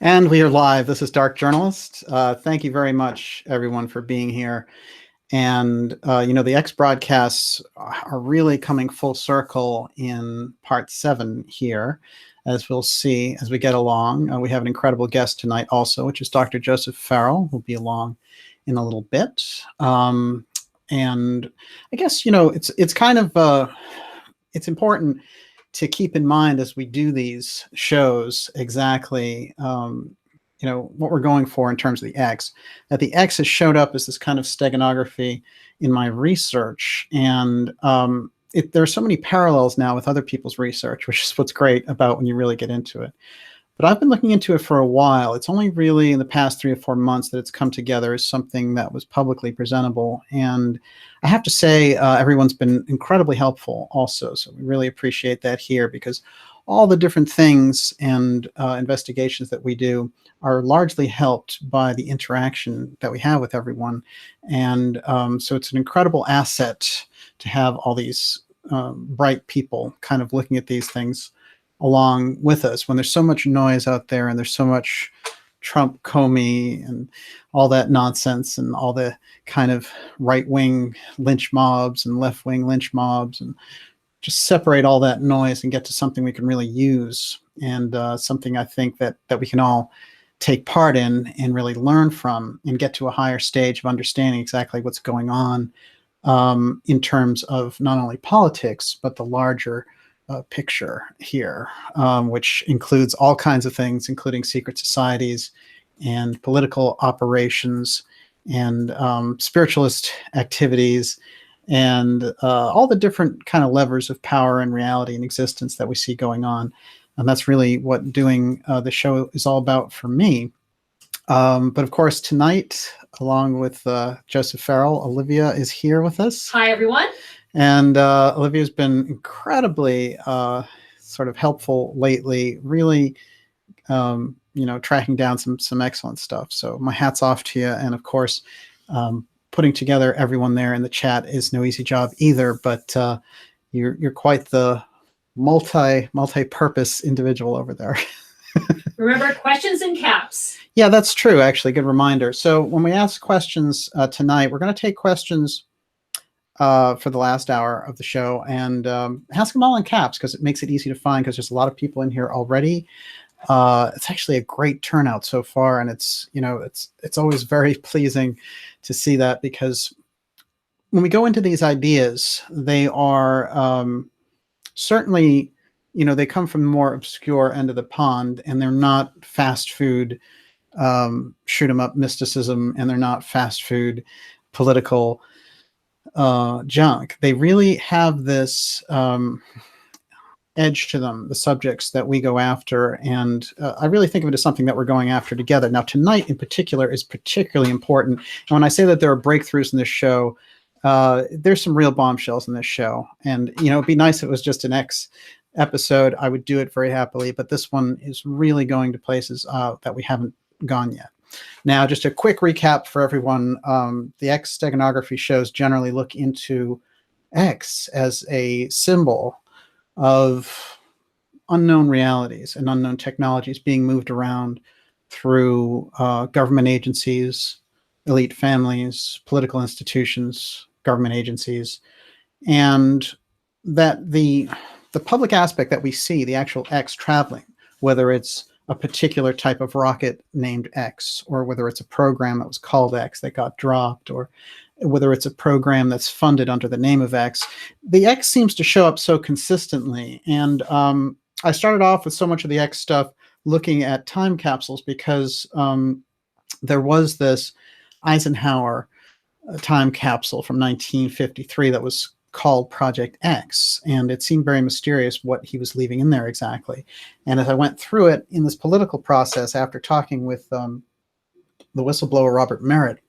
And we are live. This is Dark Journalist. Thank you very much, everyone, for being here. And, the X broadcasts are really coming full circle in part 7 here, as we'll see as we get along. We have an incredible guest tonight also, which is Dr. Joseph Farrell, who'll be along in a little bit. And I guess, it's kind of, it's important to keep in mind as we do these shows exactly, what we're going for in terms of the X, that the X has showed up as this kind of steganography in my research. And there are so many parallels now with other people's research, which is what's great about when you really get into it. But I've been looking into it for a while. It's only really in the past 3 or 4 months that it's come together as something that was publicly presentable. And I have to say, everyone's been incredibly helpful also. So we really appreciate that here, because all the different things and investigations that we do are largely helped by the interaction that we have with everyone. And so it's an incredible asset to have all these bright people kind of looking at these things along with us when there's so much noise out there and there's so much Trump Comey and all that nonsense and all the kind of right-wing lynch mobs and left-wing lynch mobs, and just separate all that noise and get to something we can really use, and something I think that we can all take part in and really learn from and get to a higher stage of understanding exactly what's going on in terms of not only politics, but the larger picture here, which includes all kinds of things, including secret societies and political operations and spiritualist activities and all the different kind of levers of power and reality and existence that we see going on. And that's really what doing the show is all about for me. But of course, tonight, along with Joseph Farrell, Olivia is here with us. Hi, everyone. And Olivia's been incredibly sort of helpful lately, really, tracking down some excellent stuff. So my hat's off to you. And of course, putting together everyone there in the chat is no easy job either, but you're quite the multi-purpose individual over there. Remember, questions in caps. Yeah, that's true, actually. Good reminder. So when we ask questions tonight, we're going to take questions for the last hour of the show and ask them all in caps, because it makes it easy to find, because there's a lot of people in here already. It's actually a great turnout so far, and it's always very pleasing to see that, because when we go into these ideas, they are certainly, they come from the more obscure end of the pond, and they're not fast food shoot 'em up mysticism, and they're not fast food political junk. They really have this edge to them, the subjects that we go after, and I really think of it as something that we're going after together. Now, tonight in particular is particularly important, and when I say that there are breakthroughs in this show, there's some real bombshells in this show, and it'd be nice if it was just an X episode. I would do it very happily, but this one is really going to places that we haven't gone yet. Now, just a quick recap for everyone. The X Steganography shows generally look into X as a symbol of unknown realities and unknown technologies being moved around through government agencies, elite families, political institutions, government agencies, and that the public aspect that we see, the actual X traveling, whether it's a particular type of rocket named X, or whether it's a program that was called X that got dropped, or whether it's a program that's funded under the name of X, the X seems to show up so consistently. And I started off with so much of the X stuff looking at time capsules, because there was this Eisenhower time capsule from 1953 that was called Project X, and it seemed very mysterious what he was leaving in there exactly. And as I went through it in this political process, after talking with the whistleblower Robert Merritt,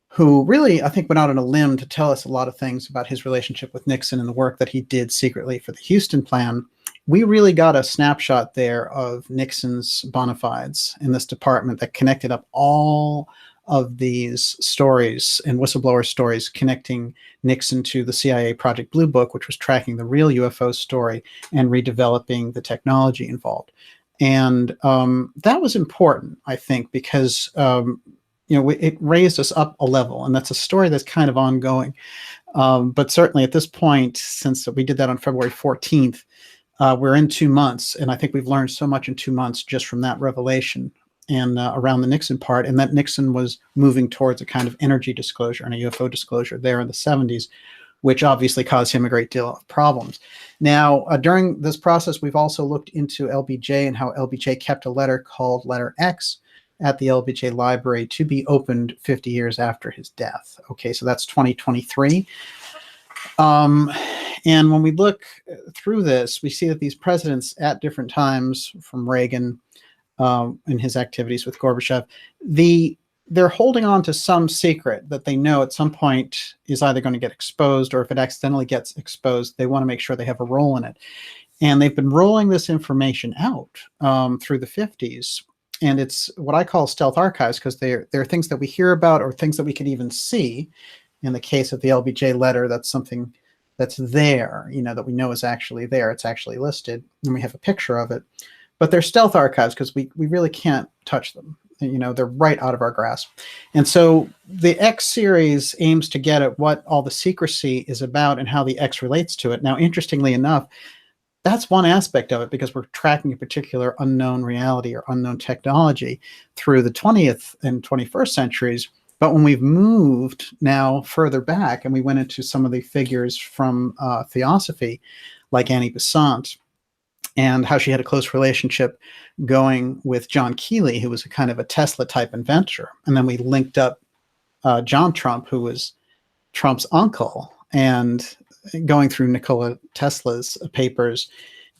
who really, I think, went out on a limb to tell us a lot of things about his relationship with Nixon and the work that he did secretly for the Houston plan, we really got a snapshot there of Nixon's bona fides in this department that connected up all of these stories and whistleblower stories connecting Nixon to the CIA Project Blue Book, which was tracking the real UFO story and redeveloping the technology involved. And that was important, I think, because it raised us up a level, and that's a story that's kind of ongoing. But certainly at this point, since we did that on February 14th, we're in 2 months, and I think we've learned so much in 2 months just from that revelation and around the Nixon part, and that Nixon was moving towards a kind of energy disclosure and a UFO disclosure there in the 70s, which obviously caused him a great deal of problems. Now, during this process, we've also looked into LBJ and how LBJ kept a letter called Letter X at the LBJ Library to be opened 50 years after his death. Okay, so that's 2023. And when we look through this, we see that these presidents at different times, from Reagan and his activities with Gorbachev, they're holding on to some secret that they know at some point is either going to get exposed, or if it accidentally gets exposed, they want to make sure they have a role in it. And they've been rolling this information out through the 50s. And it's what I call stealth archives, because there are things that we hear about or things that we can even see. In the case of the LBJ letter, that's something that's there, that we know is actually there. It's actually listed, and we have a picture of it. But they're stealth archives because we really can't touch them. They're right out of our grasp. And so the X series aims to get at what all the secrecy is about and how the X relates to it. Now, interestingly enough, that's one aspect of it, because we're tracking a particular unknown reality or unknown technology through the 20th and 21st centuries. But when we've moved now further back and we went into some of the figures from Theosophy, like Annie Besant, and how she had a close relationship going with John Keeley, who was a kind of a Tesla-type inventor. And then we linked up John Trump, who was Trump's uncle, and going through Nikola Tesla's papers.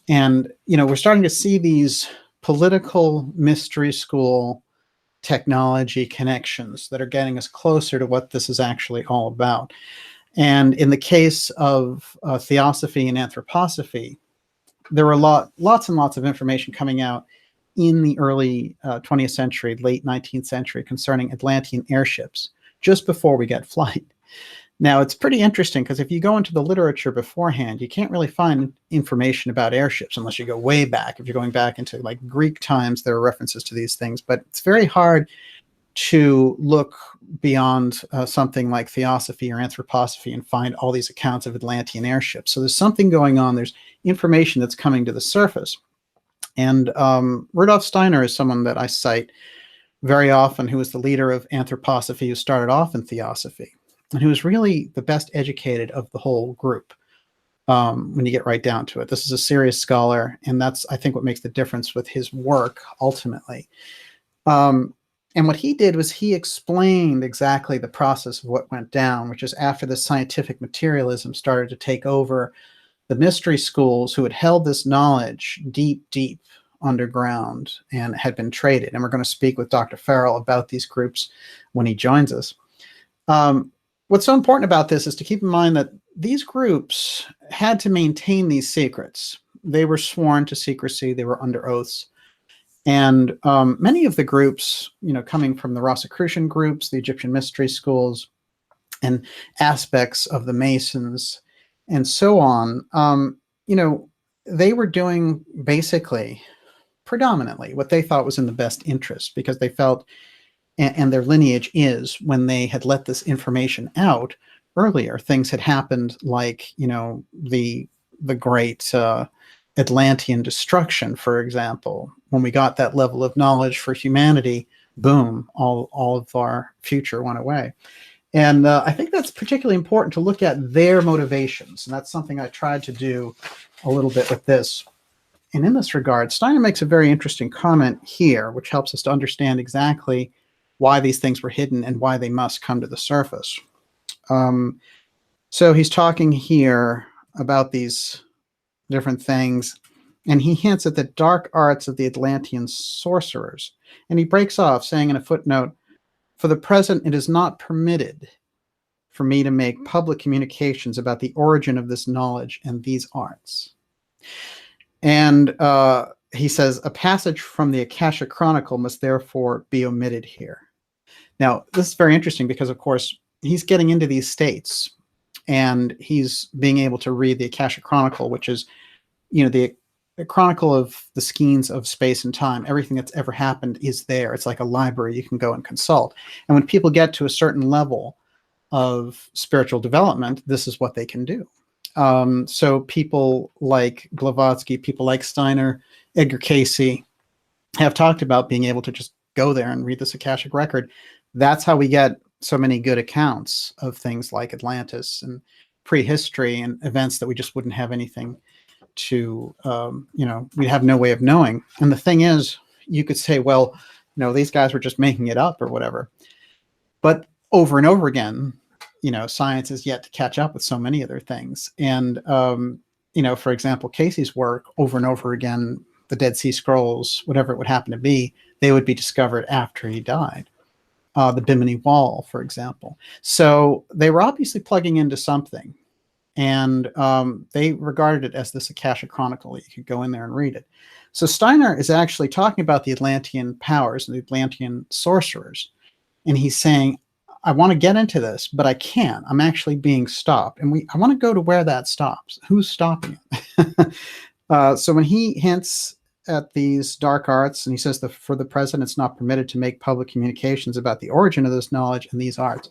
And, we're starting to see these political mystery school technology connections that are getting us closer to what this is actually all about. And in the case of Theosophy and Anthroposophy, there were lots and lots of information coming out in the early 20th century, late 19th century, concerning Atlantean airships, just before we get flight. Now, it's pretty interesting, because if you go into the literature beforehand, you can't really find information about airships unless you go way back. If you're going back into like Greek times, there are references to these things, but it's very hard to look beyond something like Theosophy or Anthroposophy and find all these accounts of Atlantean airships. So there's something going on. There's information that's coming to the surface. And Rudolf Steiner is someone that I cite very often, who was the leader of Anthroposophy, who started off in Theosophy, and who was really the best educated of the whole group when you get right down to it. This is a serious scholar, and that's, I think, what makes the difference with his work ultimately. And what he did was he explained exactly the process of what went down, which is after the scientific materialism started to take over the mystery schools, who had held this knowledge deep, deep underground and had been traded. And we're going to speak with Dr. Farrell about these groups when he joins us. What's so important about this is to keep in mind that these groups had to maintain these secrets. They were sworn to secrecy. They were under oaths. And many of the groups, coming from the Rosicrucian groups, the Egyptian mystery schools, and aspects of the Masons, and so on, they were doing basically, predominantly, what they thought was in the best interest, because they felt, and their lineage is, when they had let this information out earlier, things had happened like, the great Atlantean destruction, for example. When we got that level of knowledge for humanity, boom, all of our future went away. And I think that's particularly important to look at their motivations. And that's something I tried to do a little bit with this. And in this regard, Steiner makes a very interesting comment here, which helps us to understand exactly why these things were hidden and why they must come to the surface. So he's talking here about these different things, and he hints at the dark arts of the Atlantean sorcerers. And he breaks off, saying in a footnote, "For the present, it is not permitted for me to make public communications about the origin of this knowledge and these arts." And he says, "A passage from the Akasha Chronicle must therefore be omitted here." Now, this is very interesting because, of course, he's getting into these states, and he's being able to read the Akasha Chronicle, which is, the a chronicle of the skeins of space and time. Everything that's ever happened is there. It's like a library you can go and consult. And when people get to a certain level of spiritual development, this is what they can do. So people like Blavatsky, people like Steiner, Edgar Cayce have talked about being able to just go there and read this Akashic record. That's how we get so many good accounts of things like Atlantis and prehistory and events that we just wouldn't have anything to, we have no way of knowing. And the thing is, you could say, well, these guys were just making it up or whatever. But over and over again, science is yet to catch up with so many other things. And, for example, Casey's work over and over again, the Dead Sea Scrolls, whatever it would happen to be, they would be discovered after he died. The Bimini Wall, for example. So they were obviously plugging into something. And they regarded it as this Akashic Chronicle. You could go in there and read it. So Steiner is actually talking about the Atlantean powers and the Atlantean sorcerers. And he's saying, I want to get into this, but I can't. I'm actually being stopped. And I want to go to where that stops. Who's stopping it? So when he hints at these dark arts, and he says that for the present, it's not permitted to make public communications about the origin of this knowledge and these arts.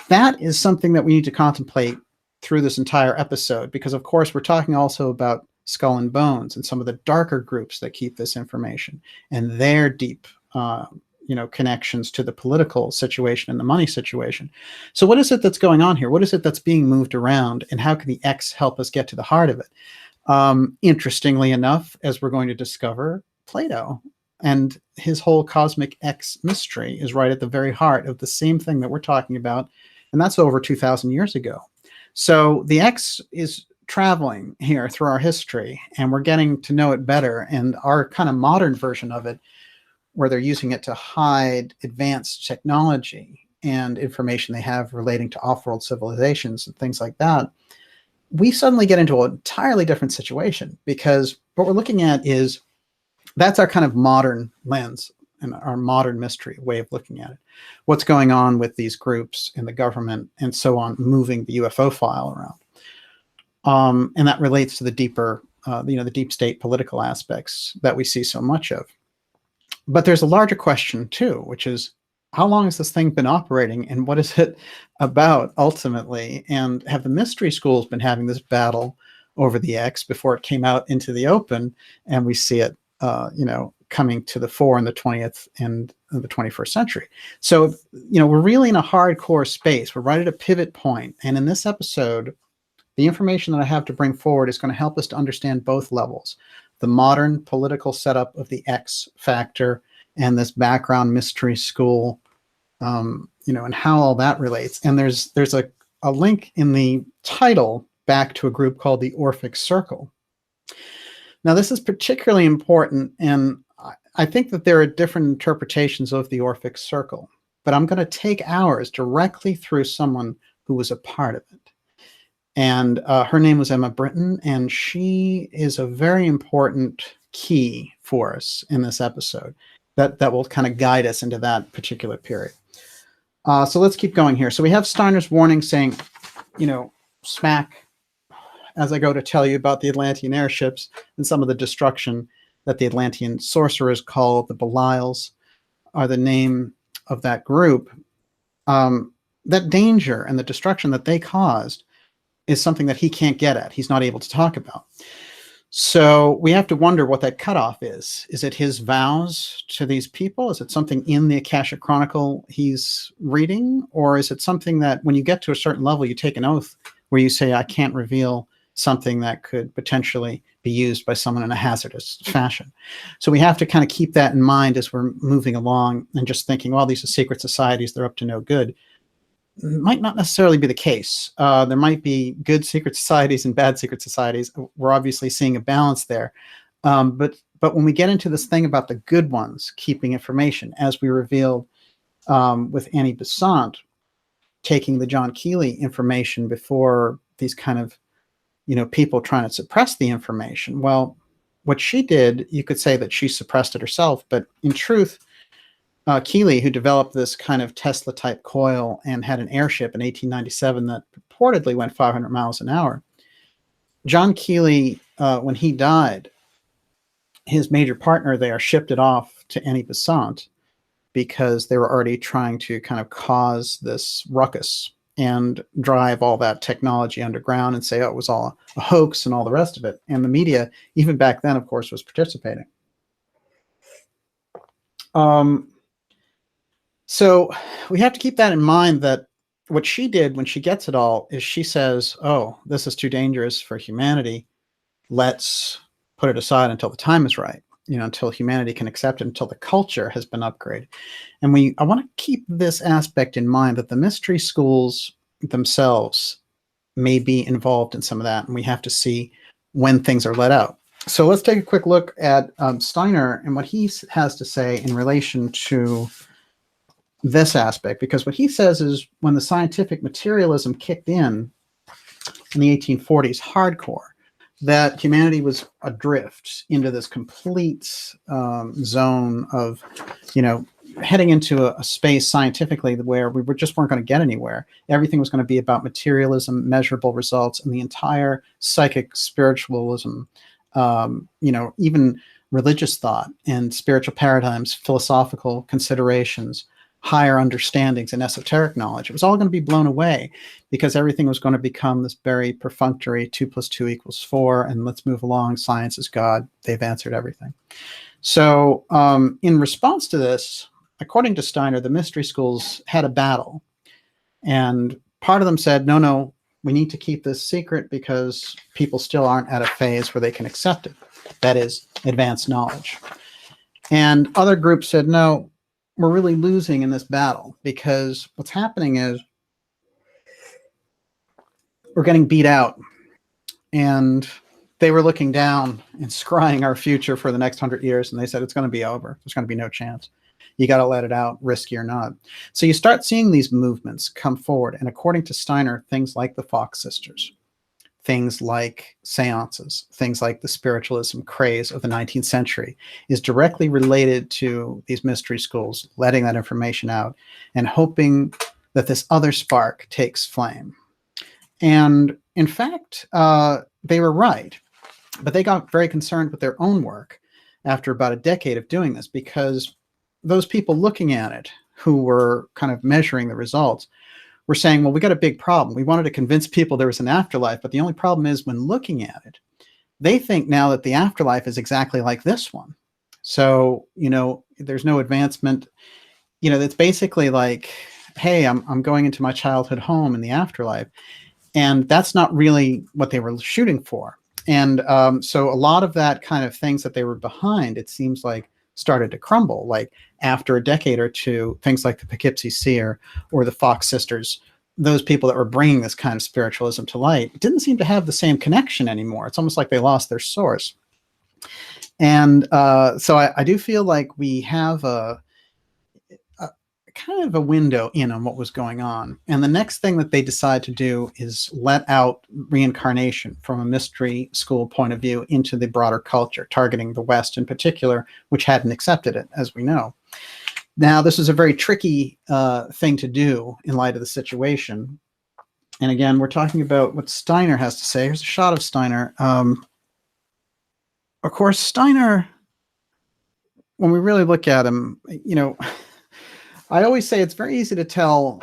That is something that we need to contemplate through this entire episode, because of course we're talking also about Skull and Bones and some of the darker groups that keep this information and their deep connections to the political situation and the money situation. So what is it that's going on here? What is it that's being moved around, and how can the X help us get to the heart of it? Interestingly enough, as we're going to discover, Plato and his whole cosmic X mystery is right at the very heart of the same thing that we're talking about, and that's over 2,000 years ago. So the X is traveling here through our history, and we're getting to know it better. And our kind of modern version of it, where they're using it to hide advanced technology and information they have relating to off-world civilizations and things like that, we suddenly get into an entirely different situation, because what we're looking at is, that's our kind of modern lens and our modern mystery way of looking at it. What's going on with these groups and the government and so on, moving the UFO file around. And that relates to the deeper, the deep state political aspects that we see so much of. But there's a larger question too, which is, how long has this thing been operating, and what is it about ultimately? And have the mystery schools been having this battle over the X before it came out into the open, and we see it, coming to the fore in the 20th and the 21st century? So, we're really in a hardcore space. We're right at a pivot point. And in this episode, the information that I have to bring forward is going to help us to understand both levels: the modern political setup of the X factor and this background mystery school, and how all that relates. And there's a link in the title back to a group called the Orphic Circle. Now, this is particularly important, and I think that there are different interpretations of the Orphic Circle, but I'm going to take ours directly through someone who was a part of it. And her name was Emma Britton, and she is a very important key for us in this episode that will kind of guide us into that particular period. So let's keep going here. So we have Steiner's warning saying, smack as I go to tell you about the Atlantean airships and some of the destruction that the Atlantean sorcerers call the Belials, are the name of that group. That danger and the destruction that they caused is something that he can't get at. He's not able to talk about. So we have to wonder what that cutoff is. Is it his vows to these people? Is it something in the Akashic Chronicle he's reading? Or is it something that when you get to a certain level, you take an oath where you say, I can't reveal something that could potentially be used by someone in a hazardous fashion? So we have to kind of keep that in mind as we're moving along and just thinking, well, these are secret societies, they're up to no good. Might not necessarily be the case. There might be good secret societies and bad secret societies. We're obviously seeing a balance there. But when we get into this thing about the good ones keeping information, as we revealed with Annie Besant, taking the John Keeley information before these kind of, people trying to suppress the information. Well, what she did, you could say that she suppressed it herself, but in truth, Keeley, who developed this kind of Tesla-type coil and had an airship in 1897 that purportedly went 500 miles an hour, John Keeley when he died, his major partner there shipped it off to Annie Besant because they were already trying to kind of cause this ruckus and drive all that technology underground and say, oh, it was all a hoax and all the rest of it. And the media, even back then, of course, was participating. So we have to keep that in mind, that what she did when she gets it all is she says, oh, this is too dangerous for humanity. Let's put it aside until the time is right, until humanity can accept it, until the culture has been upgraded. And I want to keep this aspect in mind, that the mystery schools themselves may be involved in some of that, and we have to see when things are let out. So let's take a quick look at Steiner and what he has to say in relation to this aspect, because what he says is when the scientific materialism kicked in the 1840s, hardcore, that humanity was adrift into this complete zone of, heading into a space scientifically where we just weren't going to get anywhere. Everything was going to be about materialism, measurable results, and the entire psychic spiritualism, even religious thought and spiritual paradigms, philosophical considerations, higher understandings and esoteric knowledge. It was all going to be blown away because everything was going to become this very perfunctory 2 + 2 = 4, and let's move along. Science is God. They've answered everything. So in response to this, according to Steiner, the mystery schools had a battle, and part of them said, no, we need to keep this secret because people still aren't at a phase where they can accept it. That is advanced knowledge. And other groups said, no, we're really losing in this battle, because what's happening is we're getting beat out, and they were looking down and scrying our future for the next 100 years. And they said, it's going to be over. There's going to be no chance. You got to let it out, risky or not. So you start seeing these movements come forward. And according to Steiner, things like the Fox sisters, things like seances, things like the spiritualism craze of the 19th century is directly related to these mystery schools, letting that information out and hoping that this other spark takes flame. And in fact, they were right, but they got very concerned with their own work after about a decade of doing this, because those people looking at it who were kind of measuring the results were saying, well, we got a big problem. We wanted to convince people there was an afterlife, but the only problem is when looking at it, they think now that the afterlife is exactly like this one. So, there's no advancement. It's basically like, hey, I'm going into my childhood home in the afterlife. And that's not really what they were shooting for. And so a lot of that kind of things that they were behind, it seems like, started to crumble. Like after a decade or two, things like the Poughkeepsie Seer or the Fox sisters, those people that were bringing this kind of spiritualism to light, didn't seem to have the same connection anymore. It's almost like they lost their source. And so I do feel like we have a kind of a window in on what was going on. And the next thing that they decide to do is let out reincarnation from a mystery school point of view into the broader culture, targeting the West in particular, which hadn't accepted it, as we know. Now, this is a very tricky thing to do in light of the situation. And again, we're talking about what Steiner has to say. Here's a shot of Steiner. Of course, Steiner, when we really look at him, I always say it's very easy to tell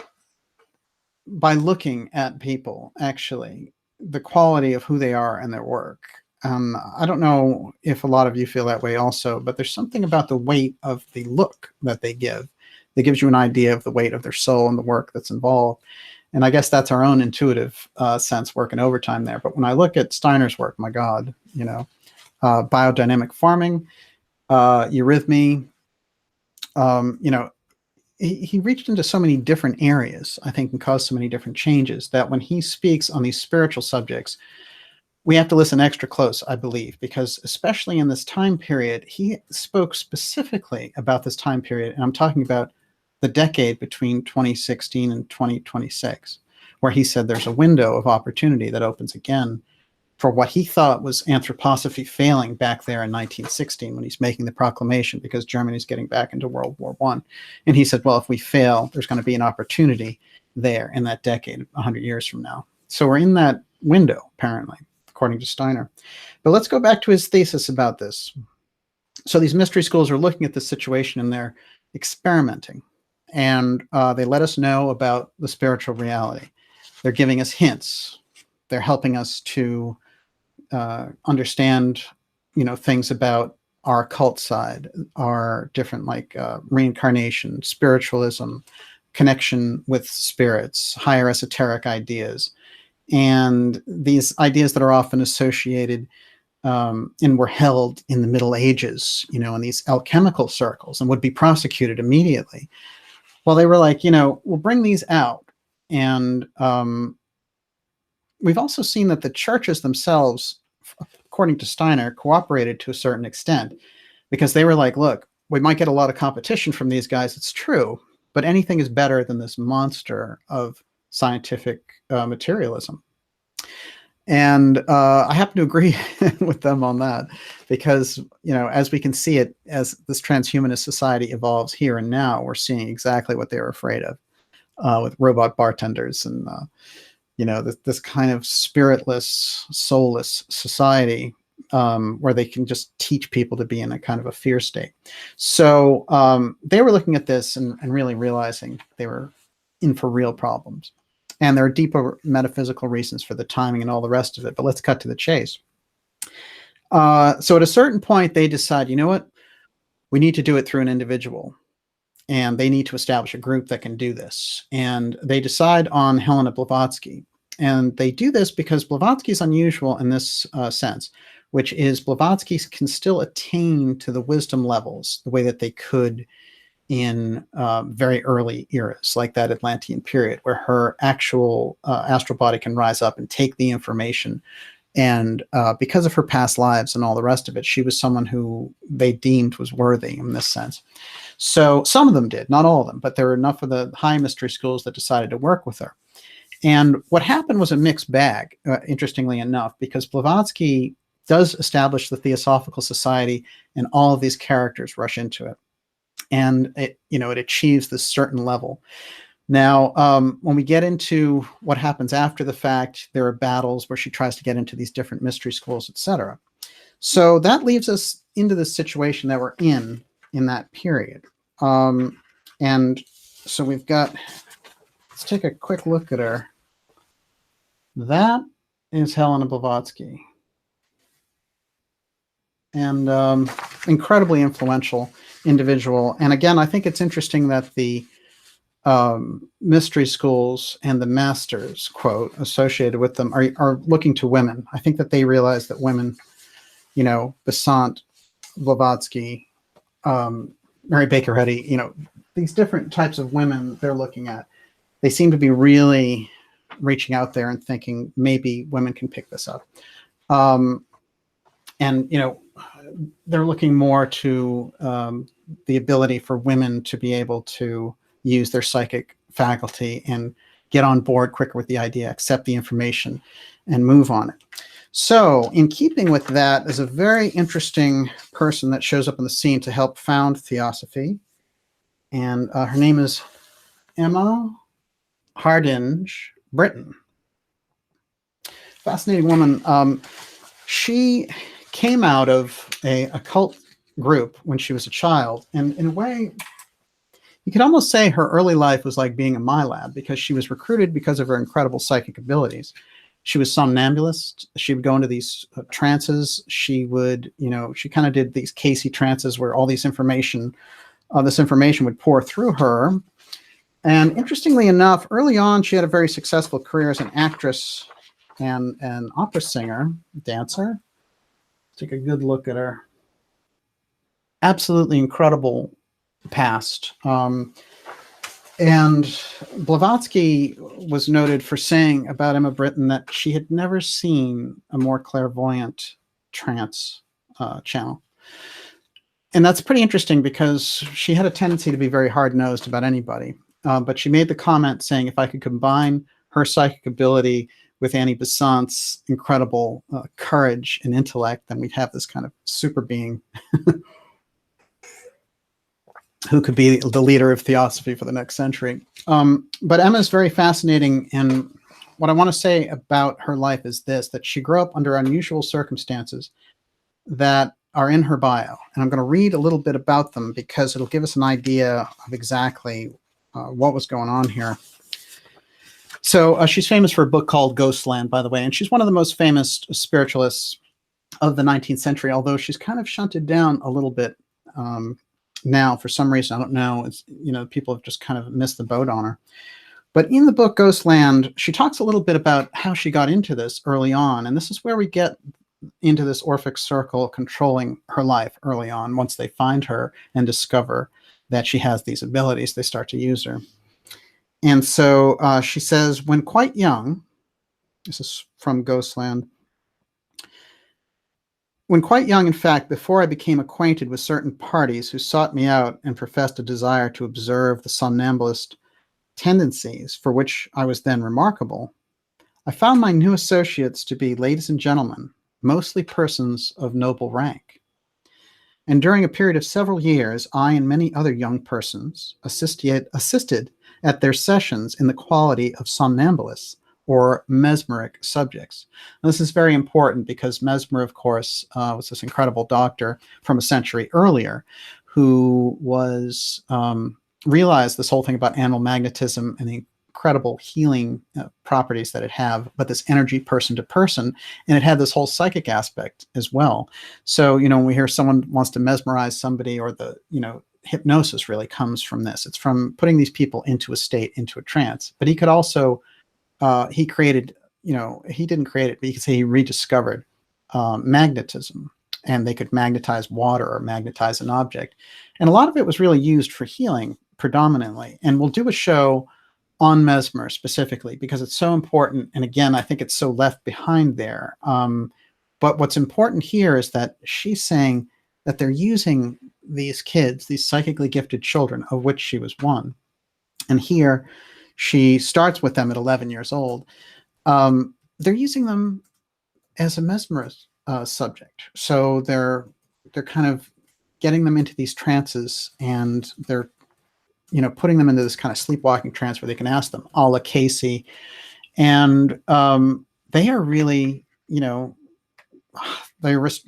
by looking at people, actually, the quality of who they are and their work. I don't know if a lot of you feel that way also, but there's something about the weight of the look that they give that gives you an idea of the weight of their soul and the work that's involved. And I guess that's our own intuitive sense working overtime there. But when I look at Steiner's work, my God, biodynamic farming, eurythmy, he reached into so many different areas, I think, and caused so many different changes that when he speaks on these spiritual subjects, we have to listen extra close, I believe, because especially in this time period, he spoke specifically about this time period. And I'm talking about the decade between 2016 and 2026, where he said there's a window of opportunity that opens again for what he thought was anthroposophy failing back there in 1916 when he's making the proclamation, because Germany's getting back into World War I. And he said, well, if we fail, there's going to be an opportunity there in that decade, 100 years from now. So we're in that window, apparently, according according to Steiner. But let's go back to his thesis about this. So these mystery schools are looking at this situation and they're experimenting. And they let us know about the spiritual reality. They're giving us hints. They're helping us to understand, things about our occult side, our different reincarnation, spiritualism, connection with spirits, higher esoteric ideas. And these ideas that are often associated and were held in the Middle Ages, in these alchemical circles and would be prosecuted immediately. Well, they were like, we'll bring these out. And we've also seen that the churches themselves, according to Steiner, cooperated to a certain extent because they were like, look, we might get a lot of competition from these guys. It's true, but anything is better than this monster of scientific materialism. And I happen to agree with them on that because, as we can see it, as this transhumanist society evolves here and now, we're seeing exactly what they were afraid of with robot bartenders and, this kind of spiritless, soulless society where they can just teach people to be in a kind of a fear state. So they were looking at this and really realizing they were in for real problems. And there are deeper metaphysical reasons for the timing and all the rest of it. But let's cut to the chase. So at a certain point, they decide, you know what? We need to do it through an individual. And they need to establish a group that can do this. And they decide on Helena Blavatsky. And they do this because Blavatsky is unusual in this sense, which is Blavatsky can still attain to the wisdom levels the way that they could in very early eras, like that Atlantean period, where her actual astral body can rise up and take the information. And because of her past lives and all the rest of it, she was someone who they deemed was worthy in this sense. So some of them did, not all of them, but there were enough of the high mystery schools that decided to work with her. And what happened was a mixed bag, interestingly enough, because Blavatsky does establish the Theosophical Society and all of these characters rush into it. And it achieves this certain level. Now, when we get into what happens after the fact, there are battles where she tries to get into these different mystery schools, etc. So that leaves us into the situation that we're in that period. And so we've got, let's take a quick look at her. That is Helena Blavatsky. And incredibly influential individual. And again, I think it's interesting that the mystery schools and the masters, quote, associated with them are looking to women. I think that they realize that women, Besant, Blavatsky, Mary Baker Eddy, these different types of women they're looking at, they seem to be really reaching out there and thinking maybe women can pick this up. And, they're looking more to the ability for women to be able to use their psychic faculty and get on board quicker with the idea, accept the information, and move on it. So in keeping with that is a very interesting person that shows up on the scene to help found Theosophy. And her name is Emma Hardinge Britton. Fascinating woman. She came out of a occult group when she was a child. And in a way, you could almost say her early life was like being a MyLab because she was recruited because of her incredible psychic abilities. She was somnambulist. She would go into these trances. She would, she kind of did these Casey trances where all this information would pour through her. And interestingly enough, early on, she had a very successful career as an actress and an opera singer, dancer. Take a good look at her. Absolutely incredible past. And Blavatsky was noted for saying about Emma Britton that she had never seen a more clairvoyant trance channel. And that's pretty interesting because she had a tendency to be very hard-nosed about anybody. But she made the comment saying, if I could combine her psychic ability with Annie Besant's incredible courage and intellect, then we'd have this kind of super being who could be the leader of Theosophy for the next century. But Emma is very fascinating, and what I want to say about her life is this, that she grew up under unusual circumstances that are in her bio. And I'm going to read a little bit about them because it'll give us an idea of exactly what was going on here. So she's famous for a book called Ghostland, by the way, and she's one of the most famous spiritualists of the 19th century, although she's kind of shunted down a little bit now for some reason. I don't know. It's, people have just kind of missed the boat on her. But in the book Ghostland, she talks a little bit about how she got into this early on. And this is where we get into this Orphic Circle controlling her life early on. Once they find her and discover that she has these abilities, they start to use her. And so she says, when quite young, this is from Ghostland, when quite young, in fact, before I became acquainted with certain parties who sought me out and professed a desire to observe the somnambulist tendencies for which I was then remarkable, I found my new associates to be ladies and gentlemen, mostly persons of noble rank. And during a period of several years, I and many other young persons assisted at their sessions in the quality of somnambulists, or mesmeric subjects. And this is very important because Mesmer, of course, was this incredible doctor from a century earlier who was realized this whole thing about animal magnetism and the incredible healing properties that it have, but this energy person to person, and it had this whole psychic aspect as well. So, when we hear someone wants to mesmerize somebody, or the, hypnosis really comes from this. It's from putting these people into a state, into a trance. But he could also he created, he didn't create it, but you could say he rediscovered magnetism, and they could magnetize water or magnetize an object. And a lot of it was really used for healing predominantly. And we'll do a show on Mesmer specifically because it's so important. And again, I think it's so left behind there. But what's important here is that she's saying that they're using these kids, these psychically gifted children, of which she was one. And here, she starts with them at 11 years old. They're using them as a mesmerist subject. So they're kind of getting them into these trances, and they're putting them into this kind of sleepwalking trance where they can ask them, a la Casey. And they are really, the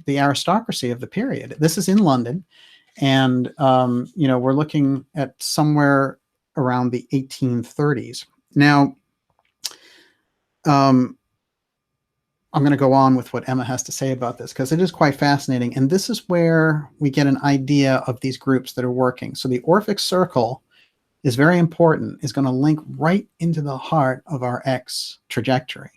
aristocracy of the period. This is in London. And, we're looking at somewhere around the 1830s. Now, I'm going to go on with what Emma has to say about this because it is quite fascinating. And this is where we get an idea of these groups that are working. So the Orphic Circle is very important, is going to link right into the heart of our X trajectory.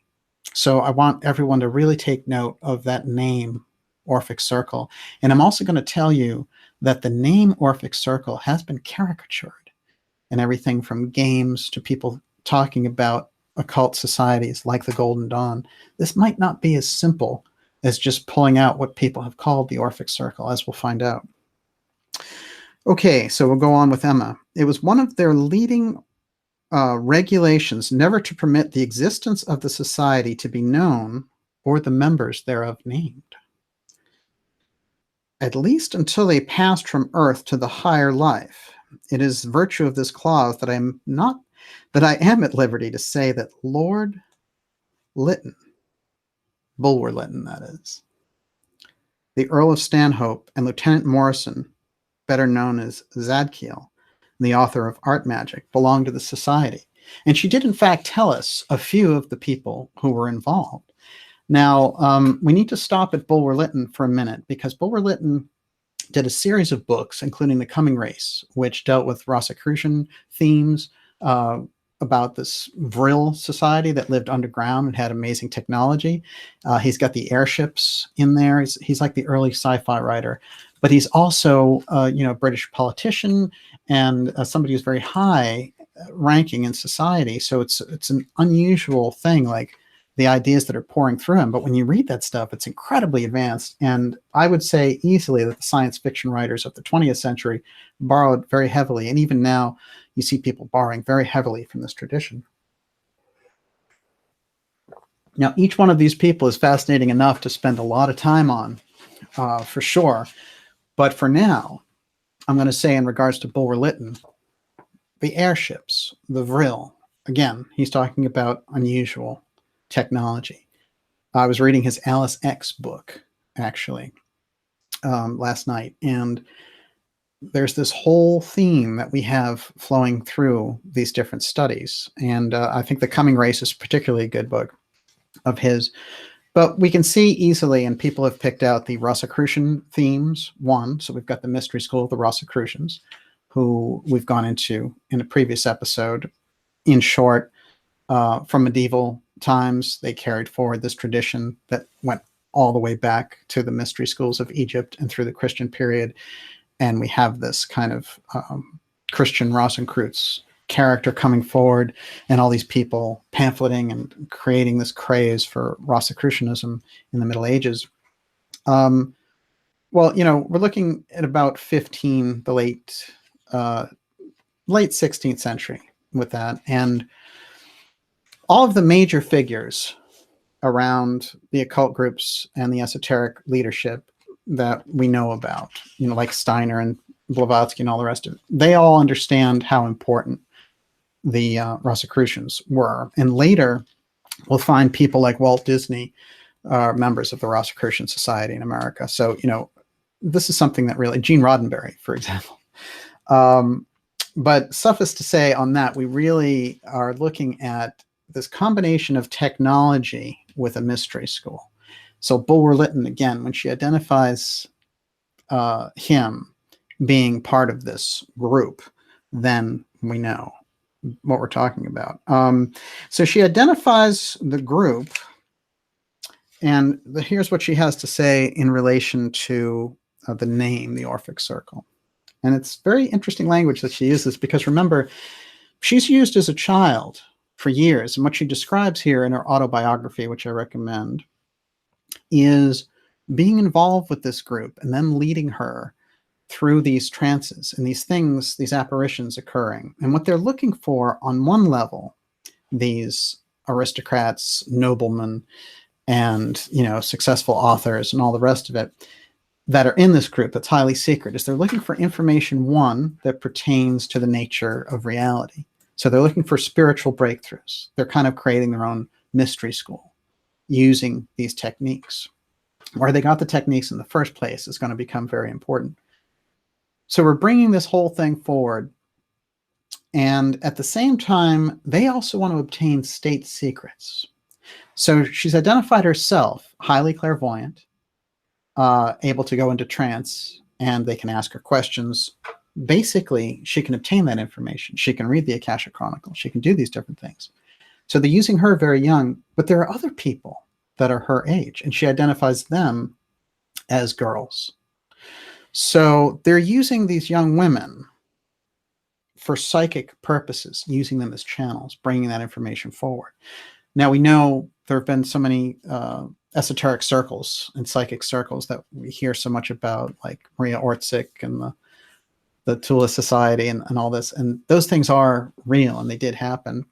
So I want everyone to really take note of that name, Orphic Circle. And I'm also going to tell you that the name Orphic Circle has been caricatured in everything from games to people talking about occult societies like the Golden Dawn. This might not be as simple as just pulling out what people have called the Orphic Circle, as we'll find out. Okay, so we'll go on with Emma. It was one of their leading regulations never to permit the existence of the society to be known or the members thereof named, at least until they passed from earth to the higher life. It is virtue of this clause that I am at liberty to say that Lord Lytton, Bulwer Lytton that is, the Earl of Stanhope, and Lieutenant Morrison, better known as Zadkiel, the author of Art Magic, belonged to the society. And she did in fact tell us a few of the people who were involved. Now, we need to stop at Bulwer Lytton for a minute because Bulwer Lytton did a series of books, including The Coming Race, which dealt with Rosicrucian themes about this Vril society that lived underground and had amazing technology. He's got the airships in there. He's like the early sci-fi writer, but he's also a British politician and somebody who's very high ranking in society. So it's an unusual thing, like the ideas that are pouring through him. But when you read that stuff, it's incredibly advanced. And I would say easily that the science fiction writers of the 20th century borrowed very heavily. And even now, you see people borrowing very heavily from this tradition. Now, each one of these people is fascinating enough to spend a lot of time on, for sure. But for now, I'm going to say in regards to Bulwer Lytton, the airships, the Vril, again, he's talking about unusual technology. I was reading his Alice X book, actually, last night, and there's this whole theme that we have flowing through these different studies. And I think The Coming Race is particularly a good book of his. But we can see easily, and people have picked out the Rosicrucian themes, one. So we've got the mystery school of the Rosicrucians, who we've gone into in a previous episode. In short, from medieval times, they carried forward this tradition that went all the way back to the mystery schools of Egypt and through the Christian period. And we have this kind of Christian Rosicrucians character coming forward, and all these people pamphleting and creating this craze for Rosicrucianism in the Middle Ages. Well, we're looking at about the late 16th century with that. And all of the major figures around the occult groups and the esoteric leadership that we know about, like Steiner and Blavatsky and all the rest of it, they all understand how important the Rosicrucians were. And later, we'll find people like Walt Disney are members of the Rosicrucian Society in America. So, this is something that really, Gene Roddenberry, for example. But suffice to say on that, we really are looking at this combination of technology with a mystery school. So Bulwer-Lytton, again, when she identifies him being part of this group, then we know what we're talking about. So she identifies the group, and here's what she has to say in relation to the name, the Orphic Circle. And it's very interesting language that she uses, because remember, she's used as a child for years. And what she describes here in her autobiography, which I recommend, is being involved with this group and them leading her through these trances and these things, these apparitions occurring. And what they're looking for on one level, these aristocrats, noblemen, and successful authors and all the rest of it that are in this group that's highly secret, is they're looking for information, one, that pertains to the nature of reality. So they're looking for spiritual breakthroughs. They're kind of creating their own mystery school using these techniques. Where they got the techniques in the first place is going to become very important. So we're bringing this whole thing forward. And at the same time, they also want to obtain state secrets. So she's identified herself highly clairvoyant, able to go into trance, and they can ask her questions. Basically, she can obtain that information. She can read the Akashic Chronicle. She can do these different things. So they're using her very young, but there are other people that are her age, and she identifies them as girls. So they're using these young women for psychic purposes, using them as channels, bringing that information forward. Now, we know there have been so many esoteric circles and psychic circles that we hear so much about, like Maria Ortzik and the Tula Society and all this. And those things are real, and they did happen.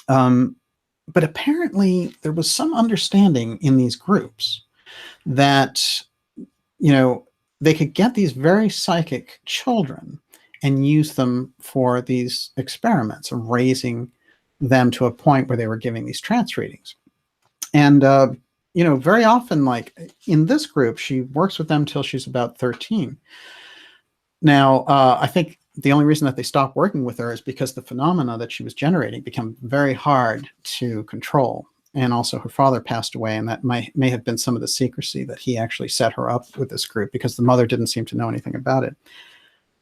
But apparently there was some understanding in these groups that, they could get these very psychic children and use them for these experiments of raising them to a point where they were giving these trance readings. And, very often, like in this group, she works with them till she's about 13. Now, I think the only reason that they stopped working with her is because the phenomena that she was generating became very hard to control. And also her father passed away, and that may have been some of the secrecy that he actually set her up with this group, because the mother didn't seem to know anything about it.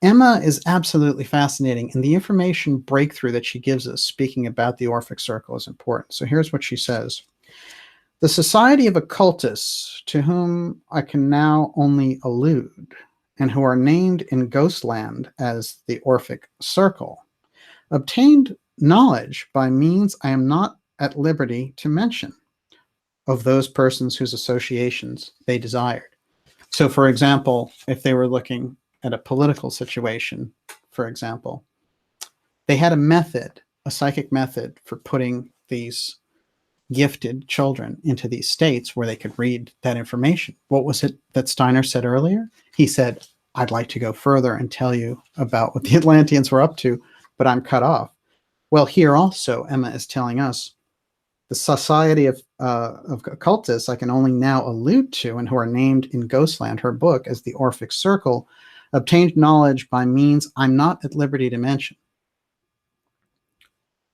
Emma is absolutely fascinating, and the information breakthrough that she gives us speaking about the Orphic Circle is important. So here's what she says. The Society of Occultists, to whom I can now only allude, and who are named in Ghostland as the Orphic Circle, obtained knowledge by means I am not at liberty to mention of those persons whose associations they desired. So, for example, if they were looking at a political situation, for example, they had a method, a psychic method for putting these gifted children into these states where they could read that information. What was it that Steiner said earlier? He said, I'd like to go further and tell you about what the Atlanteans were up to, but I'm cut off. Well, here also, Emma is telling us The society of occultists I can only now allude to, and who are named in Ghostland, her book, as the Orphic Circle, obtained knowledge by means I'm not at liberty to mention.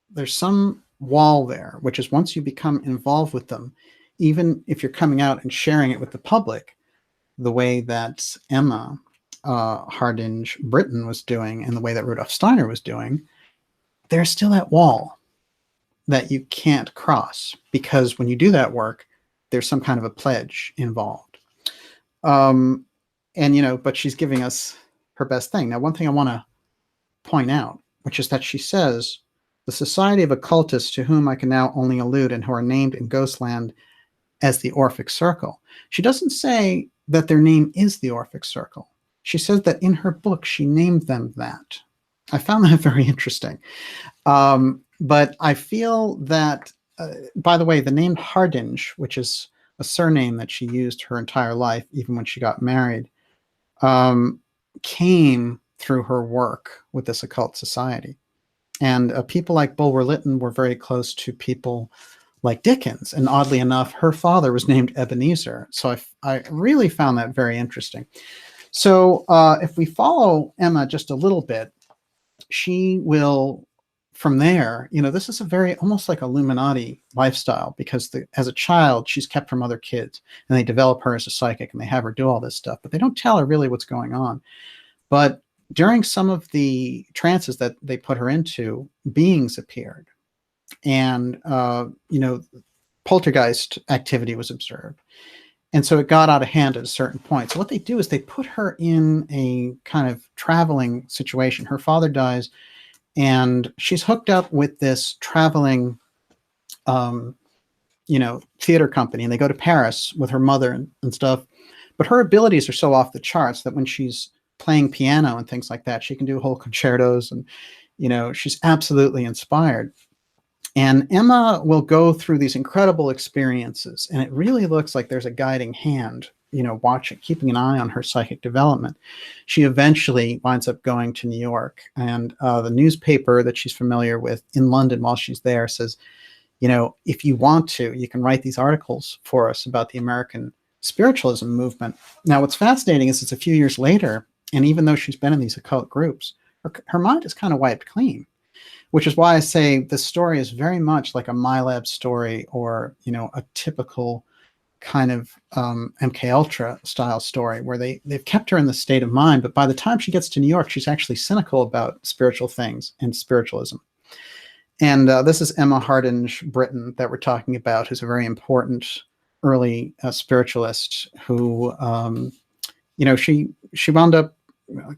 There's some wall there, which is once you become involved with them, even if you're coming out and sharing it with the public, the way that Emma Hardinge Britton was doing and the way that Rudolf Steiner was doing, there's still that wall that you can't cross, because when you do that work, there's some kind of a pledge involved. And, you know, but she's giving us her best thing. Now, one thing I want to point out, which is that she says, the Society of Occultists to whom I can now only allude and who are named in Ghostland as the Orphic Circle. She doesn't say that their name is the Orphic Circle. She says that in her book, she named them that. I found that very interesting. But I feel that, by the way, the name Hardinge, which is a surname that she used her entire life, even when she got married, came through her work with this occult society. And people like Bulwer Lytton were very close to people like Dickens. And oddly enough, her father was named Ebenezer. So I really found that very interesting. So if we follow Emma just a little bit, she will, from there, you know, this is a very, almost like Illuminati lifestyle, because as a child, she's kept from other kids, and they develop her as a psychic, and they have her do all this stuff, but they don't tell her really what's going on. But during some of the trances that they put her into, beings appeared, and, you know, poltergeist activity was observed. And so it got out of hand at a certain point. So what they do is they put her in a kind of traveling situation. Her father dies, and she's hooked up with this traveling, you know, theater company, and they go to Paris with her mother and stuff. But her abilities are so off the charts that when she's playing piano and things like that, she can do whole concertos, and, you know, she's absolutely inspired. And Emma will go through these incredible experiences, and it really looks like there's a guiding hand, you know, watching, keeping an eye on her psychic development. She eventually winds up going to New York, and the newspaper that she's familiar with in London while she's there says, you know, if you want to, you can write these articles for us about the American spiritualism movement. Now, what's fascinating is it's a few years later, and even though she's been in these occult groups, her mind is kind of wiped clean. Which is why I say this story is very much like a MyLab story, or, you know, a typical kind of MK Ultra style story, where they've kept her in the state of mind. But by the time she gets to New York, she's actually cynical about spiritual things and spiritualism. And this is Emma Hardinge Britton that we're talking about, who's a very important early spiritualist who, you know, she wound up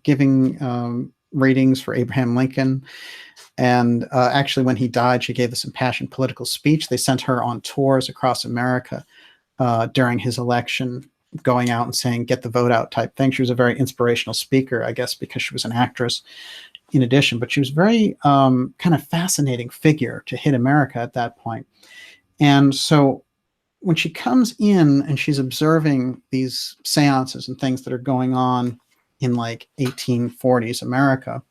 giving readings for Abraham Lincoln. And actually, when he died, she gave this impassioned political speech. They sent her on tours across America during his election, going out and saying, get the vote out type thing. She was a very inspirational speaker, I guess, because she was an actress in addition. But she was a very kind of fascinating figure to hit America at that point. And so when she comes in and she's observing these seances and things that are going on in like 1840s America,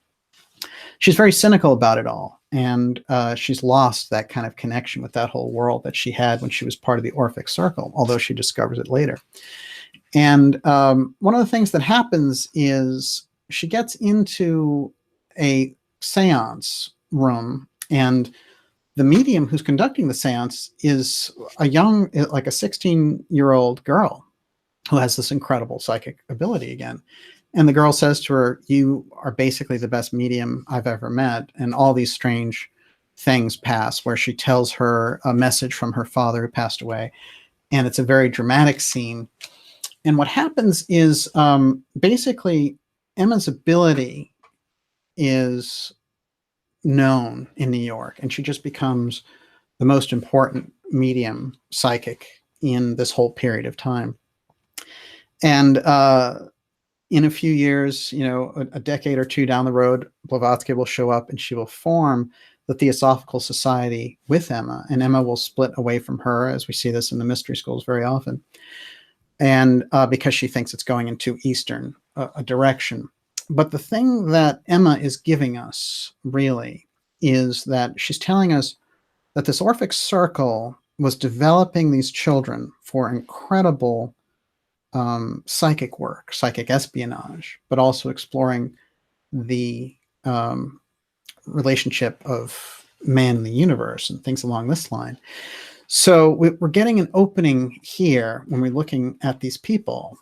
she's very cynical about it all. And she's lost that kind of connection with that whole world that she had when she was part of the Orphic Circle, although she discovers it later. And one of the things that happens is she gets into a seance room, and the medium who's conducting the seance is a young, like a 16-year-old girl who has this incredible psychic ability again. And the girl says to her, you are basically the best medium I've ever met. And all these strange things pass, where she tells her a message from her father who passed away. And it's a very dramatic scene. And what happens is basically Emma's ability is known in New York, and she just becomes the most important medium psychic in this whole period of time. And in a few years, you know, a decade or two down the road, Blavatsky will show up, and she will form the Theosophical Society with Emma, and Emma will split away from her, as we see this in the mystery schools very often, and because she thinks it's going into Eastern a direction. But the thing that Emma is giving us really is that she's telling us that this Orphic Circle was developing these children for incredible psychic work, psychic espionage, but also exploring the relationship of man and the universe and things along this line. So we're getting an opening here when we're looking at these people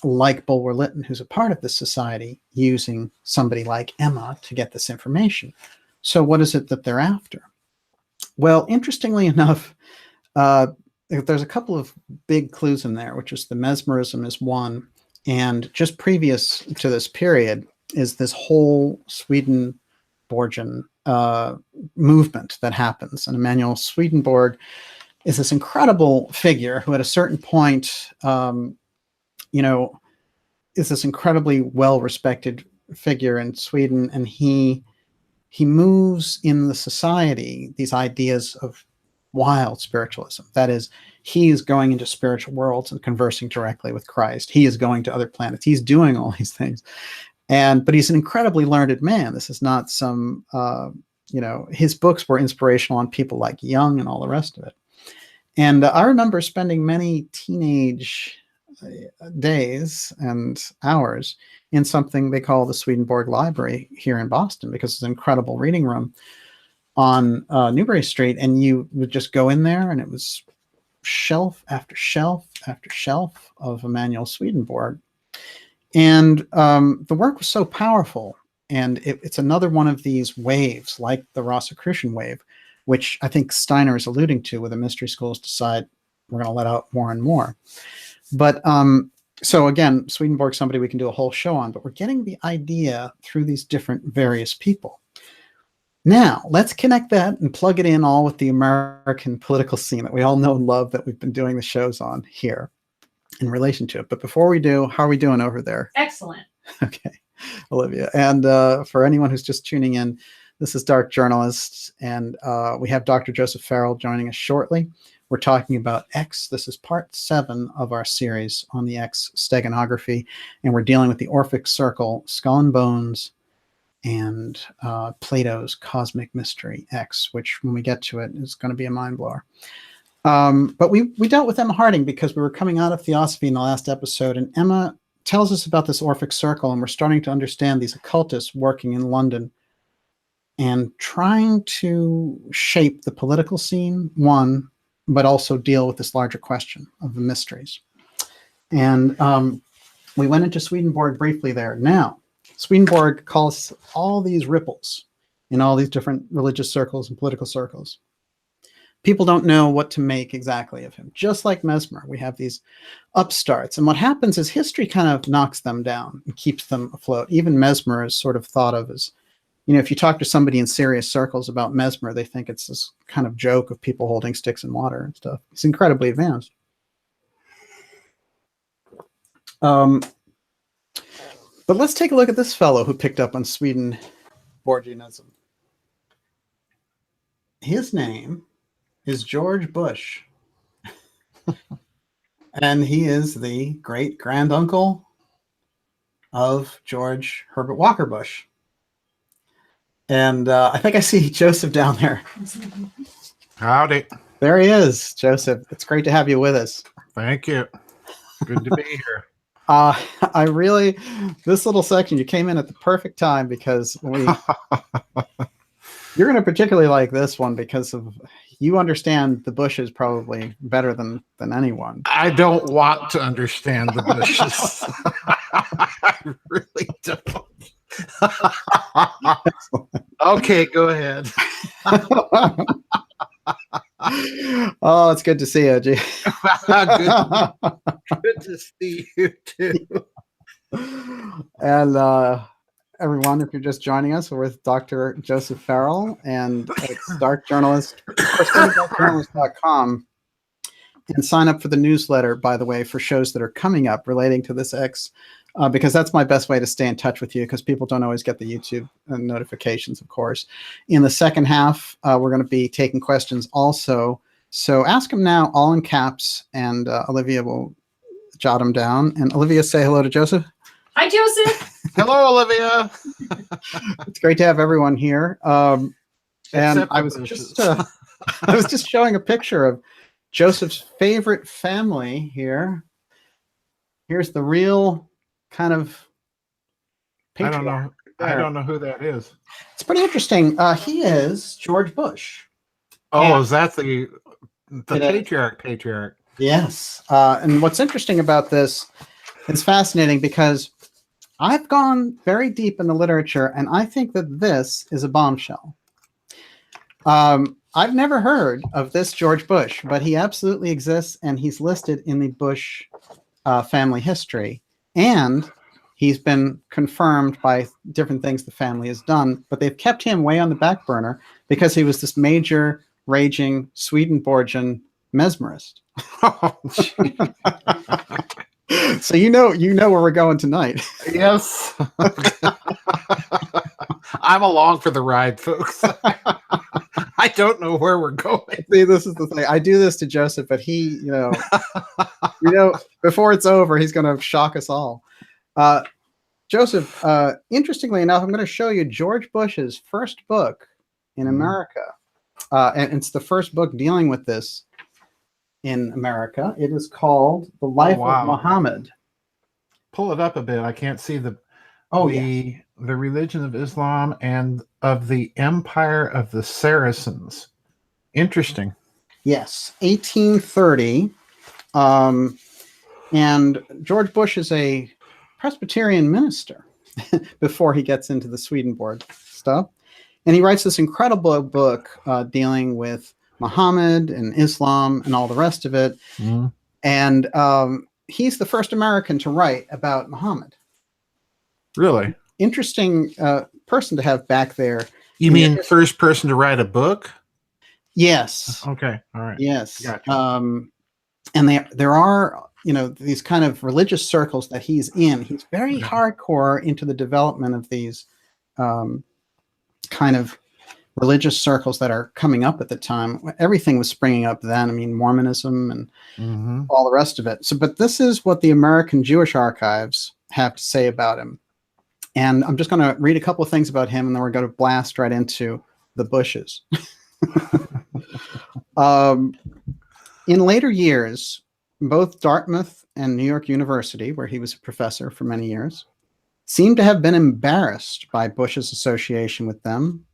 like Bulwer Lytton, who's a part of this society, using somebody like Emma to get this information. So what is it that they're after? Well, interestingly enough, there's a couple of big clues in there, which is the mesmerism is one. And just previous to this period is this whole Swedenborgian movement that happens. And Emanuel Swedenborg is this incredible figure who at a certain point, is this incredibly well-respected figure in Sweden. And he moves in the society these ideas of wild spiritualism. That is, he is going into spiritual worlds and conversing directly with Christ. He is going to other planets. He's doing all these things. But he's an incredibly learned man. This is not some, his books were inspirational on people like Jung and all the rest of it. And I remember spending many teenage days and hours in something they call the Swedenborg Library here in Boston, because it's an incredible reading room on Newbury Street. And you would just go in there and it was shelf after shelf after shelf of Emanuel Swedenborg. And the work was so powerful. And it's another one of these waves, like the Rosicrucian wave, which I think Steiner is alluding to, where the mystery schools decide we're going to let out more and more. But so again, Swedenborg, somebody we can do a whole show on, but we're getting the idea through these different various people. Now, let's connect that and plug it in all with the American political scene that we all know and love, that we've been doing the shows on here in relation to it. But before we do, how are we doing over there? Excellent. Okay, Olivia. And for anyone who's just tuning in, this is Dark Journalist, and we have Dr. Joseph Farrell joining us shortly. We're talking about X. This is part 7 of our series on the X Steganography, and we're dealing with the Orphic Circle, Skullenbones, and Plato's Cosmic Mystery X, which when we get to it is going to be a mind blower. But we dealt with Emma Harding because we were coming out of Theosophy in the last episode, and Emma tells us about this Orphic Circle, and we're starting to understand these occultists working in London and trying to shape the political scene, one, but also deal with this larger question of the mysteries. And we went into Swedenborg briefly there. Now, Swedenborg calls all these ripples in all these different religious circles and political circles. People don't know what to make exactly of him. Just like Mesmer, we have these upstarts. And what happens is history kind of knocks them down and keeps them afloat. Even Mesmer is sort of thought of as, if you talk to somebody in serious circles about Mesmer, they think it's this kind of joke of people holding sticks in water and stuff. It's incredibly advanced. But let's take a look at this fellow who picked up on Swedenborgianism. His name is George Bush. And he is the great-granduncle of George Herbert Walker Bush. And I think I see Joseph down there. Howdy. There he is, Joseph. It's great to have you with us. Thank you. Good to be here. This little section, you came in at the perfect time, because you're going to particularly like this one because you understand the Bushes probably better than anyone. I don't want to understand the Bushes. I really don't. Okay, go ahead. Oh, it's good to see you, G. Good to see you too. And everyone, if you're just joining us, we're with Dr. Joseph Farrell, and it's Dark Journalist. Of course, go to darkjournalist.com and sign up for the newsletter, by the way, for shows that are coming up relating to this X. Because that's my best way to stay in touch with you, because people don't always get the YouTube notifications, of course. In the second half, we're going to be taking questions also. So ask them now, all in caps, and Olivia will jot them down. And Olivia, say hello to Joseph. Hi, Joseph. Hello, Olivia. It's great to have everyone here. And I was just I was just showing a picture of Joseph's favorite family here. Here's the real kind of patriarch. I don't know who that is. It's pretty interesting. He is George Bush. Oh, is that the patriarch? Yes. And what's interesting about this, it's fascinating because I've gone very deep in the literature, and I think that this is a bombshell. I've never heard of this George Bush, but he absolutely exists, and he's listed in the Bush family history. And he's been confirmed by different things the family has done, but they've kept him way on the back burner because he was this major, raging Swedenborgian mesmerist. So you know where we're going tonight. Yes. I'm along for the ride, folks. I don't know where we're going. See, this is the thing. I do this to Joseph, but he, before it's over, he's going to shock us all. Joseph, interestingly enough, I'm going to show you George Bush's first book in America. And it's the first book dealing with this in America. It is called The Life of Muhammad. Pull it up a bit. I can't see the religion of Islam and of the Empire of the Saracens. Interesting. Yes, 1830. And George Bush is a Presbyterian minister before he gets into the Swedenborg stuff. And he writes this incredible book dealing with Muhammad and Islam and all the rest of it. Mm. And he's the first American to write about Muhammad. Really? Interesting person to have back there. You mean first person to write a book? Yes. Okay. All right. Yes. Gotcha. And there are, these kind of religious circles that he's in. He's very hardcore into the development of these kind of religious circles that are coming up at the time. Everything was springing up then. I mean, Mormonism and all the rest of it. So, but this is what the American Jewish Archives have to say about him. And I'm just going to read a couple of things about him, and then we're going to blast right into the Bushes. In later years, both Dartmouth and New York University, where he was a professor for many years, seemed to have been embarrassed by Bush's association with them.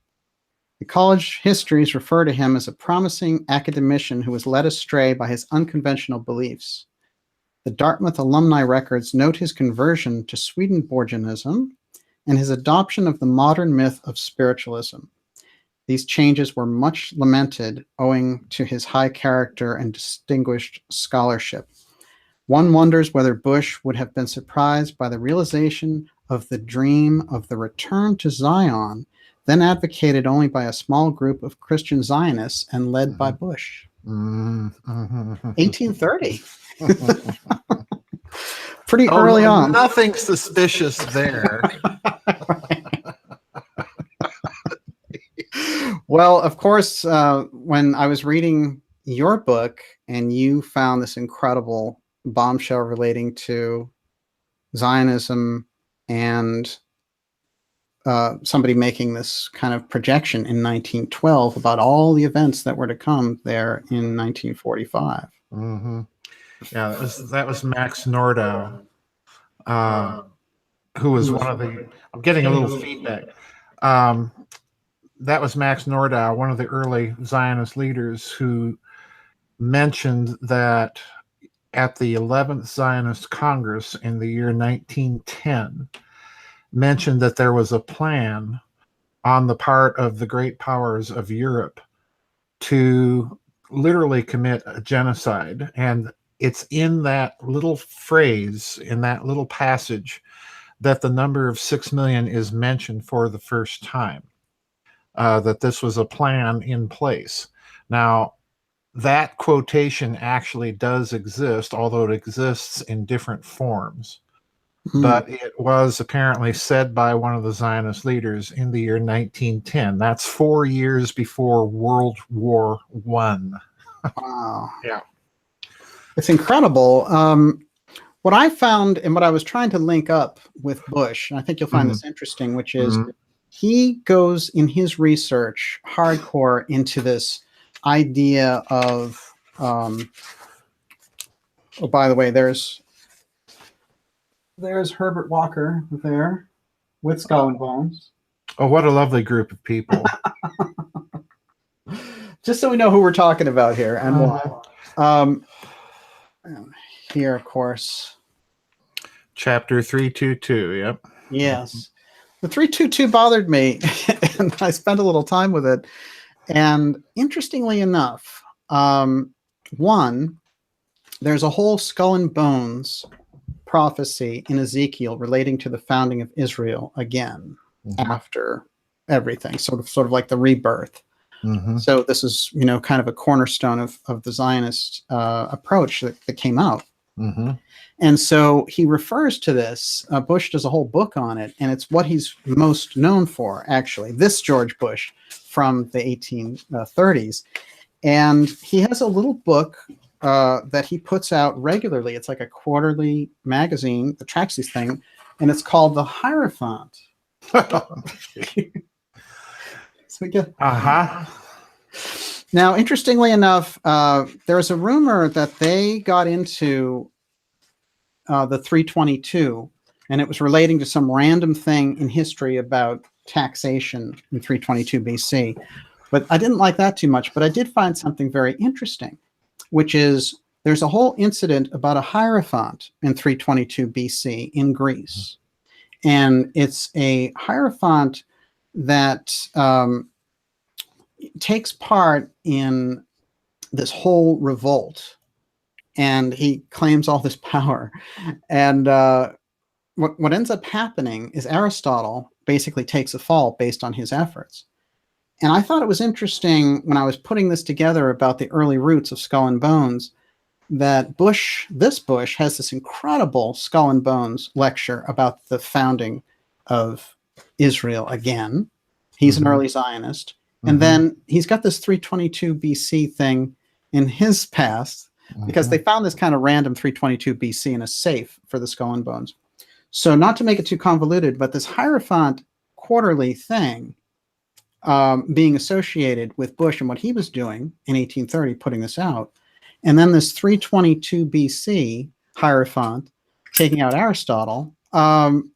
The college histories refer to him as a promising academician who was led astray by his unconventional beliefs. The Dartmouth alumni records note his conversion to Swedenborgianism and his adoption of the modern myth of spiritualism. These changes were much lamented owing to his high character and distinguished scholarship. One wonders whether Bush would have been surprised by the realization of the dream of the return to Zion, then advocated only by a small group of Christian Zionists and led by Bush. 1830. Pretty early on. Nothing suspicious there. Well, of course, when I was reading your book and you found this incredible bombshell relating to Zionism and somebody making this kind of projection in 1912 about all the events that were to come there in 1945. Yeah, that was Max Nordau, who was one of the. I'm getting a little feedback. That was Max Nordau, one of the early Zionist leaders, who mentioned that at the 11th Zionist Congress in the year 1910, mentioned that there was a plan on the part of the great powers of Europe to literally commit a genocide. And it's in that little phrase, in that little passage, that the number of 6 million is mentioned for the first time, that this was a plan in place. Now, that quotation actually does exist, although it exists in different forms. But it was apparently said by one of the Zionist leaders in the year 1910. That's 4 years before World War I. Wow. Yeah. It's incredible. What I found and what I was trying to link up with Bush, and I think you'll find this interesting, which is he goes in his research hardcore into this idea of, oh, by the way, there's Herbert Walker there with Skull and Bones. Oh, what a lovely group of people. Just so we know who we're talking about here and why. Here, of course. Chapter 322, yep. Yes. The 322 bothered me, and I spent a little time with it. And interestingly enough, one, there's a whole Skull and Bones prophecy in Ezekiel relating to the founding of Israel again after everything, sort of like the rebirth. So this is, kind of a cornerstone of the Zionist approach that came out. And so he refers to this. Bush does a whole book on it, and it's what he's most known for, actually. This George Bush from the 1830s. And he has a little book that he puts out regularly. It's like a quarterly magazine that tracks these things, and it's called The Hierophant. So we get Now, interestingly enough, there was a rumor that they got into the 322, and it was relating to some random thing in history about taxation in 322 BC. But I didn't like that too much. But I did find something very interesting, which is there's a whole incident about a hierophant in 322 BC in Greece. And it's a hierophant that takes part in this whole revolt, and he claims all this power. And what ends up happening is Aristotle basically takes a fall based on his efforts. And I thought it was interesting when I was putting this together about the early roots of Skull and Bones that this Bush has this incredible Skull and Bones lecture about the founding of Israel again. He's an early Zionist. And then he's got this 322 BC thing in his past because they found this kind of random 322 BC in a safe for the Skull and Bones. So not to make it too convoluted, but this Hierophant quarterly thing being associated with Bush and what he was doing in 1830, putting this out. And then this 322 BC Hierophant taking out Aristotle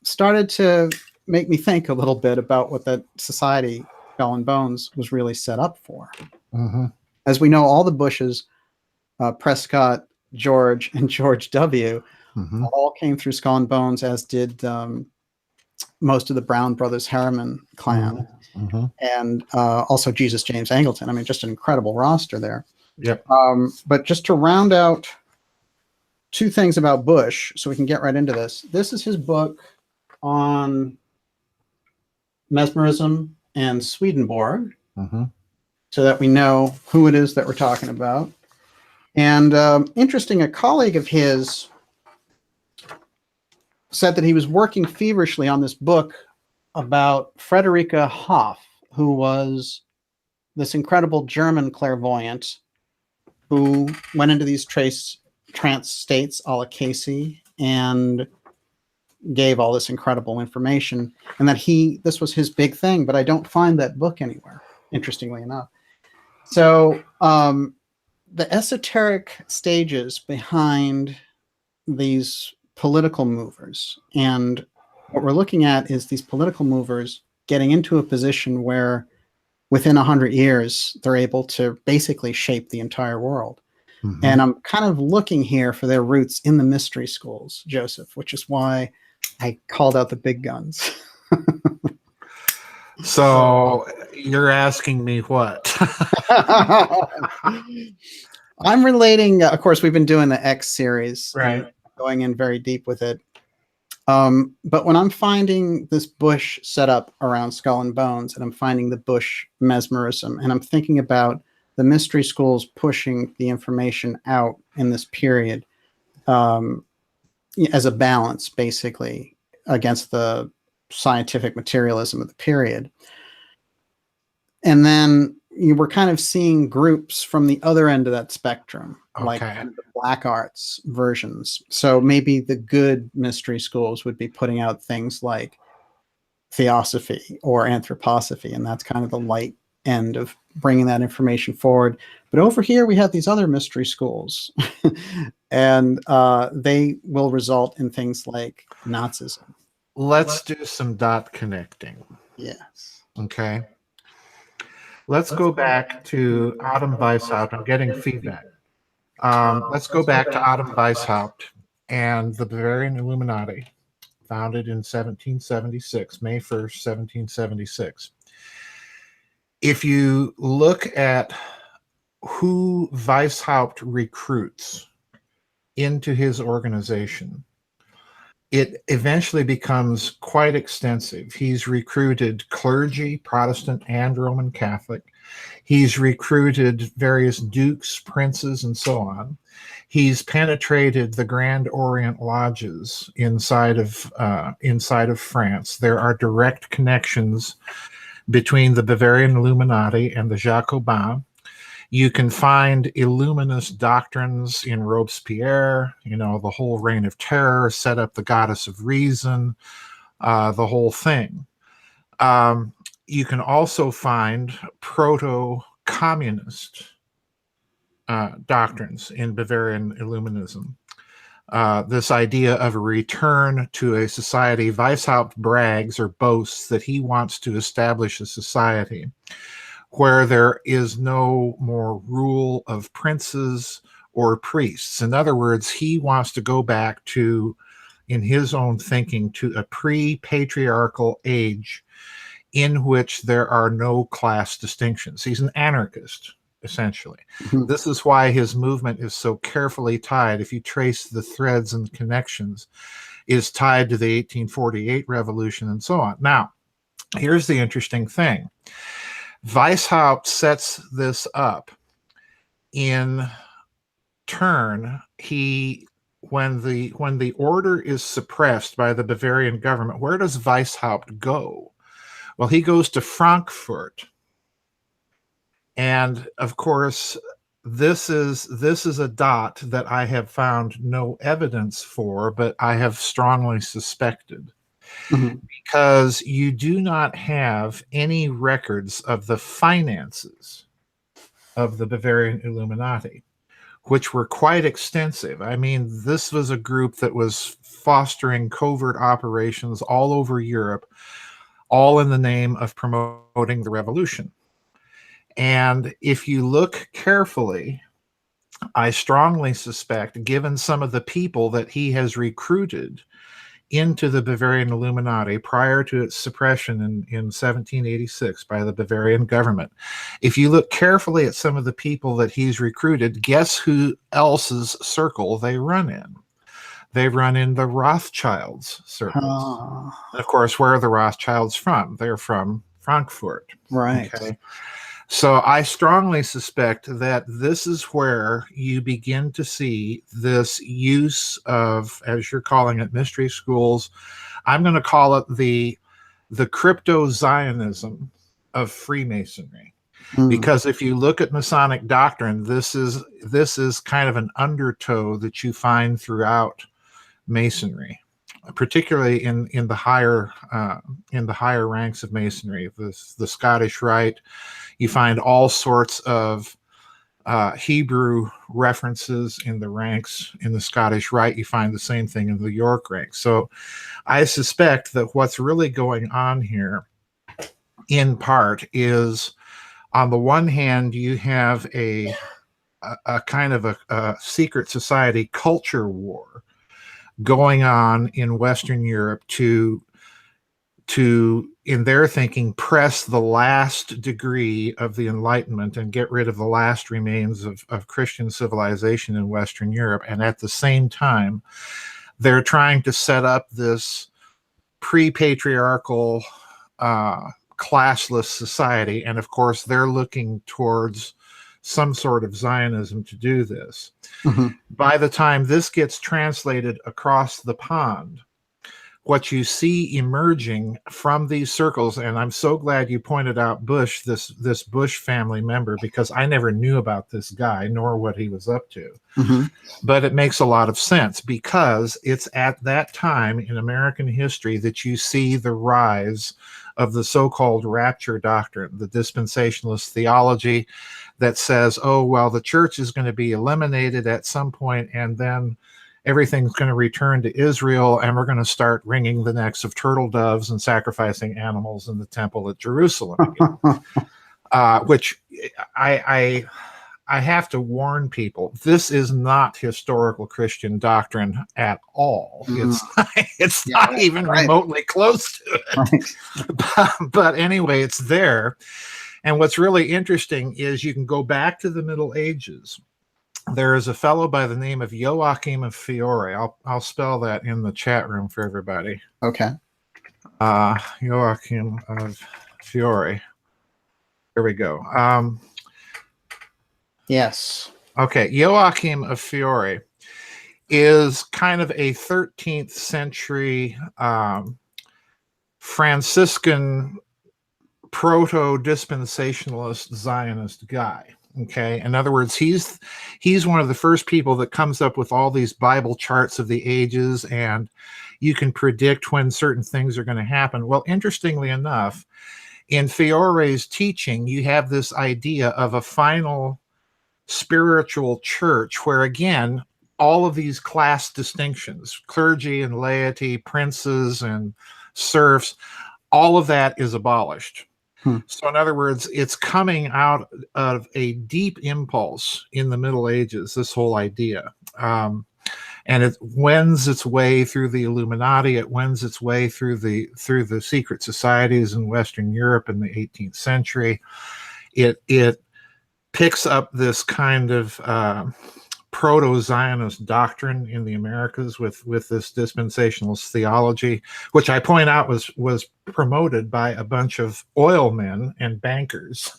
started to make me think a little bit about what that society, Skull and Bones, was really set up for. As we know, all the Bushes, Prescott, George, and George W., all came through Skull and Bones, as did most of the Brown Brothers Harriman clan, and also Jesus James Angleton. I mean, just an incredible roster there. Yep. But just to round out two things about Bush, so we can get right into this. This is his book on Mesmerism and Swedenborg, so that we know who it is that we're talking about. And interesting, a colleague of his said that he was working feverishly on this book about Friederike Hoff, who was this incredible German clairvoyant who went into these trance states a la Casey and gave all this incredible information, and that this was his big thing, but I don't find that book anywhere, interestingly enough. So the esoteric stages behind these political movers, and what we're looking at is these political movers getting into a position where within 100 years they're able to basically shape the entire world. And I'm kind of looking here for their roots in the mystery schools, Joseph, which is why I called out the big guns. So you're asking me what? I'm relating, of course, we've been doing the X series, right? Going in very deep with it. But when I'm finding this Bush setup around Skull and Bones, and I'm finding the Bush mesmerism, and I'm thinking about the mystery schools pushing the information out in this period as a balance, basically, against the scientific materialism of the period. And then you were kind of seeing groups from the other end of that spectrum, like kind of the black arts versions. So maybe the good mystery schools would be putting out things like theosophy or anthroposophy, and that's kind of the light end of bringing that information forward. But over here, we have these other mystery schools, and they will result in things like Nazism. Let's do some dot connecting. Yes. Okay. Let's go back to Adam Weishaupt. I'm getting feedback. Let's go back to Adam Weishaupt and the Bavarian Illuminati, founded in 1776, May 1st, 1776. If you look at who Weishaupt recruits into his organization, it eventually becomes quite extensive. He's recruited clergy, Protestant and Roman Catholic. He's recruited various dukes, princes, and so on. He's penetrated the Grand Orient lodges inside of France. There are direct connections between the Bavarian Illuminati and the Jacobins. You can find Illuminist doctrines in Robespierre, the whole reign of terror, set up the goddess of reason, the whole thing. You can also find proto-communist doctrines in Bavarian Illuminism. This idea of a return to a society. Weishaupt brags or boasts that he wants to establish a society where there is no more rule of princes or priests. In other words, he wants to go back to, in his own thinking, to a pre-patriarchal age in which there are no class distinctions. He's an anarchist, essentially. Mm-hmm. This is why his movement is so carefully tied. If you trace the threads and connections, is tied to the 1848 revolution and so on. Now, here's the interesting thing. Weishaupt sets this up. In turn, when the order is suppressed by the Bavarian government, where does Weishaupt go? Well, he goes to Frankfurt. And of course, this is a dot that I have found no evidence for, but I have strongly suspected. Mm-hmm. Because you do not have any records of the finances of the Bavarian Illuminati, which were quite extensive. I mean, this was a group that was fostering covert operations all over Europe, all in the name of promoting the revolution. And if you look carefully, I strongly suspect, given some of the people that he has recruited into the Bavarian Illuminati prior to its suppression in 1786 by the Bavarian government, if you look carefully at some of the people that he's recruited, guess who else's circle they run in? They run in the Rothschilds' circles. Oh. And of course, where are the Rothschilds from? They're from Frankfurt. Right. Okay. So I strongly suspect that this is where you begin to see this use of, as you're calling it, mystery schools. I'm going to call it the crypto-Zionism of Freemasonry. Because if you look at Masonic doctrine, this is kind of an undertow that you find throughout Masonry, particularly in the higher ranks of Masonry. The Scottish Rite, you find all sorts of Hebrew references in the ranks in the Scottish Rite. You find the same thing in the York ranks. So I suspect that what's really going on here, in part, is on the one hand, you have a kind of a secret society culture war going on in Western Europe to, in their thinking, press the last degree of the Enlightenment and get rid of the last remains of Christian civilization in Western Europe. And at the same time, they're trying to set up this pre-patriarchal, classless society. And of course, they're looking towards some sort of Zionism to do this. Mm-hmm. By the time this gets translated across the pond, what you see emerging from these circles, and I'm so glad you pointed out Bush, this Bush family member, because I never knew about this guy nor what he was up to. Mm-hmm. But it makes a lot of sense, because it's at that time in American history that you see the rise of the so-called rapture doctrine, the dispensationalist theology that says, oh, well, the church is going to be eliminated at some point, and then everything's going to return to Israel, and we're going to start wringing the necks of turtle doves and sacrificing animals in the temple at Jerusalem again. Which I have to warn people, this is not historical Christian doctrine at all. It's not even remotely close to it. But anyway, it's there. And what's really interesting is you can go back to the Middle Ages. There is a fellow by the name of Joachim of Fiore. I'll spell that in the chat room for everybody. Okay. Joachim of Fiore. There we go. Yes. Okay. Joachim of Fiore is kind of a 13th century Franciscan proto-dispensationalist Zionist guy. Okay. In other words, he's one of the first people that comes up with all these Bible charts of the ages, and you can predict when certain things are going to happen. Well, interestingly enough, in Fiore's teaching, you have this idea of a final spiritual church where, again, all of these class distinctions, clergy and laity, princes and serfs, all of that is abolished. So in other words, it's coming out of a deep impulse in the Middle Ages, this whole idea. And it wends its way through the Illuminati. It wends its way through the secret societies in Western Europe in the 18th century. It picks up this kind of proto-Zionist doctrine in the Americas with this dispensationalist theology, which I point out was promoted by a bunch of oil men and bankers.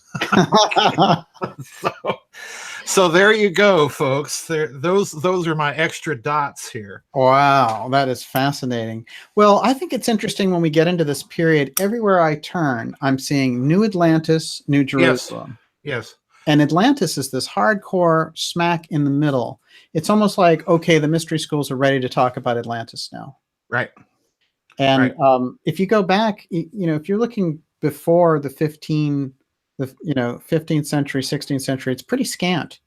So there you go, folks. Those are my extra dots here. Wow, that is fascinating. Well, I think it's interesting when we get into this period. Everywhere I turn, I'm seeing New Atlantis, New Jerusalem. Yes. And Atlantis is this hardcore smack in the middle. It's almost like, okay, the mystery schools are ready to talk about Atlantis now. Right. And if you go back, if you're looking before the 15th century, 16th century, it's pretty scant.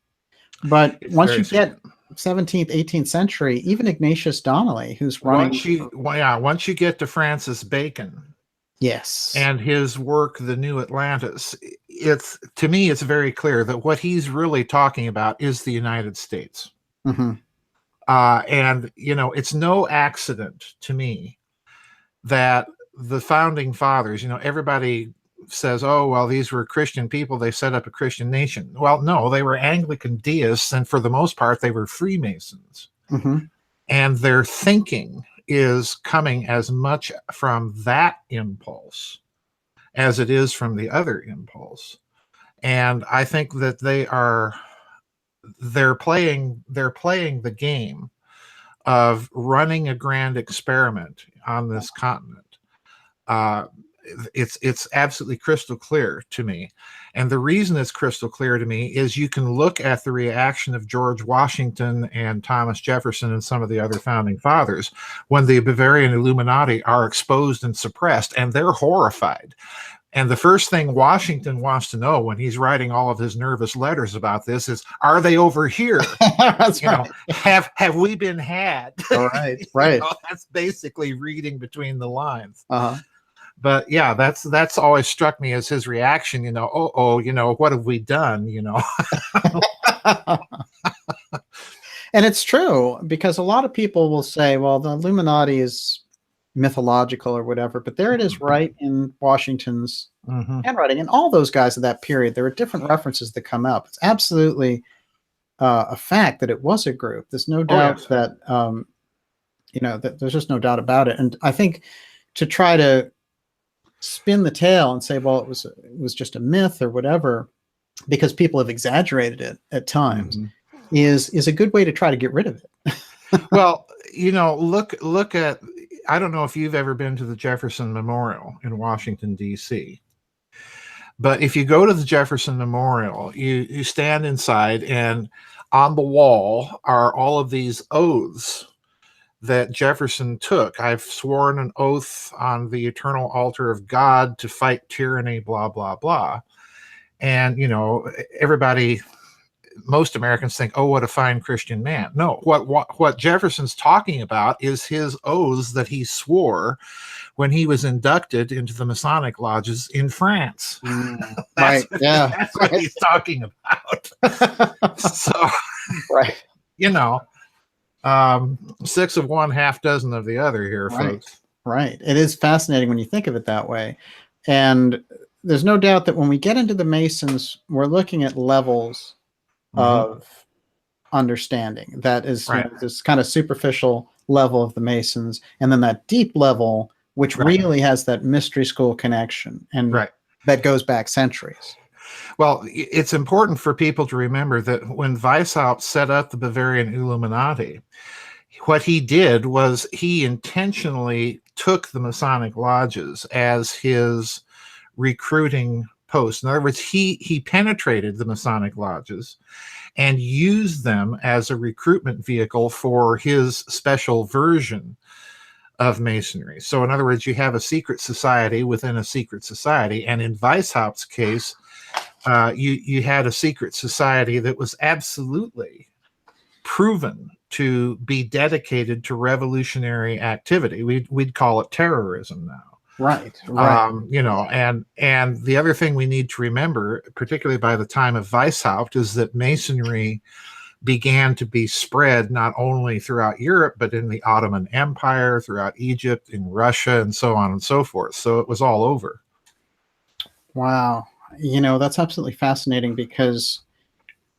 But once you get 17th, 18th century, even Ignatius Donnelly, who's running... Once you get to Francis Bacon... Yes. And his work, The New Atlantis, to me, it's very clear that what he's really talking about is the United States. Mm-hmm. And, it's no accident to me that the founding fathers, everybody says, oh, well, these were Christian people. They set up a Christian nation. Well, no, they were Anglican deists. And for the most part, they were Freemasons. Mm-hmm. And their thinking is coming as much from that impulse as it is from the other impulse. And I think that they're playing the game of running a grand experiment on this continent. It's absolutely crystal clear to me. And the reason it's crystal clear to me is you can look at the reaction of George Washington and Thomas Jefferson and some of the other founding fathers when the Bavarian Illuminati are exposed and suppressed, and they're horrified. And the first thing Washington wants to know when he's writing all of his nervous letters about this is, are they over here? That's right. Have we been had? All right, right. That's basically reading between the lines. Uh-huh. But yeah, that's always struck me as his reaction, what have we done, And it's true, because a lot of people will say, well, the Illuminati is mythological or whatever, but there it is right in Washington's handwriting. And all those guys of that period, there are different references that come up. It's absolutely a fact that it was a group. There's no doubt that, that there's just no doubt about it. And I think to try to spin the tale and say, well, it was just a myth or whatever, because people have exaggerated it at times, is a good way to try to get rid of it. Well, look at I don't know if you've ever been to the Jefferson Memorial in Washington, D.C., but if you go to the Jefferson Memorial, you stand inside, and on the wall are all of these oaths that Jefferson took. I've sworn an oath on the eternal altar of God to fight tyranny, blah, blah, blah. And, you know, most Americans think, oh, what a fine Christian man. No, what Jefferson's talking about is his oaths that he swore when he was inducted into the Masonic lodges in France. Right. Yeah. That's what he's talking about. So, right. You know, 6 of one, half dozen of the other here, folks. Right. It is fascinating when you think of it that way. And there's no doubt that when we get into the Masons, we're looking at levels of understanding. That is you know, this kind of superficial level of the Masons, and then that deep level, which really has that mystery school connection, and that goes back centuries. Well, it's important for people to remember that when Weishaupt set up the Bavarian Illuminati, what he did was he intentionally took the Masonic lodges as his recruiting post. In other words, he penetrated the Masonic lodges and used them as a recruitment vehicle for his special version of Masonry. So in other words, you have a secret society within a secret society. And in Weishaupt's case, you had a secret society that was absolutely proven to be dedicated to revolutionary activity. We'd call it terrorism now. Right. You know, and the other thing we need to remember, particularly by the time of Weishaupt, is that Masonry began to be spread not only throughout Europe, but in the Ottoman Empire, throughout Egypt, in Russia, and so on and so forth. So it was all over. Wow. You know, that's absolutely fascinating, because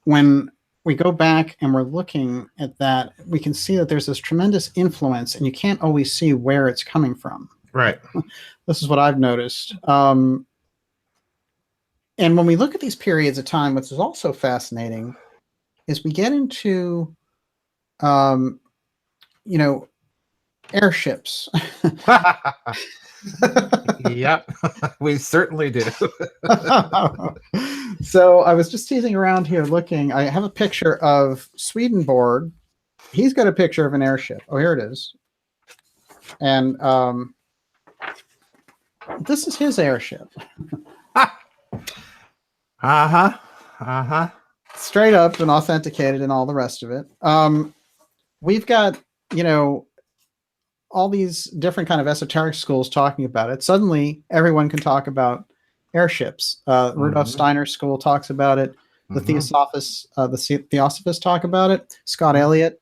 when we go back and we're looking at that, we can see that there's this tremendous influence, and you can't always see where it's coming from. Right. This is what I've noticed. And when we look at these periods of time, which is also fascinating, is we get into, you know, airships. Yep, we certainly do. So I was just teasing around here looking. I have a picture of Swedenborg. He's got a picture of an airship. Oh, here it is. And this is his airship. Straight up and authenticated and all the rest of it. We've got, you know, all these different kind of esoteric schools talking about it. Suddenly everyone can talk about airships. Rudolf Steiner's school talks about it. The Theosophists talk about it. Scott Elliott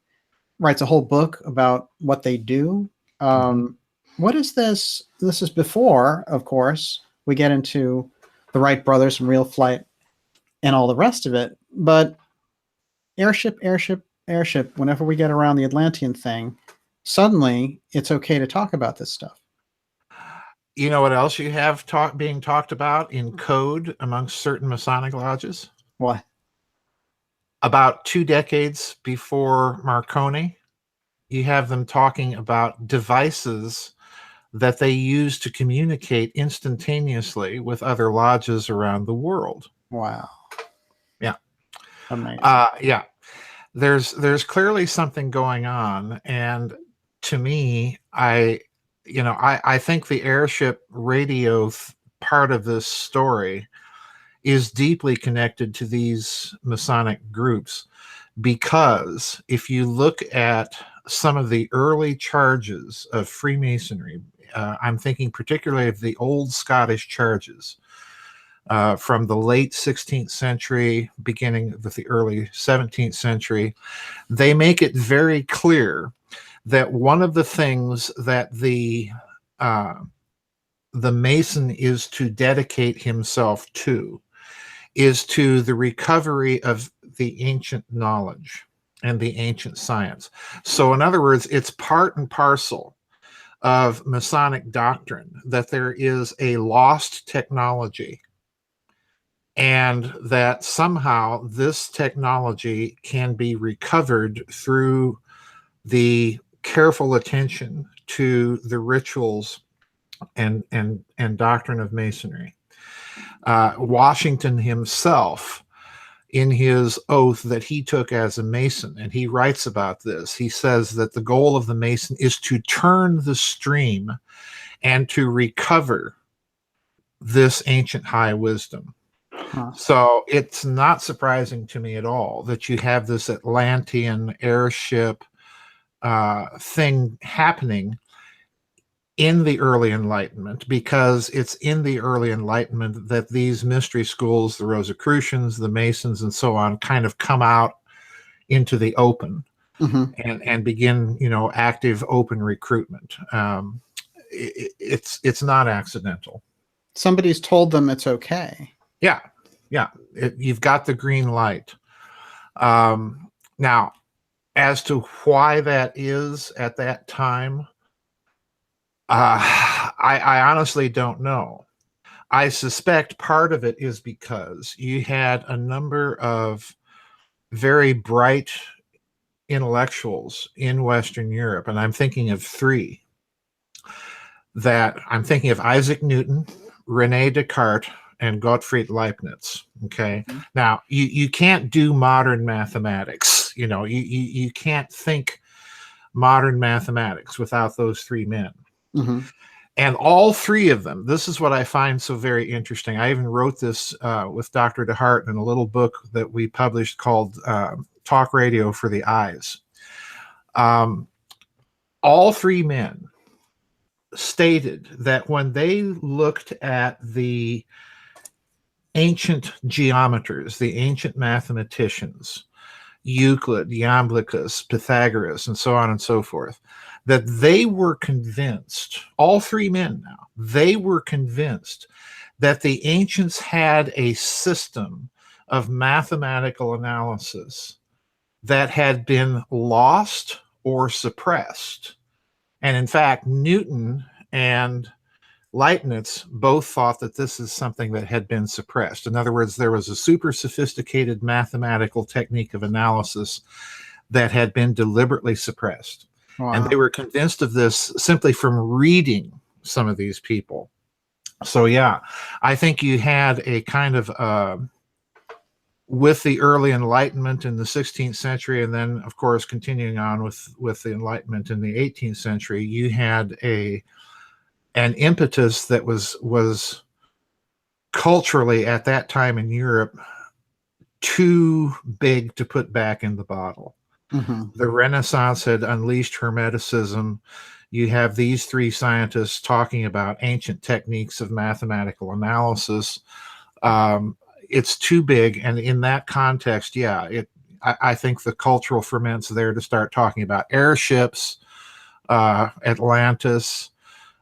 writes a whole book about what they do. What is this? This is before, of course, we get into the Wright brothers and real flight and all the rest of it. But airship, whenever we get around the Atlantean thing, suddenly it's okay to talk about this stuff. You know what else you have being talked about in code amongst certain Masonic lodges? What? About 2 decades before Marconi, you have them talking about devices that they use to communicate instantaneously with other lodges around the world. Wow. Yeah. Amazing. Yeah. There's clearly something going on, and to me, I think the airship radio part of this story is deeply connected to these Masonic groups, because if you look at some of the early charges of Freemasonry, I'm thinking particularly of the old Scottish charges from the late 16th century, beginning with the early 17th century, they make it very clear that one of the things that the Mason is to dedicate himself to is to the recovery of the ancient knowledge and the ancient science. So in other words, it's part and parcel of Masonic doctrine that there is a lost technology, and that somehow this technology can be recovered through the careful attention to the rituals and doctrine of Masonry. Washington himself, in his oath that he took as a Mason, and he writes about this, he says that the goal of the Mason is to turn the stream and to recover this ancient high wisdom. So it's not surprising to me at all that you have this Atlantean airship thing happening in the early Enlightenment, because it's in the early Enlightenment that these mystery schools, the Rosicrucians, the Masons, and so on, kind of come out into the open and begin, active open recruitment. It's not accidental. Somebody's told them it's okay. Yeah. You've got the green light. Now, as to why that is at that time, I honestly don't know. I suspect part of it is because you had a number of very bright intellectuals in Western Europe, and I'm thinking of three. I'm thinking of Isaac Newton, René Descartes, and Gottfried Leibniz. Okay. Now you can't do modern mathematics. You can't think modern mathematics without those three men. And all three of them, this is what I find so very interesting. I even wrote this with Dr. DeHart in a little book that we published called Talk Radio for the Eyes. All three men stated that when they looked at the ancient geometers, the ancient mathematicians, Euclid, Iamblichus, Pythagoras, and so on and so forth, that they were convinced, all three men now, they were convinced that the ancients had a system of mathematical analysis that had been lost or suppressed. And in fact, Newton and Leibniz both thought that this is something that had been suppressed. In other words, there was a super sophisticated mathematical technique of analysis that had been deliberately suppressed. Wow. And they were convinced of this simply from reading some of these people. So yeah, I think you had a kind of, with the early Enlightenment in the 16th century, and then of course continuing on with the Enlightenment in the 18th century, you had an impetus that was culturally at that time in Europe too big to put back in the bottle. The Renaissance had unleashed Hermeticism. You have these three scientists talking about ancient techniques of mathematical analysis. It's too big, and in that context, I think the cultural ferment's there to start talking about airships, Atlantis,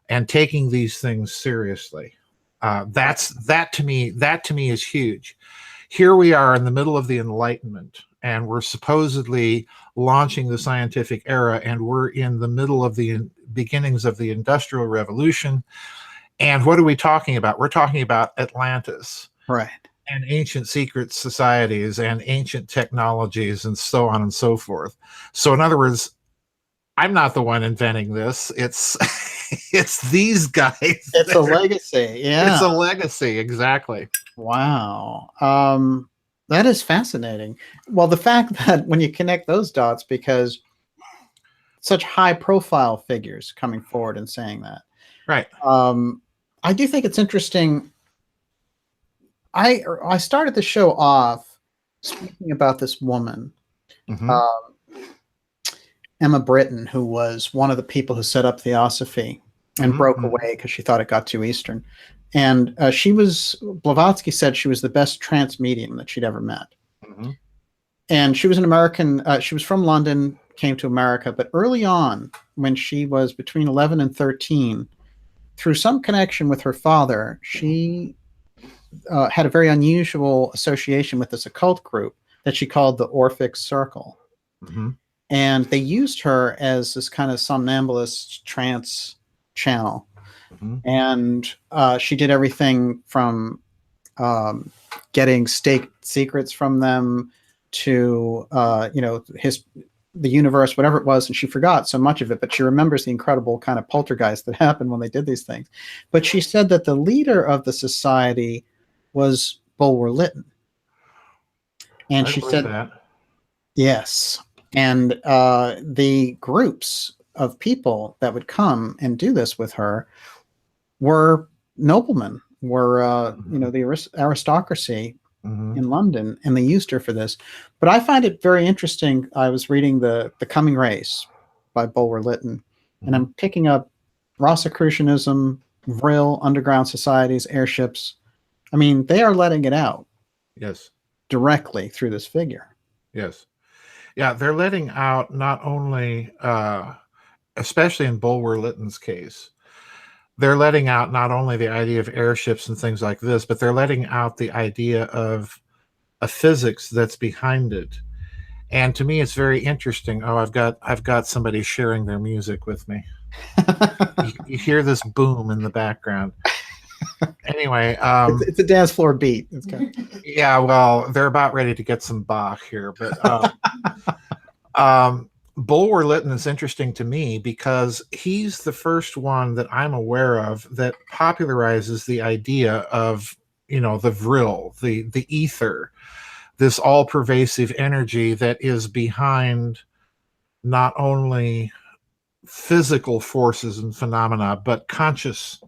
and taking these things seriously. That to me is huge. Here we are in the middle of the Enlightenment, and we're supposedly launching the scientific era, and we're in the middle of the beginnings of the Industrial Revolution. And what are we talking about? We're talking about Atlantis. Right. And ancient secret societies and ancient technologies and so on and so forth. So in other words, I'm not the one inventing this. It's these guys. It's a legacy. Yeah. It's a legacy. Exactly. Wow. That is fascinating. Well, the fact that when you connect those dots, because such high profile figures coming forward and saying that. Right. I do think it's interesting. I started the show off speaking about this woman, Emma Britton, who was one of the people who set up Theosophy and broke away because she thought it got too Eastern. And Blavatsky said she was the best trance medium that she'd ever met. And she was an American, she was from London, came to America, but early on, when she was between 11 and 13, through some connection with her father, she had a very unusual association with this occult group that she called the Orphic Circle. And they used her as this kind of somnambulist trance channel. And she did everything from getting state secrets from them to, the universe, whatever it was, and she forgot so much of it, but she remembers the incredible kind of poltergeist that happened when they did these things. But she said that the leader of the society was Bulwer Lytton. And she said that. Yes. And the groups of people that would come and do this with her were noblemen, were the aristocracy in London, and they used her for this. But I find it very interesting. I was reading The Coming Race by Bulwer Lytton, and I'm picking up Rosicrucianism, Vril, underground societies, airships. I mean, they are letting it out. Yes. Directly through this figure. Yes. Yeah, they're letting out not only, especially in Bulwer Lytton's case, they're letting out not only the idea of airships and things like this, but they're letting out the idea of a physics that's behind it. And to me, it's very interesting. Oh, I've got somebody sharing their music with me. You hear this boom in the background. Anyway, it's a dance floor beat. It's kind of... Yeah, well, they're about ready to get some Bach here, but Bulwer Lytton is interesting to me because he's the first one that I'm aware of that popularizes the idea of, the vril, the ether, this all-pervasive energy that is behind not only physical forces and phenomena, but consciousness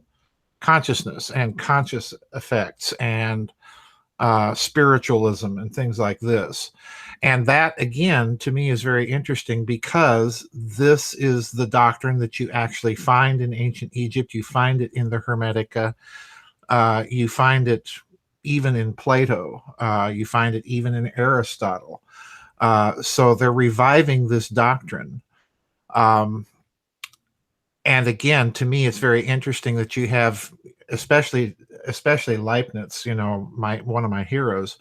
and conscious effects and spiritualism and things like this. And that, again, to me is very interesting because this is the doctrine that you actually find in ancient Egypt. You find it in the Hermetica. You find it even in Plato. You find it even in Aristotle. So they're reviving this doctrine. And again, to me, it's very interesting that you have, especially Leibniz, one of my heroes,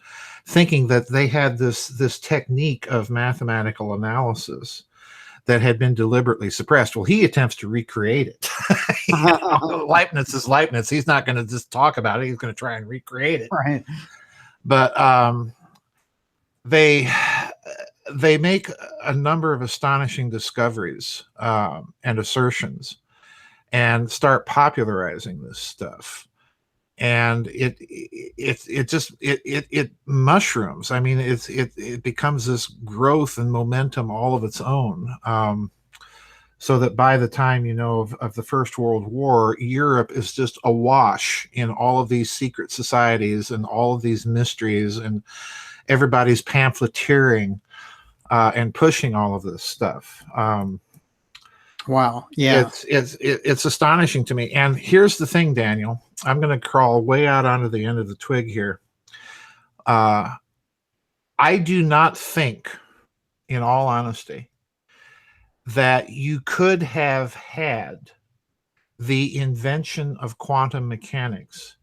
thinking that they had this technique of mathematical analysis that had been deliberately suppressed. Well, he attempts to recreate it. Leibniz is Leibniz. He's not going to just talk about it. He's going to try and recreate it. Right. But they make a number of astonishing discoveries and assertions and start popularizing this stuff. And it mushrooms. I mean, it becomes this growth and momentum all of its own. So that by the time, of the First World War, Europe is just awash in all of these secret societies and all of these mysteries, and everybody's pamphleteering and pushing all of this stuff. Wow. Yeah. It's astonishing to me. And here's the thing, Daniel. I'm going to crawl way out onto the end of the twig here. I do not think, in all honesty, that you could have had the invention of quantum mechanics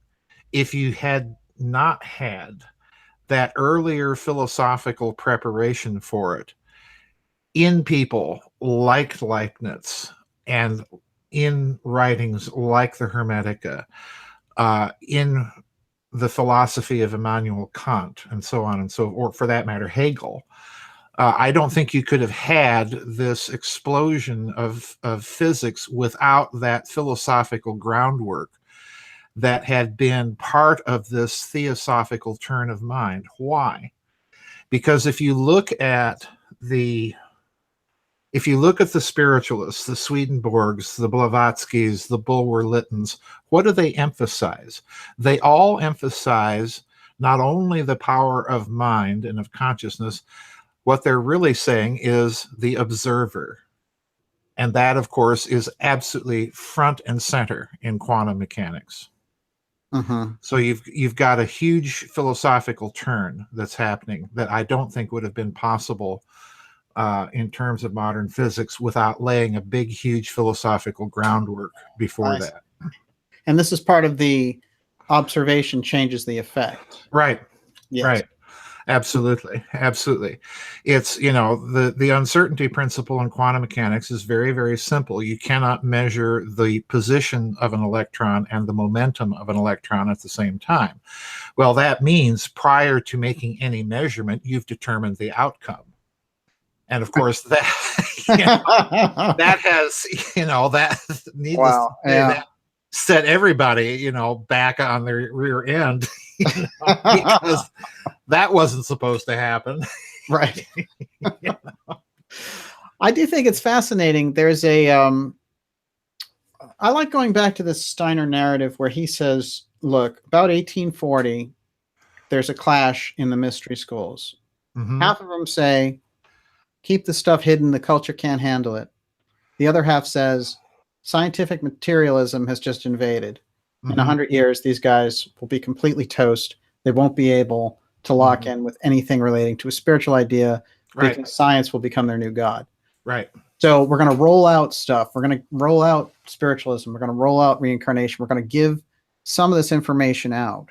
if you had not had that earlier philosophical preparation for it in people like Leibniz and in writings like the Hermetica, in the philosophy of Immanuel Kant, and so on and so, or for that matter, Hegel. I don't think you could have had this explosion of physics without that philosophical groundwork that had been part of this theosophical turn of mind. Why? Because if you look at the spiritualists, the Swedenborgs, the Blavatskys, the Bulwer Lyttons, what do they emphasize? They all emphasize not only the power of mind and of consciousness. What they're really saying is the observer. And that, of course, is absolutely front and center in quantum mechanics. So you've got a huge philosophical turn that's happening that I don't think would have been possible in terms of modern physics without laying a big, huge philosophical groundwork before that. And this is part of the observation changes the effect. Right. Yes. Right. Absolutely. It's, the uncertainty principle in quantum mechanics is very, very simple. You cannot measure the position of an electron and the momentum of an electron at the same time. Well, that means prior to making any measurement, you've determined the outcome. And of course that that has, that needless to say, that set everybody, back on their rear end, because that wasn't supposed to happen. Right. I do think it's fascinating. There's I like going back to this Steiner narrative where he says, look, about 1840, there's a clash in the mystery schools. Mm-hmm. Half of them say, keep the stuff hidden, the culture can't handle it. The other half says, scientific materialism has just invaded. Mm-hmm. In 100 years, these guys will be completely toast. They won't be able to lock in with anything relating to a spiritual idea, because science will become their new god. Right. So we're going to roll out stuff. We're going to roll out spiritualism. We're going to roll out reincarnation. We're going to give some of this information out.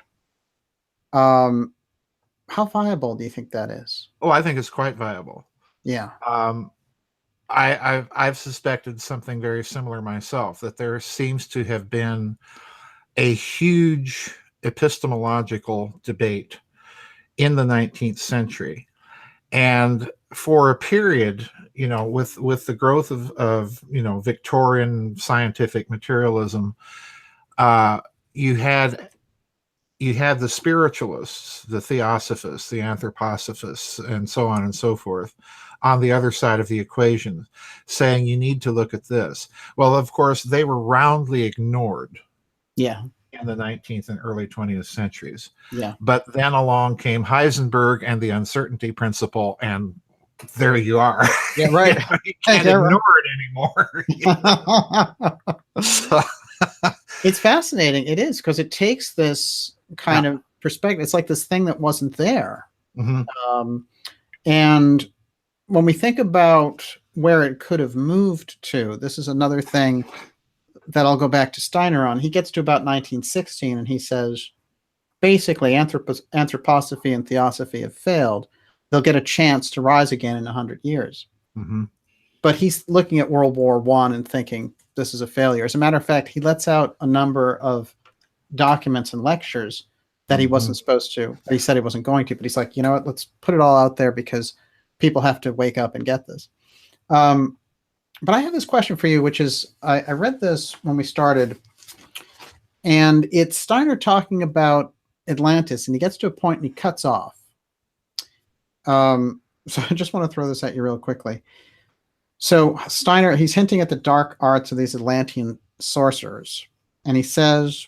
How viable do you think that is? Oh, I think it's quite viable. Yeah. I've suspected something very similar myself, that there seems to have been a huge epistemological debate in the 19th century. And for a period, with the growth of Victorian scientific materialism, you had the spiritualists, the theosophists, the anthroposophists, and so on and so forth, on the other side of the equation, saying you need to look at this. Well, of course, they were roundly ignored. Yeah. In the 19th and early 20th centuries. Yeah. But then along came Heisenberg and the uncertainty principle, and there you are. Yeah, right. You can't ignore it anymore. So, it's fascinating. It is, because it takes this kind of perspective. It's like this thing that wasn't there. Mm-hmm. And when we think about where it could have moved to, this is another thing that I'll go back to Steiner on. He gets to about 1916 and he says, basically, anthroposophy and theosophy have failed. They'll get a chance to rise again in 100 years. Mm-hmm. But he's looking at World War I and thinking this is a failure. As a matter of fact, he lets out a number of documents and lectures that he wasn't supposed to, that he said he wasn't going to, but he's like, you know what, let's put it all out there because people have to wake up and get this. But I have this question for you, which is, I read this when we started, and it's Steiner talking about Atlantis, and he gets to a point and he cuts off. So I just want to throw this at you real quickly. So Steiner, he's hinting at the dark arts of these Atlantean sorcerers, and he says,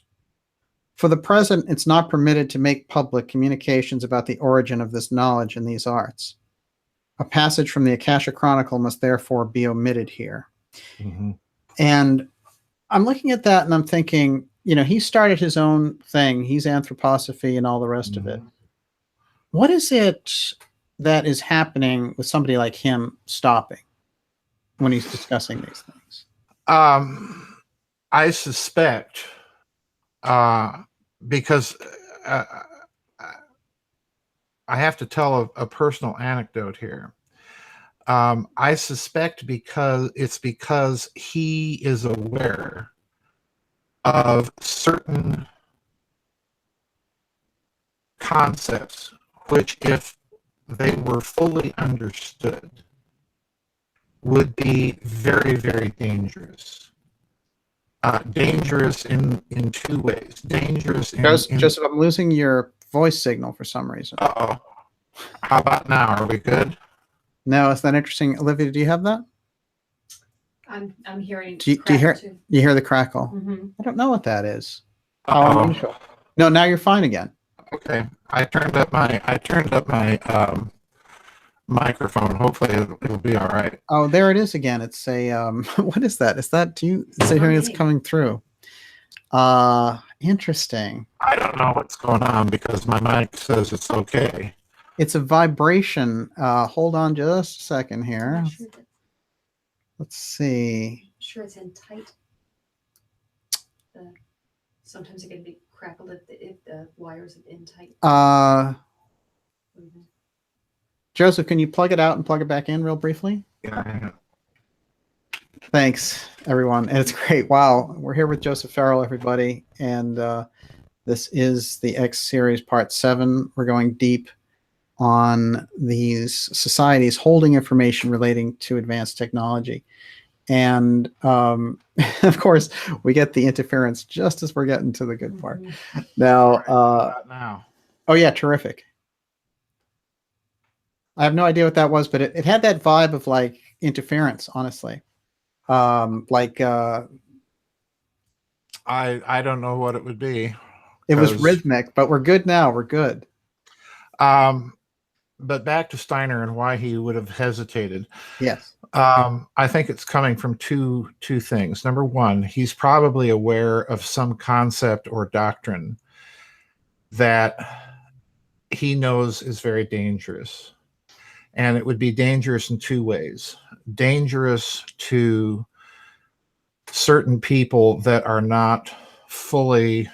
for the present, it's not permitted to make public communications about the origin of this knowledge and these arts. A passage from the Akasha Chronicle must therefore be omitted here. Mm-hmm. And I'm looking at that and I'm thinking, he started his own thing. He's anthroposophy and all the rest of it. What is it that is happening with somebody like him stopping when he's discussing these things? I suspect, because I have to tell a personal anecdote here. I suspect because he is aware of certain concepts which, if they were fully understood, would be very, very dangerous. Dangerous in two ways. Dangerous in... Joseph, I'm losing your voice signal for some reason. Uh-oh. How about now? Are we good? No, is that interesting? Olivia, do you have that? I'm hearing. Do you hear? Too. You hear the crackle? Mm-hmm. I don't know what that is. Uh-oh. No, now you're fine again. Okay, I turned up my microphone. Hopefully, it'll be all right. Oh, there it is again. It's a what is that? Is that hearing it's coming through? Interesting. I don't know what's going on because my mic says it's okay. It's a vibration. Hold on just a second here. Sure Let's see. I'm sure it's in tight. Sometimes it can be crackled if the wires are in tight. Joseph, can you plug it out and plug it back in real briefly? Yeah. Thanks, everyone. And it's great. Wow. We're here with Joseph Farrell, everybody. And this is the X series part 7. We're going deep on these societies holding information relating to advanced technology. And of course, we get the interference just as we're getting to the good part. Now, oh yeah, terrific. I have no idea what that was, but it had that vibe of like interference, honestly. I don't know what it would be. It was rhythmic, but we're good now. We're good. But back to Steiner and why he would have hesitated. Yes. I think it's coming from two things. Number one, he's probably aware of some concept or doctrine that he knows is very dangerous. And it would be dangerous in two ways. Dangerous to certain people that are not fully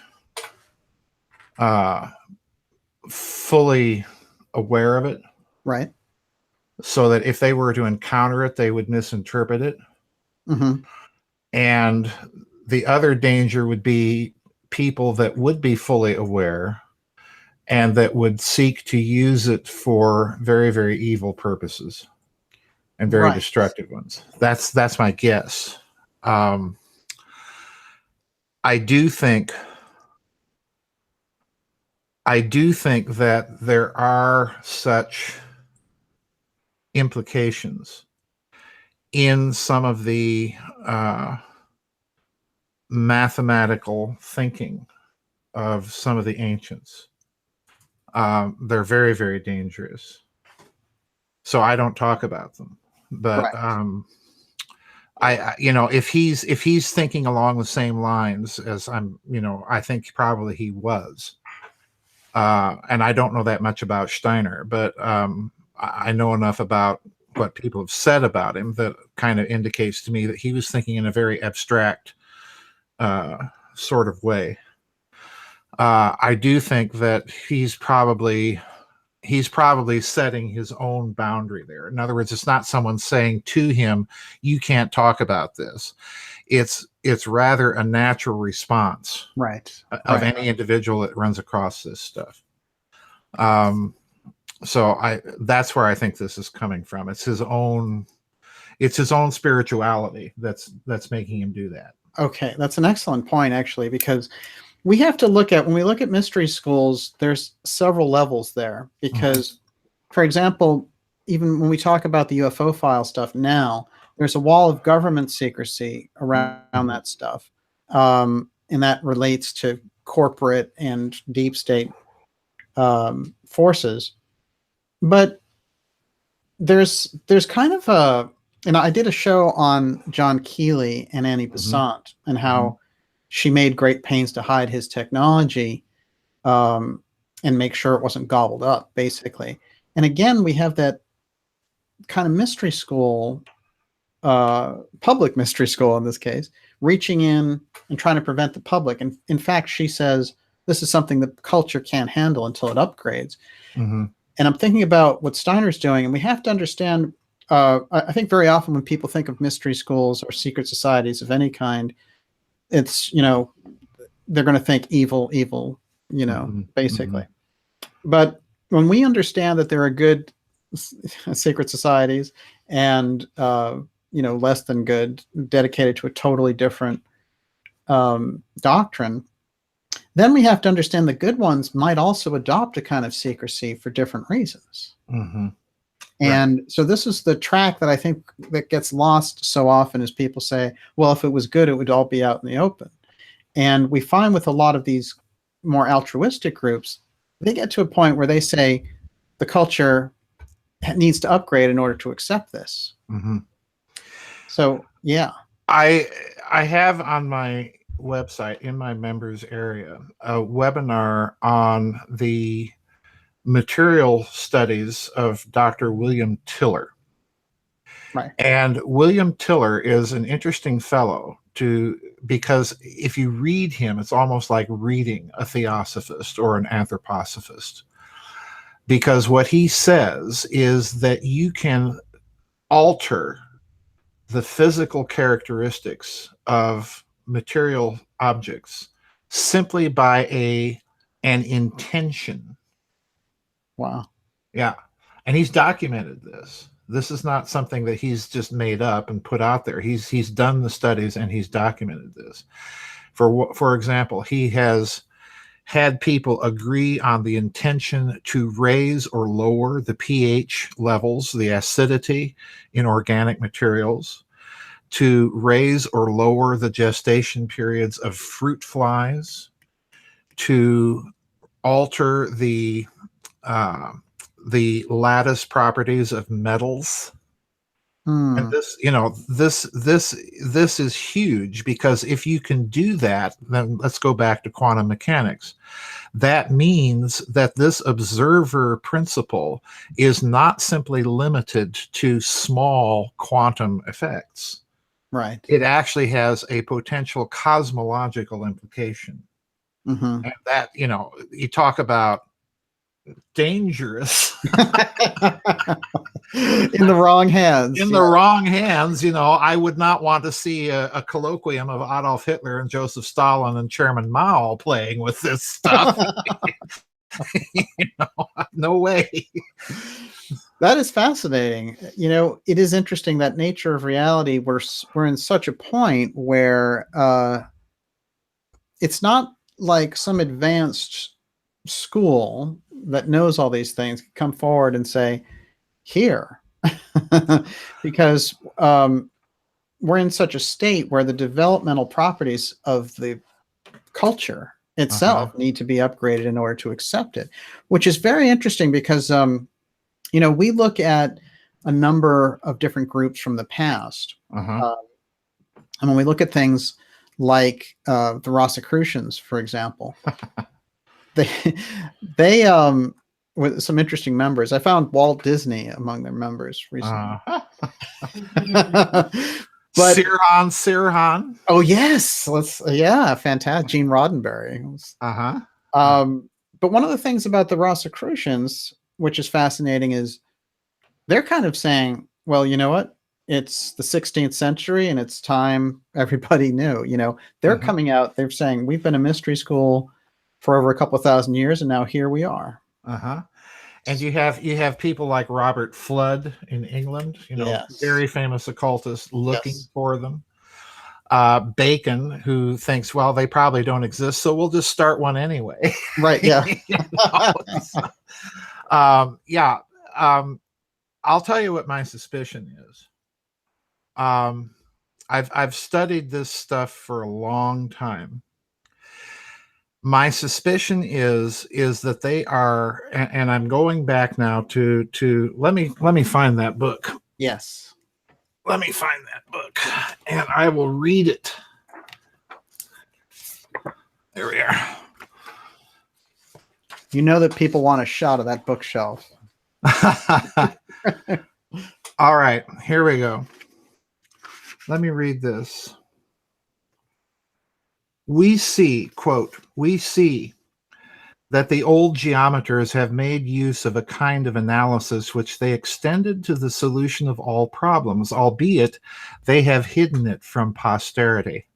aware of it. Right. So that if they were to encounter it, they would misinterpret it. Mm-hmm. And the other danger would be people that would be fully aware and that would seek to use it for very, very evil purposes and very destructive ones. That's my guess. I do think that there are such implications in some of the mathematical thinking of some of the ancients. They're very, very dangerous. So I don't talk about them, but if he's thinking along the same lines as I think probably he was. And I don't know that much about Steiner, but I know enough about what people have said about him that kind of indicates to me that he was thinking in a very abstract sort of way. I do think that he's probably setting his own boundary there. In other words, it's not someone saying to him, you can't talk about this. It's rather a natural response of any individual that runs across this stuff. So that's where I think this is coming from. It's his own spirituality that's making him do that. Okay, that's an excellent point, actually, because we have to when we look at mystery schools, there's several levels there. Because, for example, even when we talk about the UFO file stuff now, there's a wall of government secrecy around that stuff. And that relates to corporate and deep state forces. But there's kind of I did a show on John Keeley and Annie Besant and how she made great pains to hide his technology and make sure it wasn't gobbled up, basically. And again, we have that kind of mystery school, public mystery school in this case, reaching in and trying to prevent the public. And in fact, she says this is something that culture can't handle until it upgrades. And I'm thinking about what Steiner's doing, and we have to understand, I think very often when people think of mystery schools or secret societies of any kind, it's, they're going to think evil, basically. But when we understand that there are good secret societies and, less than good, dedicated to a totally different doctrine, then we have to understand the good ones might also adopt a kind of secrecy for different reasons. And so this is the track that I think that gets lost so often, is people say, well, if it was good, it would all be out in the open. And we find with a lot of these more altruistic groups, they get to a point where they say the culture needs to upgrade in order to accept this. So, yeah. I have on my website, in my members area, a webinar on the material studies of Dr. William Tiller. And William Tiller is an interesting fellow because if you read him, it's almost like reading a theosophist or an anthroposophist. Because what he says is that you can alter the physical characteristics of material objects simply by an intention. Wow. Yeah. And he's documented this. This is not something that he's just made up and put out there. He's done the studies and he's documented this. For example, he has had people agree on the intention to raise or lower the pH levels, the acidity in organic materials, to raise or lower the gestation periods of fruit flies, to alter the lattice properties of metals. And this, this is huge, because if you can do that, then let's go back to quantum mechanics. That means that this observer principle is not simply limited to small quantum effects. Right. It actually has a potential cosmological implication. Mm-hmm. And that, you talk about dangerous in the wrong hands. In the wrong hands, I would not want to see a colloquium of Adolf Hitler and Joseph Stalin and Chairman Mao playing with this stuff. No way. That is fascinating. It is interesting that nature of reality, we're in such a point where it's not like some advanced school that knows all these things can come forward and say, here, because we're in such a state where the developmental properties of the culture itself need to be upgraded in order to accept it, which is very interesting because, we look at a number of different groups from the past. And when we look at things like the Rosicrucians, for example, they with some interesting members. I found Walt Disney among their members recently. But Sirhan. Oh yes, fantastic. Gene Roddenberry. But one of the things about the Rosicrucians, which is fascinating, is they're kind of saying, well, you know what? It's the 16th century and it's time everybody knew. They're coming out, they're saying, we've been a mystery school for over a couple of thousand years, and now here we are. And you have people like Robert Flood in England, very famous occultist, looking for them. Bacon, who thinks, well, they probably don't exist, so we'll just start one anyway. Right. Yeah. I'll tell you what my suspicion is. I've studied this stuff for a long time. My suspicion is that they are, and I'm going back now to let me find that book. Yes. Let me find that book, and I will read it. There we are. You know that people want a shot of that bookshelf. All right, here we go. Let me read this. We see, quote, we see that the old geometers have made use of a kind of analysis which they extended to the solution of all problems, albeit they have hidden it from posterity.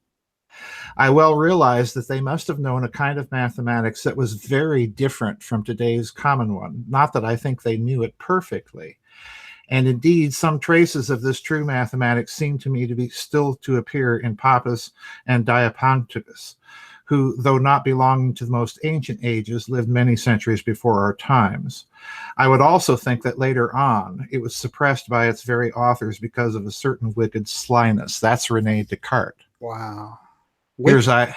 I well realize that they must have known a kind of mathematics that was very different from today's common one. Not that I think they knew it perfectly. And indeed, some traces of this true mathematics seem to me to be still to appear in Pappus and Diapanctus, who, though not belonging to the most ancient ages, lived many centuries before our times. I would also think that later on, it was suppressed by its very authors because of a certain wicked slyness. That's René Descartes. Wow. Here's Isaac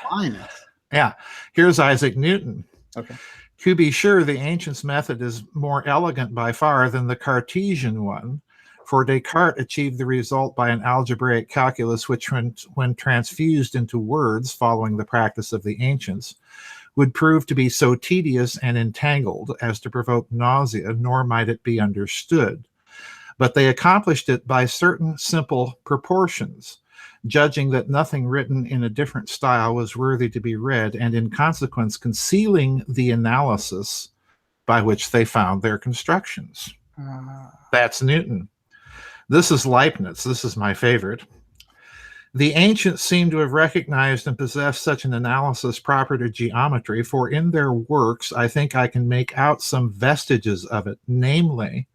Newton. Okay. To be sure, the ancients' method is more elegant by far than the Cartesian one, for Descartes achieved the result by an algebraic calculus which, when transfused into words following the practice of the ancients, would prove to be so tedious and entangled as to provoke nausea, nor might it be understood. But they accomplished it by certain simple proportions, judging that nothing written in a different style was worthy to be read, and in consequence concealing the analysis by which they found their constructions. That's Newton. This is Leibniz. This is my favorite. The ancients seem to have recognized and possessed such an analysis proper to geometry, for in their works I think I can make out some vestiges of it, namely,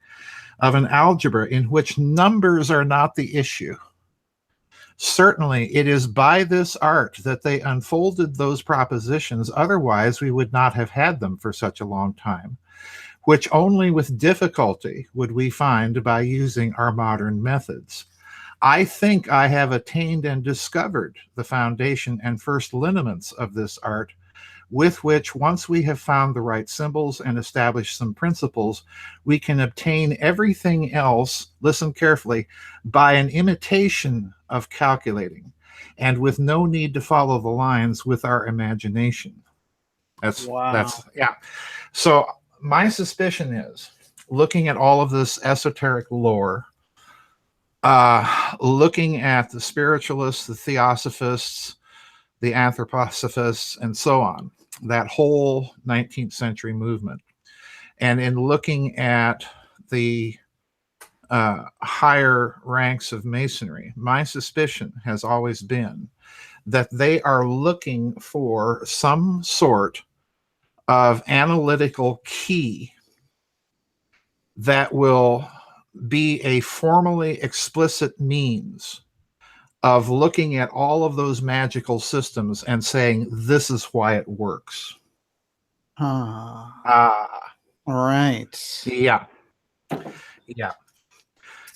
of an algebra in which numbers are not the issue. Certainly, it is by this art that they unfolded those propositions, otherwise we would not have had them for such a long time, which only with difficulty would we find by using our modern methods. I think I have attained and discovered the foundation and first lineaments of this art, with which, once we have found the right symbols and established some principles, we can obtain everything else, listen carefully, by an imitation of calculating, and with no need to follow the lines with our imagination. That's yeah. So my suspicion is, looking at all of this esoteric lore, looking at the spiritualists, the theosophists, the anthroposophists, and so on, that whole 19th century movement, and in looking at the higher ranks of Masonry, my suspicion has always been that they are looking for some sort of analytical key that will be a formally explicit means of looking at all of those magical systems and saying, this is why it works. Right. Yeah. Yeah.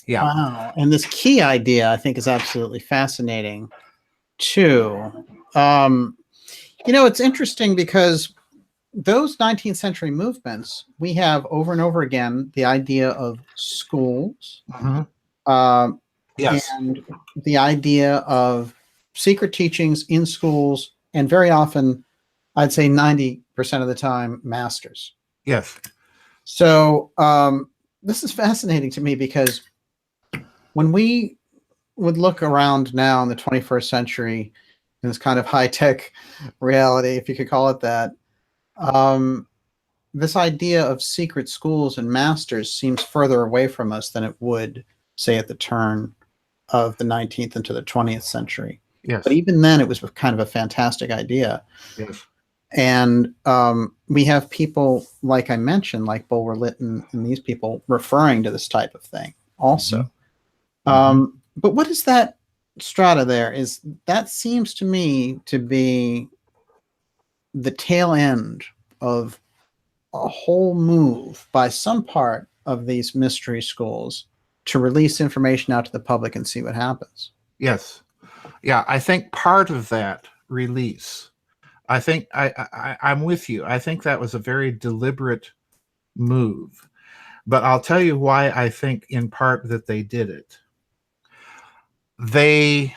Yeah. Wow. And this key idea, I think, is absolutely fascinating, too. It's interesting because those 19th century movements, we have over and over again the idea of schools. Mm-hmm. Yes. And the idea of secret teachings in schools, and very often, I'd say 90% of the time, masters. Yes. So this is fascinating to me, because when we would look around now in the 21st century, in this kind of high-tech reality, if you could call it that, this idea of secret schools and masters seems further away from us than it would, say, at the turn of the 19th into the 20th century. Yes. But even then, it was kind of a fantastic idea. Yes. And we have people, like I mentioned, like Bulwer Lytton and these people, referring to this type of thing also. Mm-hmm. But what is that strata there? That seems to me to be the tail end of a whole move by some part of these mystery schools to release information out to the public and see what happens. Yes. Yeah, I think part of that release, I think I'm with you. I think that was a very deliberate move. But I'll tell you why I think in part that they did it. They,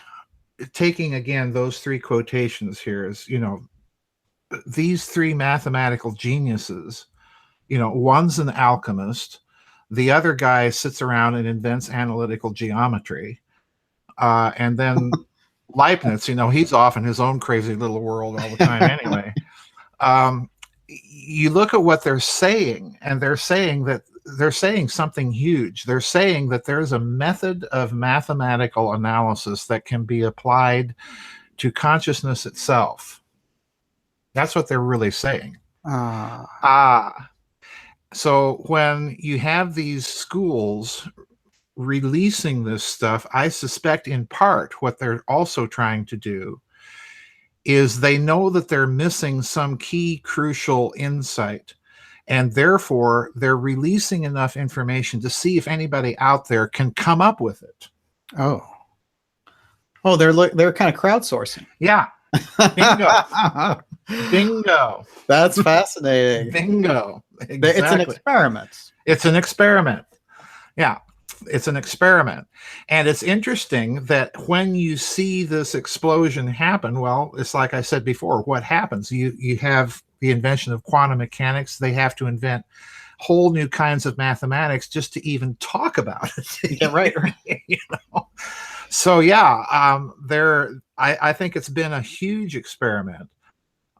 taking again those three quotations here, is, these three mathematical geniuses, one's an alchemist, the other guy sits around and invents analytical geometry, and then Leibniz, he's off in his own crazy little world all the time anyway. You look at what they're saying, and they're saying something huge. They're saying that there's a method of mathematical analysis that can be applied to consciousness itself. That's what they're really saying. So when you have these schools releasing this stuff, I suspect in part what they're also trying to do is they know that they're missing some key crucial insight, and therefore they're releasing enough information to see if anybody out there can come up with it. Oh, they're kind of crowdsourcing. Yeah. Bingo. Bingo. That's fascinating. Bingo. Exactly. It's an experiment. It's an experiment. Yeah. It's an experiment. And it's interesting that when you see this explosion happen, well, it's like I said before, what happens? You have the invention of quantum mechanics. They have to invent whole new kinds of mathematics just to even talk about it. Yeah, right. So yeah, I think it's been a huge experiment.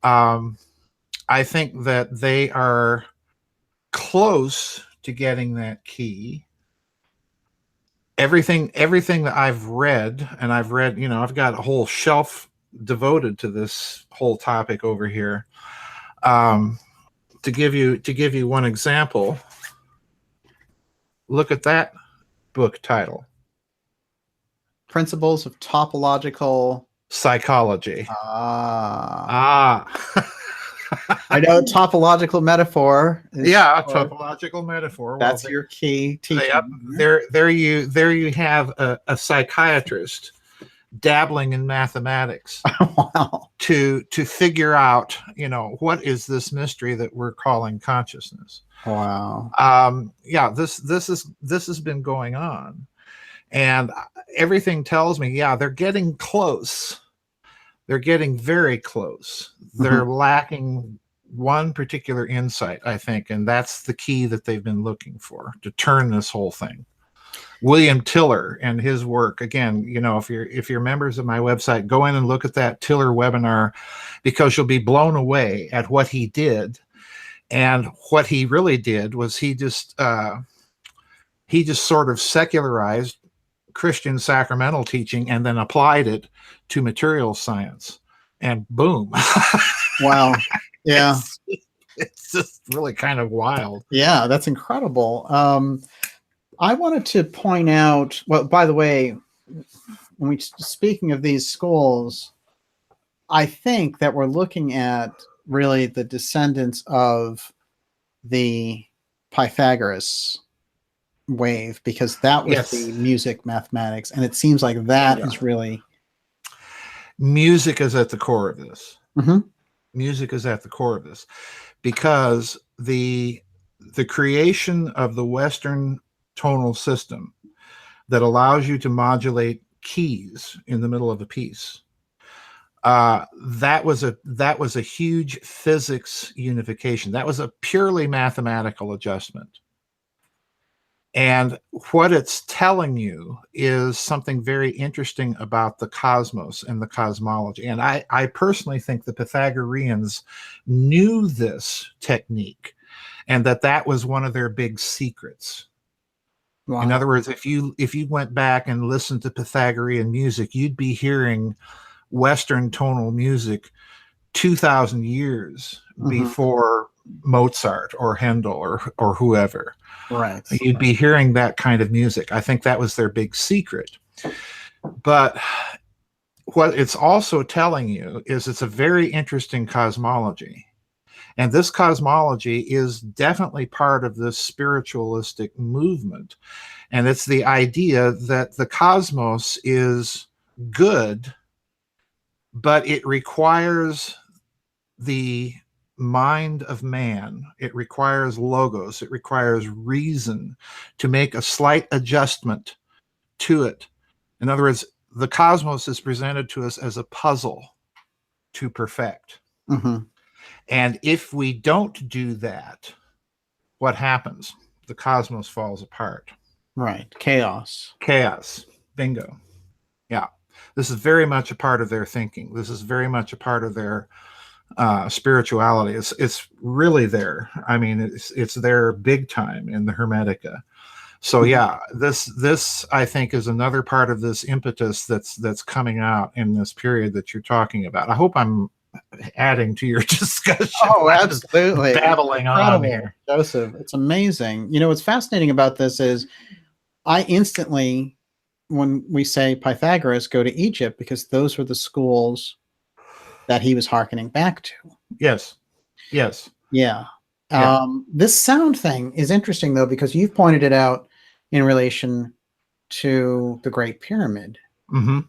I think that they are close to getting that key. everything that I've read, and I've read, I've got a whole shelf devoted to this whole topic over here. To give you one example, look at that book title. Principles of Topological Psychology. I know topological metaphor. Topological metaphor. That's your key teaching. There you have a psychiatrist dabbling in mathematics. Wow. To figure out, what is this mystery that we're calling consciousness. Wow. This has been going on, and everything tells me, they're getting close. They're getting very close. They're lacking one particular insight, I think, and that's the key that they've been looking for to turn this whole thing. William Tiller and his work, again, if you're members of my website, go in and look at that Tiller webinar, because you'll be blown away at what he did. And what he really did was he just sort of secularized Christian sacramental teaching and then applied it to material science, and boom. Wow. Yeah. It's just really kind of wild. Yeah, that's incredible. I wanted to point out, well, by the way, speaking of these schools, I think that we're looking at really the descendants of the Pythagoras wave, because that was the music mathematics, and it seems like that is really... Music is at the core of this. Mm-hmm. Music is at the core of this, because the creation of the Western tonal system that allows you to modulate keys in the middle of a piece, that was a huge physics unification. That was a purely mathematical adjustment. And what it's telling you is something very interesting about the cosmos and the cosmology. And I personally think the Pythagoreans knew this technique, and that was one of their big secrets. Wow. In other words, if you went back and listened to Pythagorean music, you'd be hearing Western tonal music 2,000 years before Mozart or Handel or whoever. Right. You'd be hearing that kind of music. I think that was their big secret. But what it's also telling you is it's a very interesting cosmology. And this cosmology is definitely part of this spiritualistic movement. And it's the idea that the cosmos is good, but it requires the mind of man. It requires logos. It requires reason to make a slight adjustment to it. In other words, the cosmos is presented to us as a puzzle to perfect. Mm-hmm. And if we don't do that, what happens? The cosmos falls apart. Right. Chaos. Bingo. Yeah. This is very much a part of their thinking. This is very much a part of their spirituality. It's really there. I mean, it's there big time in the Hermetica. So yeah, this I think is another part of this impetus that's coming out in this period that you're talking about. I hope I'm adding to your discussion. Oh, absolutely. Babbling on here, Joseph. It's amazing. What's fascinating about this is I instantly, when we say Pythagoras, go to Egypt, because those were the schools that he was hearkening back to. Yes. Yeah. This sound thing is interesting, though, because you've pointed it out in relation to the Great Pyramid. Mm-hmm.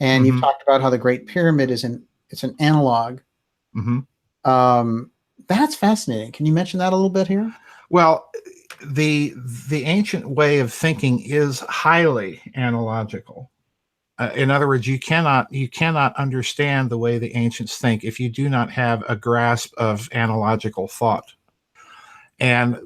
And you've talked about how the Great Pyramid it's an analog. Mm-hmm. That's fascinating. Can you mention that a little bit here? Well, the ancient way of thinking is highly analogical. In other words, you cannot understand the way the ancients think if you do not have a grasp of analogical thought. And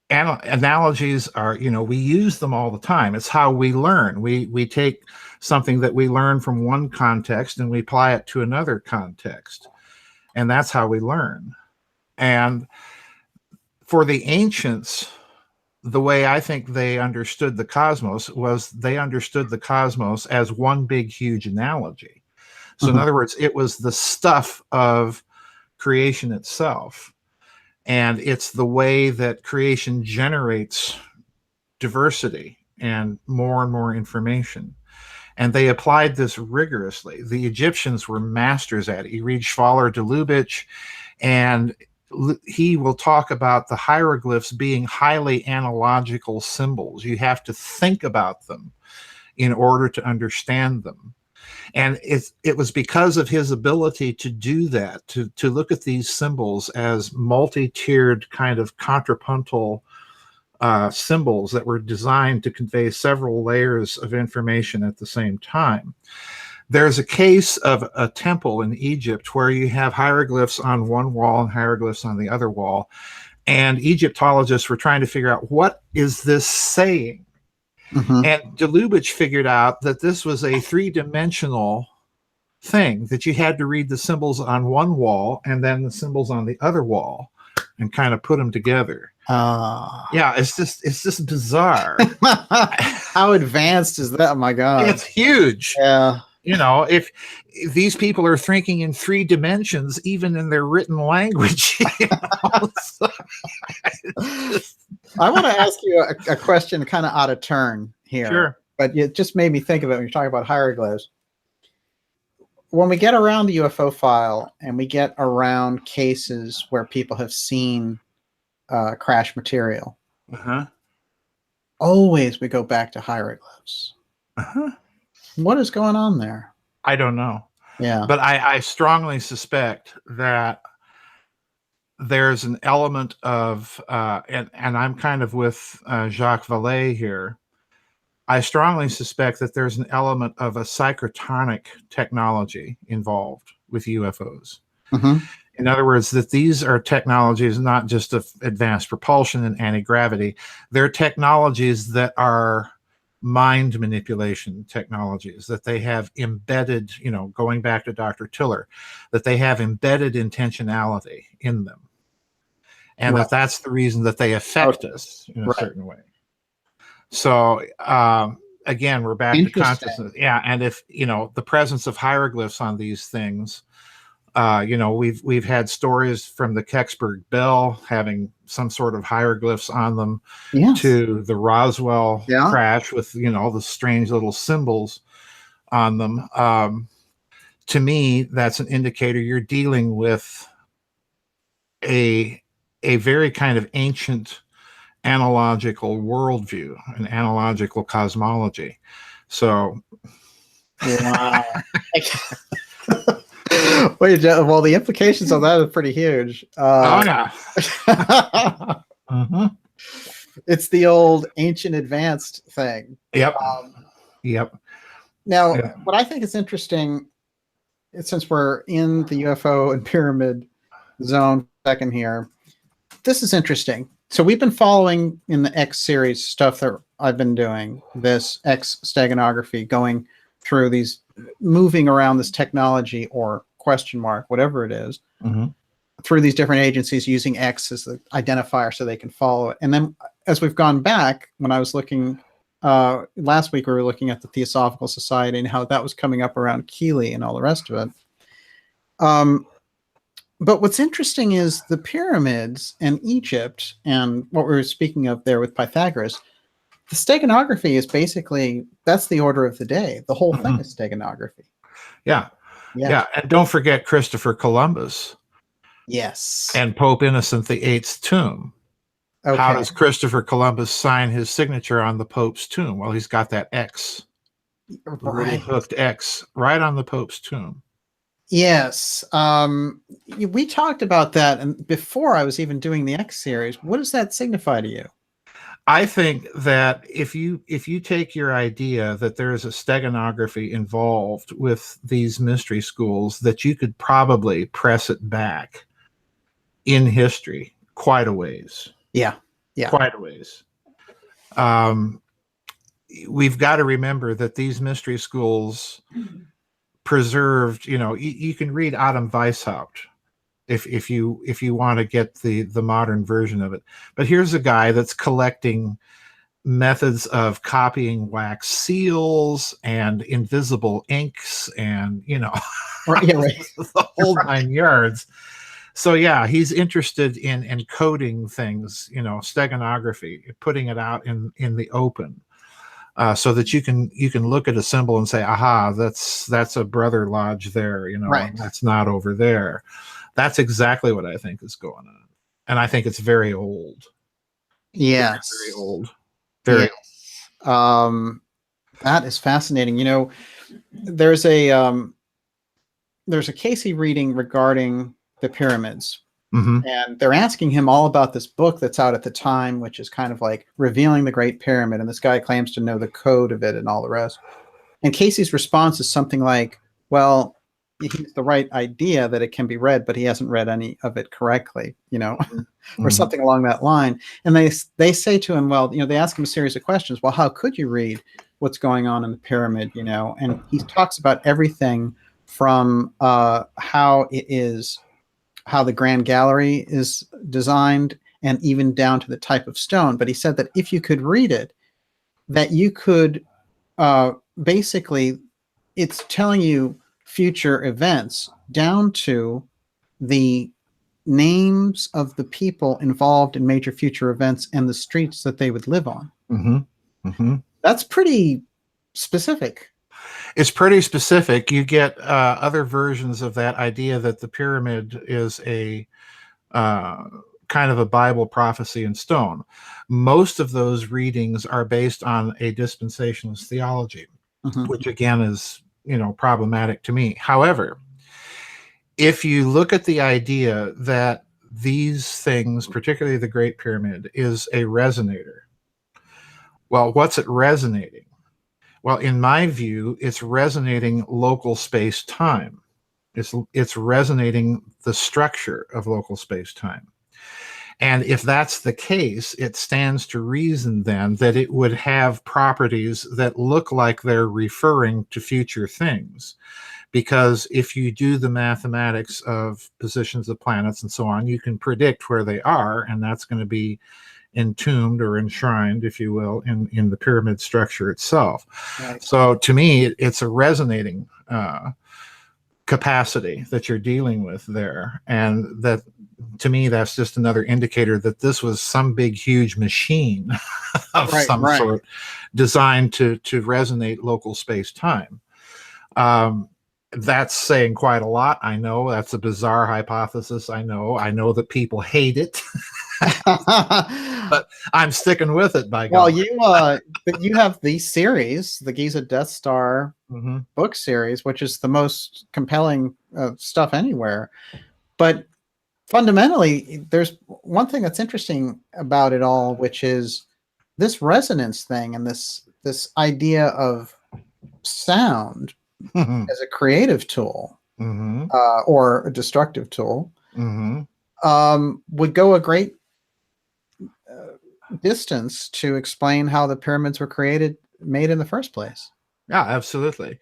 analogies are, we use them all the time. It's how we learn. We take something that we learn from one context and we apply it to another context. And that's how we learn. And for the ancients, the way I think they understood the cosmos was they understood the cosmos as one big, huge analogy. So in other words, it was the stuff of creation itself. And it's the way that creation generates diversity and more information. And they applied this rigorously. The Egyptians were masters at it. You read Schwaller de Lubitsch, and he will talk about the hieroglyphs being highly analogical symbols. You have to think about them in order to understand them. And it was because of his ability to do that, to look at these symbols as multi-tiered kind of contrapuntal symbols that were designed to convey several layers of information at the same time. There's a case of a temple in Egypt where you have hieroglyphs on one wall and hieroglyphs on the other wall. And Egyptologists were trying to figure out, what is this saying? And de Lubitsch figured out that this was a three-dimensional thing, that you had to read the symbols on one wall and then the symbols on the other wall and kind of put them together. Yeah, it's just bizarre. How advanced is that? Oh my God. It's huge. Yeah. You know, if these people are thinking in 3 dimensions, even in their written language. You know? So, I want to ask you a question kind of out of turn here. Sure. But it just made me think of it when you're talking about hieroglyphs. When we get around the UFO file and we get around cases where people have seen crash material, always we go back to hieroglyphs. What is going on there? I don't know. Yeah. But I strongly suspect that there's an element of, and I'm kind of with Jacques Vallée here, I strongly suspect that there's an element of a psychotronic technology involved with UFOs. In other words, that these are technologies not just of advanced propulsion and anti-gravity. They're technologies that are mind manipulation technologies, that they have embedded, you know, going back to Dr. Tiller, that they have embedded intentionality in them. And that's the reason that they affect us in a certain way. So, again, we're back to consciousness. Yeah. And if, you know, the presence of hieroglyphs on these things, you know, we've had stories from the Kecksburg Bell having some sort of hieroglyphs on them, to the Roswell crash with, you know, the strange little symbols on them. To me, that's an indicator you're dealing with a very kind of ancient analogical worldview, an analogical cosmology. So, Wait, well, the implications of that are pretty huge. It's the old ancient advanced thing. Yep. Now, what I think is interesting, since we're in the UFO and pyramid zone second here, this is interesting. So we've been following in the X series stuff that I've been doing, this X Steganography, going through these, moving around this technology or question mark, whatever it is, through these different agencies using X as the identifier so they can follow it. And then as we've gone back, when I was looking, last week we were looking at the Theosophical Society and how that was coming up around Keeley and all the rest of it. But what's interesting is the pyramids and Egypt and what we were speaking of there with Pythagoras, the steganography is basically, that's the order of the day. The whole thing is steganography. Yeah. And don't forget Christopher Columbus. Yes. And Pope Innocent VIII's tomb. Okay. How does Christopher Columbus sign his signature on the Pope's tomb? Well, he's got that X, really hooked X right on the Pope's tomb. Yes. We talked about that, and before I was even doing the X series. What does that signify to you? I think that if you take your idea that there is a steganography involved with these mystery schools, that you could probably press it back in history quite a ways. Yeah. Quite a ways. We've got to remember that these mystery schools preserved, you know, you can read Adam Weishaupt, if you want to get the modern version of it. But here's a guy that's collecting methods of copying wax seals and invisible inks and Right, yeah, right. the whole 9 yards. So yeah, he's interested in encoding things, steganography, putting it out in the open, so that you can look at a symbol and say, aha, that's a brother lodge there, Right. and that's not over there. That's exactly what I think is going on, and I think it's very old. Yes. Very old. Very. Yes. That is fascinating. There's a Casey reading regarding the pyramids. Mm-hmm. And they're asking him all about this book that's out at the time, which is kind of like revealing the Great Pyramid. And this guy claims to know the code of it and all the rest. And Casey's response is something like, well, he has the right idea that it can be read, but he hasn't read any of it correctly, or something along that line. And they say to him, well, they ask him a series of questions. Well, how could you read what's going on in the pyramid, And he talks about everything from how the Grand Gallery is designed, and even down to the type of stone. But he said that if you could read it, that you could basically, it's telling you future events down to the names of the people involved in major future events and the streets that they would live on. Mm-hmm. Mm-hmm. That's pretty specific. It's pretty specific. You get other versions of that idea that the pyramid is a kind of a Bible prophecy in stone. Most of those readings are based on a dispensationalist theology, which again is, problematic to me. However, if you look at the idea that these things, particularly the Great Pyramid, is a resonator, well, what's it resonating? Well, in my view, it's resonating local space-time. It's resonating the structure of local space-time. And if that's the case, it stands to reason then that it would have properties that look like they're referring to future things. Because if you do the mathematics of positions of planets and so on, you can predict where they are, and that's going to be entombed or enshrined, if you will, in the pyramid structure itself. Right. So to me, it's a resonating capacity that you're dealing with there. And that, to me, that's just another indicator that this was some big, huge machine of some sort designed to resonate local space-time. That's saying quite a lot. I know that's a bizarre hypothesis. I know that people hate it, but I'm sticking with it. By well, God. you have the series, the Giza Death Star book series, which is the most compelling stuff anywhere. But fundamentally, there's one thing that's interesting about it all, which is this resonance thing and this idea of sound as a creative tool or a destructive tool would go a great distance to explain how the pyramids were made in the first place. Yeah, absolutely.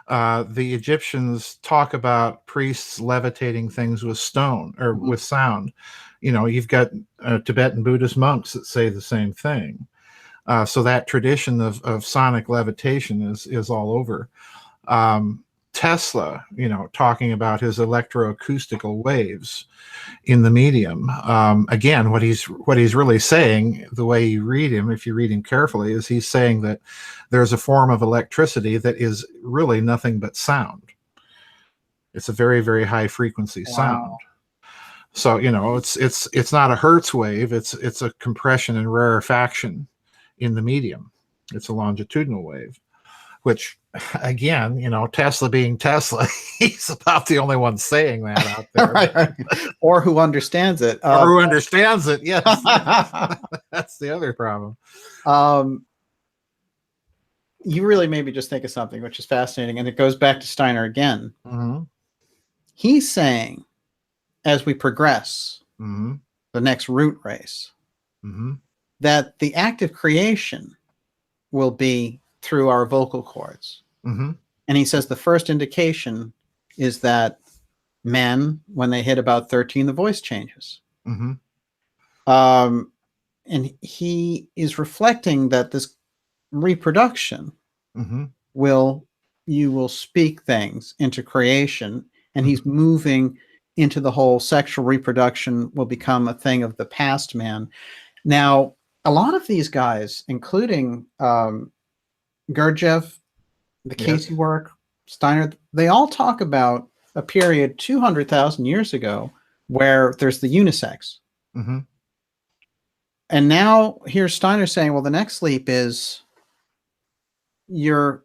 The Egyptians talk about priests levitating things with stone or with sound. You've got Tibetan Buddhist monks that say the same thing. So that tradition of sonic levitation is all over. Tesla, talking about his electroacoustical waves in the medium. Again, what he's really saying, the way you read him, if you read him carefully, is he's saying that there's a form of electricity that is really nothing but sound. It's a very, very high frequency sound. So, it's not a Hertz wave. It's a compression and rarefaction in the medium. It's a longitudinal wave, which, again, Tesla being Tesla, he's about the only one saying that out there. Right. Or who understands it. Or who understands it, yes. That's the other problem. You really made me just think of something, which is fascinating, and it goes back to Steiner again. He's saying, as we progress, the next root race, that the act of creation will be through our vocal cords. And he says the first indication is that men, when they hit about 13, the voice changes. Mm-hmm. And he is reflecting that this reproduction Mm-hmm. you will speak things into creation, and he's moving into the whole sexual reproduction will become a thing of the past man. Now, a lot of these guys, including Gurdjieff, the Casey work, Steiner, they all talk about a period 200,000 years ago where there's the unisex. Mm-hmm. And now here's Steiner saying, well, the next leap is your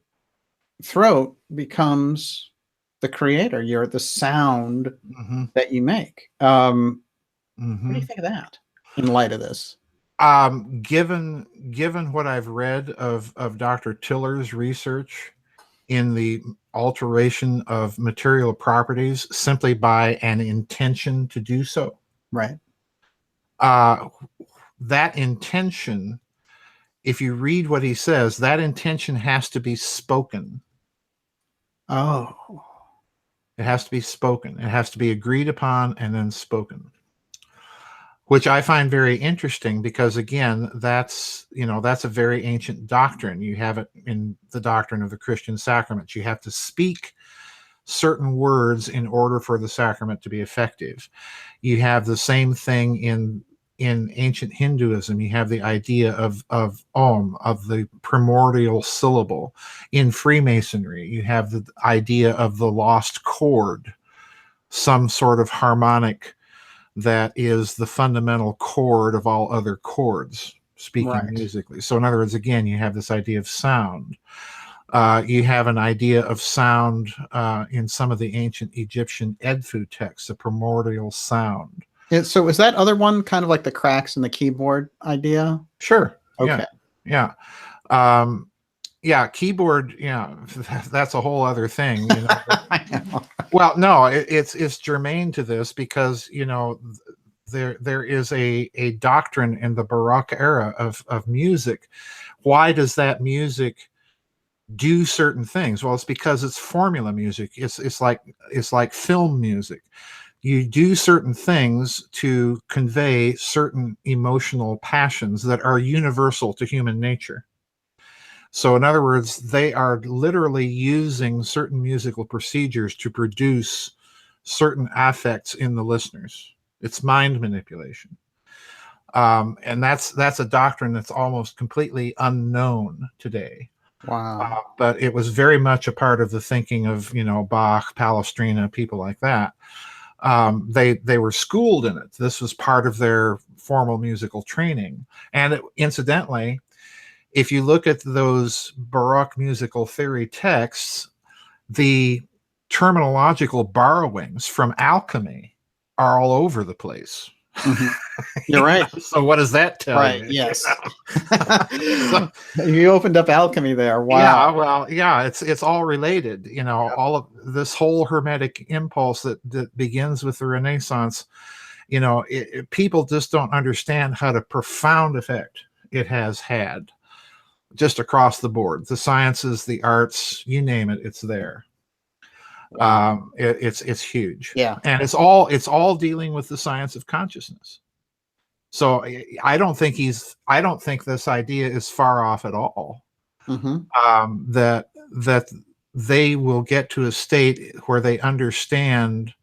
throat becomes the creator. You're the sound that you make. What do you think of that in light of this? Given what I've read of Dr. Tiller's research in the alteration of material properties simply by an intention to do so. Right. That intention, if you read what he says, that intention has to be spoken. Oh. It has to be spoken. It has to be agreed upon and then spoken. Which I find very interesting because, again, that's a very ancient doctrine. You have it in the doctrine of the Christian sacraments. You have to speak certain words in order for the sacrament to be effective. You have the same thing in ancient Hinduism. You have the idea of Om, of the primordial syllable. In Freemasonry, you have the idea of the lost chord, some sort of harmonic that is the fundamental chord of all other chords, speaking musically. So in other words, again, you have this idea of sound. You have an idea of sound in some of the ancient Egyptian Edfu texts, the primordial sound. So is that other one kind of like the cracks in the keyboard idea? Sure. Okay. Yeah. Keyboard, that's a whole other thing. I know. Well, no, it's germane to this because, there is a doctrine in the Baroque era of music. Why does that music do certain things? Well, it's because it's formula music. It's like film music. You do certain things to convey certain emotional passions that are universal to human nature. So in other words, they are literally using certain musical procedures to produce certain affects in the listeners. It's mind manipulation. And that's a doctrine that's almost completely unknown today. Wow. But it was very much a part of the thinking of, Bach, Palestrina, people like that. They were schooled in it. This was part of their formal musical training. And incidentally, if you look at those Baroque musical theory texts, the terminological borrowings from alchemy are all over the place. Mm-hmm. You're right. So what does that tell you? Right, yes. You opened up alchemy there. Wow. Yeah, well, yeah, it's all related. All of this whole Hermetic impulse that begins with the Renaissance, people just don't understand how the profound effect it has had just across the board. The sciences, the arts, you name it, it's there. It's huge. Yeah. And it's all dealing with the science of consciousness. So I don't think this idea is far off at all. Mm-hmm. That they will get to a state where they understand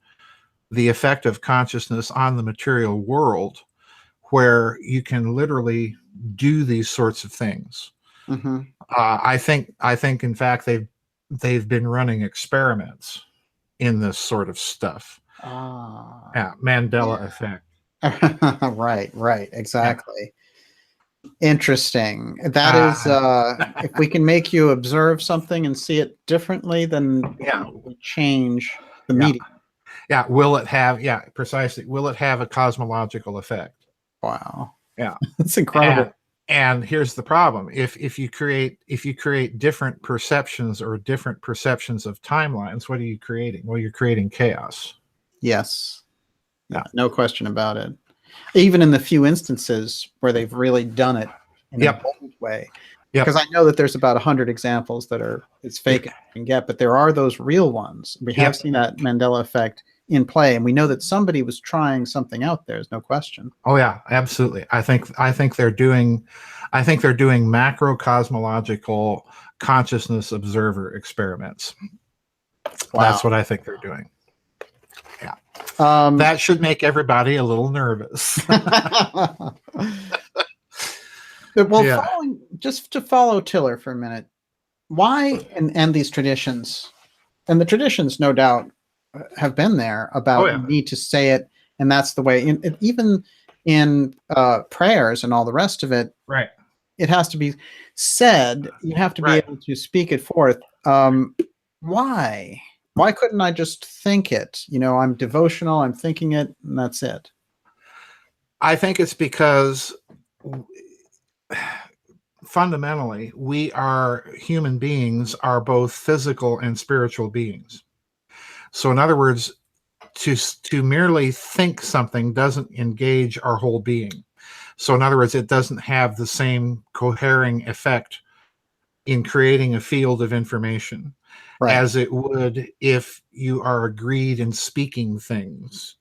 the effect of consciousness on the material world, where you can literally do these sorts of things. Mm-hmm. I think in fact they've been running experiments in this sort of stuff. Yeah, Mandela effect. Right, exactly. Yeah. Interesting. That is, if we can make you observe something and see it differently, then we change the medium. Yeah, will it have? Yeah, precisely. Will it have a cosmological effect? Wow. Yeah, that's incredible. And here's the problem: if you create different perceptions or different perceptions of timelines, what are you creating? Well, you're creating chaos. Yes. Yeah, no question about it. Even in the few instances where they've really done it in a bold way. Because I know that there's about 100 examples that are as fake as you can get, but there are those real ones. We have seen that Mandela effect in play, and we know that somebody was trying something out there. There's no question. Oh yeah, absolutely. I think they're doing macrocosmological consciousness observer experiments. Wow. That's what I think they're doing. Yeah. That should make everybody a little nervous. Well, Yeah. just to follow Tiller for a minute, why and these traditions, and the traditions no doubt have been there about you need to say it, and that's the way. Even in prayers and all the rest of it, right? It has to be said. You have to be able to speak it forth. Why? Why couldn't I just think it? You know, I'm devotional. I'm thinking it, and that's it. I think it's because fundamentally human beings are both physical and spiritual beings. So in other words, to merely think something doesn't engage our whole being. So in other words, it doesn't have the same cohering effect in creating a field of information as it would if you are agreed in speaking things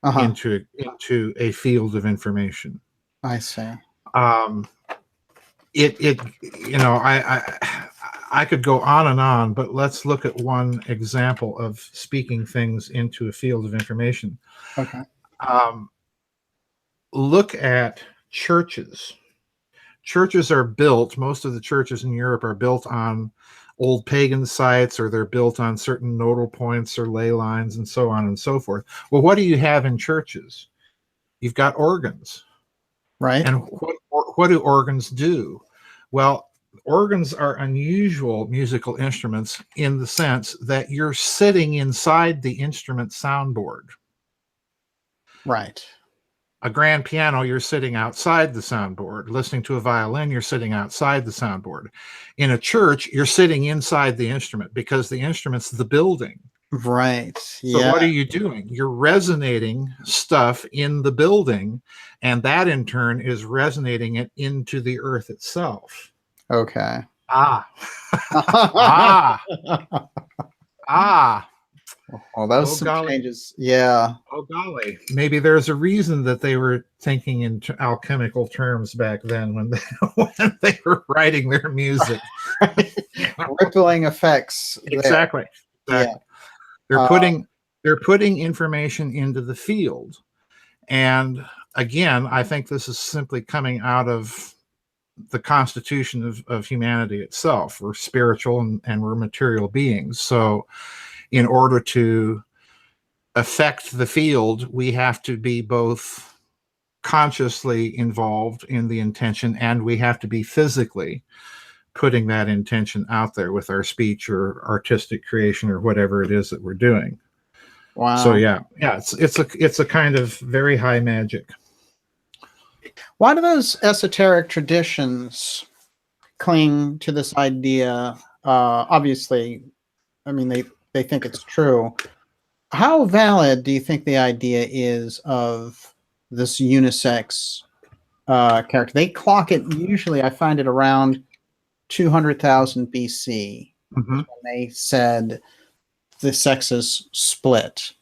into a field of information. I see. I could go on and on, but let's look at one example of speaking things into a field of information. Okay. Look at churches. Churches are built, most of the churches in Europe are built on old pagan sites, or they're built on certain nodal points or ley lines and so on and so forth. Well, what do you have in churches? You've got organs. Right. And what do organs do? Well, organs are unusual musical instruments in the sense that you're sitting inside the instrument soundboard. Right. A grand piano, you're sitting outside the soundboard. Listening to a violin, you're sitting outside the soundboard. In a church, you're sitting inside the instrument because the instrument's the building. Right. So what are you doing? You're resonating stuff in the building, and that in turn is resonating it into the earth itself. Okay. Well, those changes. Yeah. Oh golly. Maybe there's a reason that they were thinking in alchemical terms back then when they were writing their music. Rippling effects. Exactly. Yeah. They're putting information into the field. And again, I think this is simply coming out of the constitution of humanity itself. We're spiritual and we're material beings. So in order to affect the field, we have to be both consciously involved in the intention, and we have to be physically putting that intention out there with our speech or artistic creation or whatever it is that we're doing. Wow. So it's a kind of very high magic. Why do those esoteric traditions cling to this idea? Obviously, I mean, they think it's true. How valid do you think the idea is of this unisex character? They clock it, usually I find it around 200,000 BC, when they said the sexes split.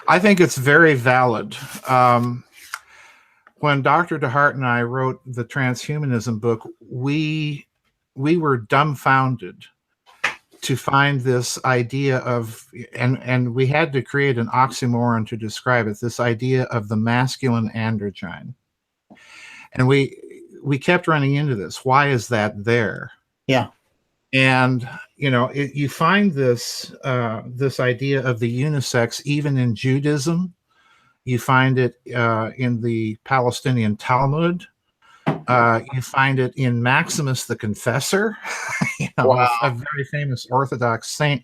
I think it's very valid. When Dr. DeHart and I wrote the Transhumanism book, we were dumbfounded to find this idea of, and we had to create an oxymoron to describe it, this idea of the masculine androgyne. And we kept running into this. Why is that there? Yeah. And, you find this idea of the unisex even in Judaism. You find it in the Palestinian Talmud. You find it in Maximus the Confessor, a very famous Orthodox saint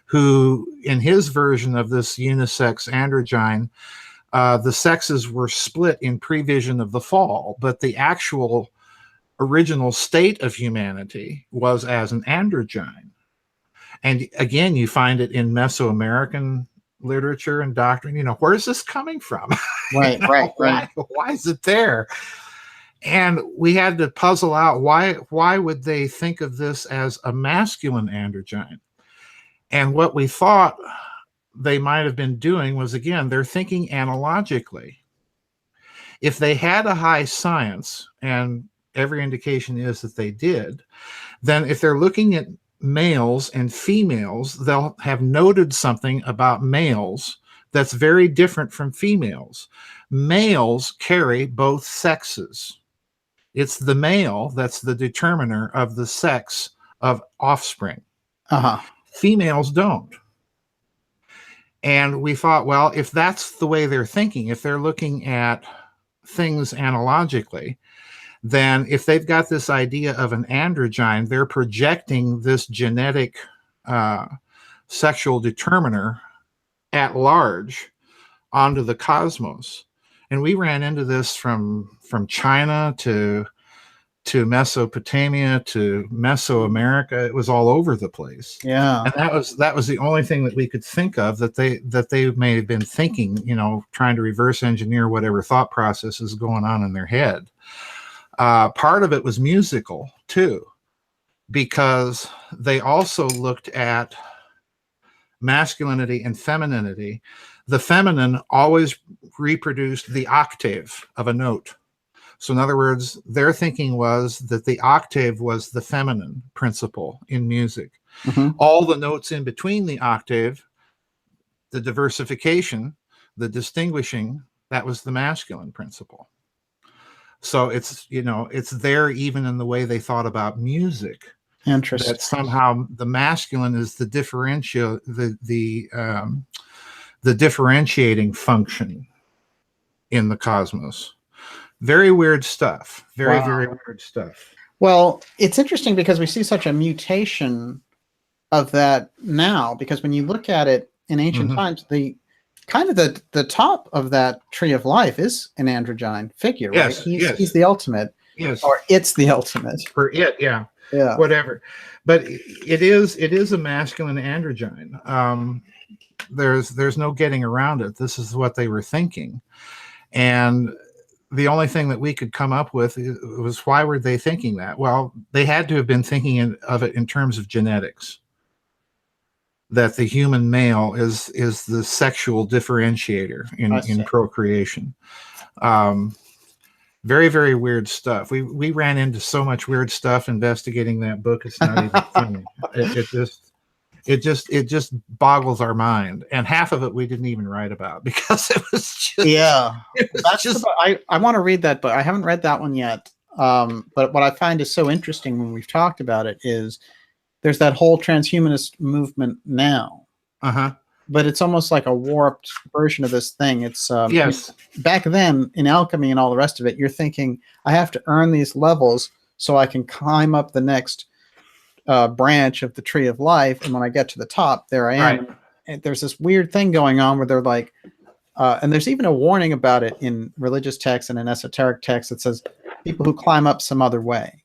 who, in his version of this unisex androgyne, the sexes were split in prevision of the fall, but the actual original state of humanity was as an androgyne. And again, you find it in Mesoamerican literature and doctrine. Where's this coming from? Right. Why is it there? And we had to puzzle out why would they think of this as a masculine androgyne? And what we thought they might have been doing was, again, they're thinking analogically. If they had a high science, and every indication is that they did, then if they're looking at males and females, they'll have noted something about males that's very different from females. Males carry both sexes. It's the male that's the determiner of the sex of offspring. Females don't. And we thought, well, if that's the way they're thinking, if they're looking at things analogically, then if they've got this idea of an androgyne, they're projecting this genetic sexual determiner at large onto the cosmos. And we ran into this from China to Mesopotamia to Mesoamerica. It was all over the place. Yeah. And that was the only thing that we could think of that they may have been thinking, trying to reverse engineer whatever thought process is going on in their head. Part of it was musical too, because they also looked at masculinity and femininity. The feminine always reproduced the octave of a note. So in other words, their thinking was that the octave was the feminine principle in music. All the notes in between the octave, the diversification, the distinguishing, that was the masculine principle. So it's, it's there even in the way they thought about music. Interesting. That somehow the masculine is the differentiating function in the cosmos. Very weird stuff. Very weird stuff. Well, it's interesting because we see such a mutation of that now, because when you look at it in ancient times, the top of that tree of life is an androgyne figure, right? He's the ultimate. Yes. Or it's the ultimate. For it, yeah. Yeah. Whatever. But it is a masculine androgyne. There's no getting around it. This is what they were thinking. And the only thing that we could come up with was, why were they thinking that? Well, they had to have been thinking of it in terms of genetics. That the human male is the sexual differentiator in procreation. Very, very weird stuff. We ran into so much weird stuff investigating that book. It's not even funny. It just boggles our mind. And half of it we didn't even write about because it was just I want to read that book. I haven't read that one yet. But what I find is so interesting when we've talked about it is there's that whole transhumanist movement now. But it's almost like a warped version of this thing. It's back then in alchemy and all the rest of it, you're thinking, I have to earn these levels so I can climb up the next branch of the tree of life, and when I get to the top, there I am. Right. And there's this weird thing going on where they're like, and there's even a warning about it in religious texts and in esoteric texts that says people who climb up some other way.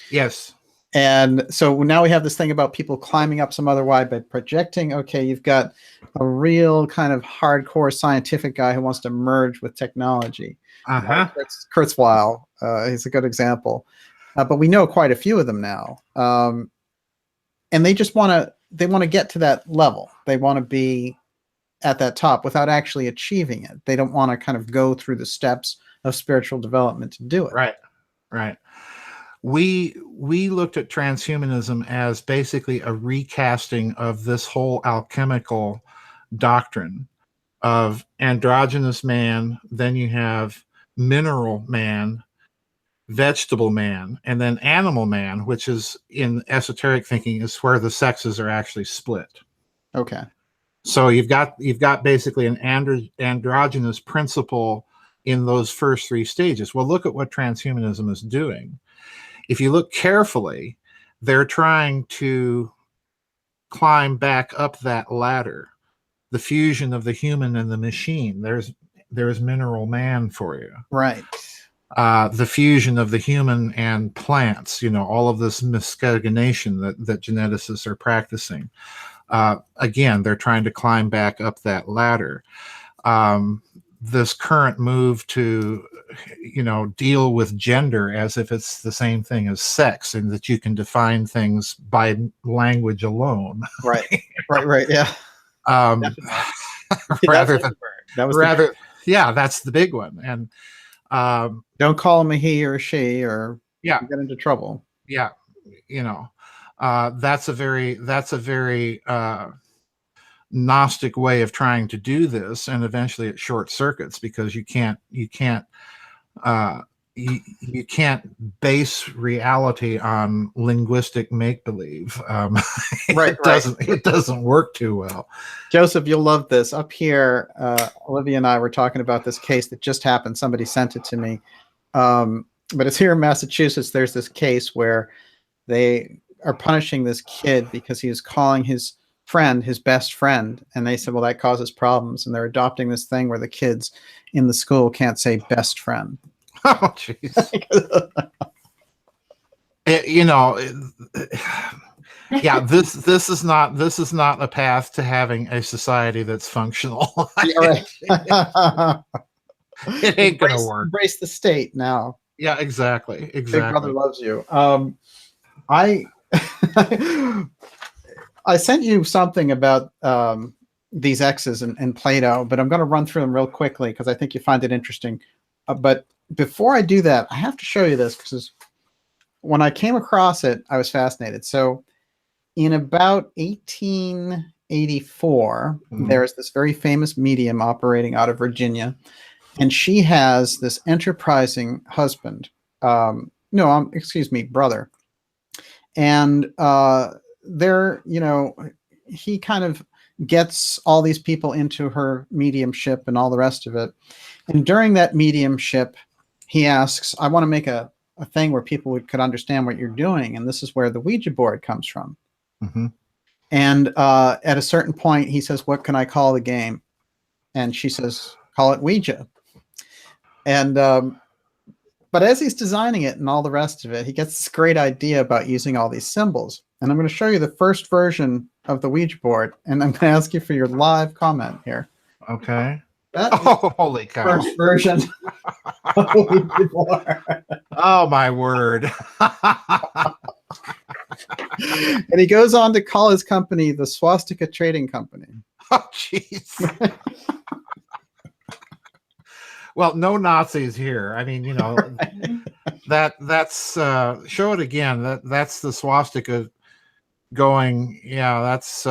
Yes. And so now we have this thing about people climbing up some other way by projecting. Okay, you've got a real kind of hardcore scientific guy who wants to merge with technology. That's Kurzweil. He's a good example. But we know quite a few of them now. And they just want to get to that level. They want to be at that top without actually achieving it. They don't want to kind of go through the steps of spiritual development to do it. Right. We looked at transhumanism as basically a recasting of this whole alchemical doctrine of androgynous man, then you have mineral man, vegetable man, and then animal man, which is in esoteric thinking is where the sexes are actually split. Okay. So you've got basically an androgynous principle in those first three stages. Well, look at what transhumanism is doing. If you look carefully, they're trying to climb back up that ladder, the fusion of the human and the machine. There's mineral man for you. Right. The fusion of the human and plants, all of this miscegenation that geneticists are practicing. Again, they're trying to climb back up that ladder. This current move to, deal with gender as if it's the same thing as sex and that you can define things by language alone. Right. Yeah. um, rather than that was rather. Yeah, that's the big one. And don't call him a he or a she, or yeah, you get into trouble. yeah, you know, that's a very Gnostic way of trying to do this, and eventually it short circuits because you can't you can't base reality on linguistic make believe. Right, it doesn't work too well. Joseph, you'll love this. Up here, Olivia and I were talking about this case that just happened. Somebody sent it to me, but it's here in Massachusetts. There's this case where they are punishing this kid because he was calling his friend his best friend, and they said, well, that causes problems, and they're adopting this thing where the kids in the school can't say best friend. Oh, jeez. Yeah, this is not a path to having a society that's functional. Yeah, right. It ain't gonna work. Embrace the state now. Yeah, exactly. Big Brother loves you. I sent you something about these X's and Plato, but I'm going to run through them real quickly because I think you find it interesting. But before I do that, I have to show you this because when I came across it, I was fascinated. So in about 1884, there's this very famous medium operating out of Virginia, and she has this enterprising husband. Brother. And he kind of gets all these people into her mediumship and all the rest of it. And during that mediumship, he asks, I want to make a thing where people could understand what you're doing. And this is where the Ouija board comes from. Mm-hmm. And at a certain point, he says, what can I call the game? And she says, call it Ouija. And but as he's designing it and all the rest of it, he gets this great idea about using all these symbols. And I'm going to show you the first version of the Ouija board, and I'm going to ask you for your live comment here. Okay. Holy cow. First version of the Ouija board. Oh, my word. And he goes on to call his company the Swastika Trading Company. Oh, jeez. Well, no Nazis here. I mean, that's show it again. That's the swastika going. Yeah, that's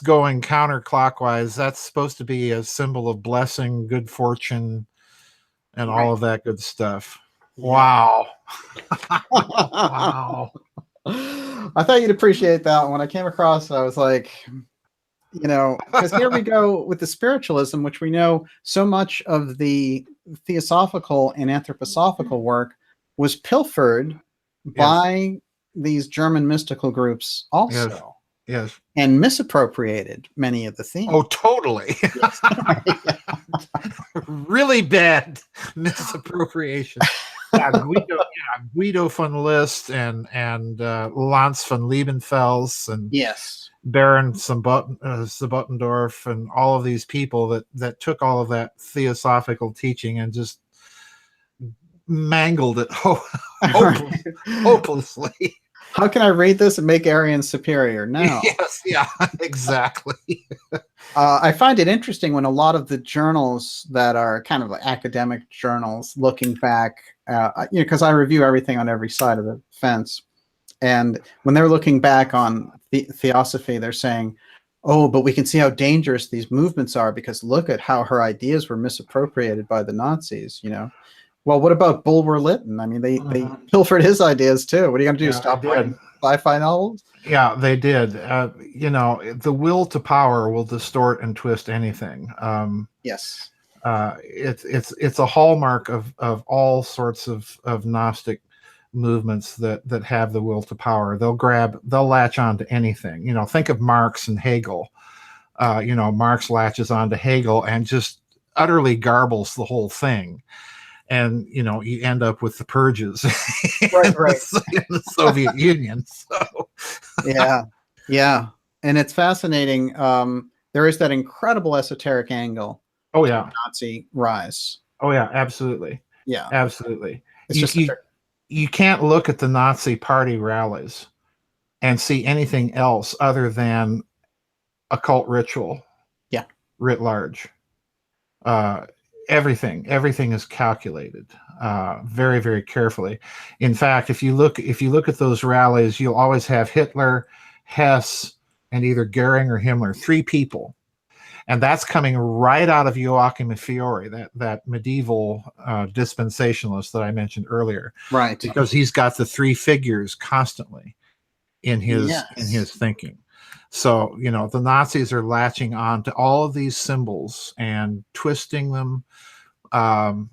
going counterclockwise. That's supposed to be a symbol of blessing, good fortune, and all of that good stuff. Wow. Wow. I thought you'd appreciate that. When I came across it, I was like, because here we go with the spiritualism, which we know so much of the theosophical and anthroposophical work was pilfered by these German mystical groups also. Yes. And misappropriated many of the themes. Oh, totally. Really bad misappropriation. Guido von List and Lanz von Liebenfels and Baron Sabotendorf and all of these people that took all of that theosophical teaching and just mangled it hopelessly. How can I read this and make Aryans superior? No. Yes, yeah, exactly. I find it interesting when a lot of the journals that are kind of like academic journals looking back, because I review everything on every side of the fence. And when they're looking back on theosophy, they're saying, oh, but we can see how dangerous these movements are because look at how her ideas were misappropriated by the Nazis, Well, what about Bulwer Lytton? I mean, they pilfered his ideas too. What are you going to do? Stop writing sci-fi novels? Yeah, they did. The will to power will distort and twist anything. Yes. It's a hallmark of all sorts of Gnostic movements that have the will to power. They'll latch on to anything. Think of Marx and Hegel. Marx latches on to Hegel and just utterly garbles the whole thing. And you end up with the purges in the Soviet Union. So yeah, and it's fascinating. There is that incredible esoteric angle. Oh yeah, Nazi rise. Oh yeah, absolutely. Yeah, absolutely. It's you can't look at the Nazi party rallies and see anything else other than occult ritual. Yeah. Writ large. Everything is calculated very, very carefully. In fact, if you look at those rallies, you'll always have Hitler, Hess, and either Goering or Himmler, 3 people. And that's coming right out of Joachim Fiore, that medieval dispensationalist that I mentioned earlier. Right. Because he's got the 3 figures constantly in his Yes. thinking. So, the Nazis are latching on to all of these symbols and twisting them. Ein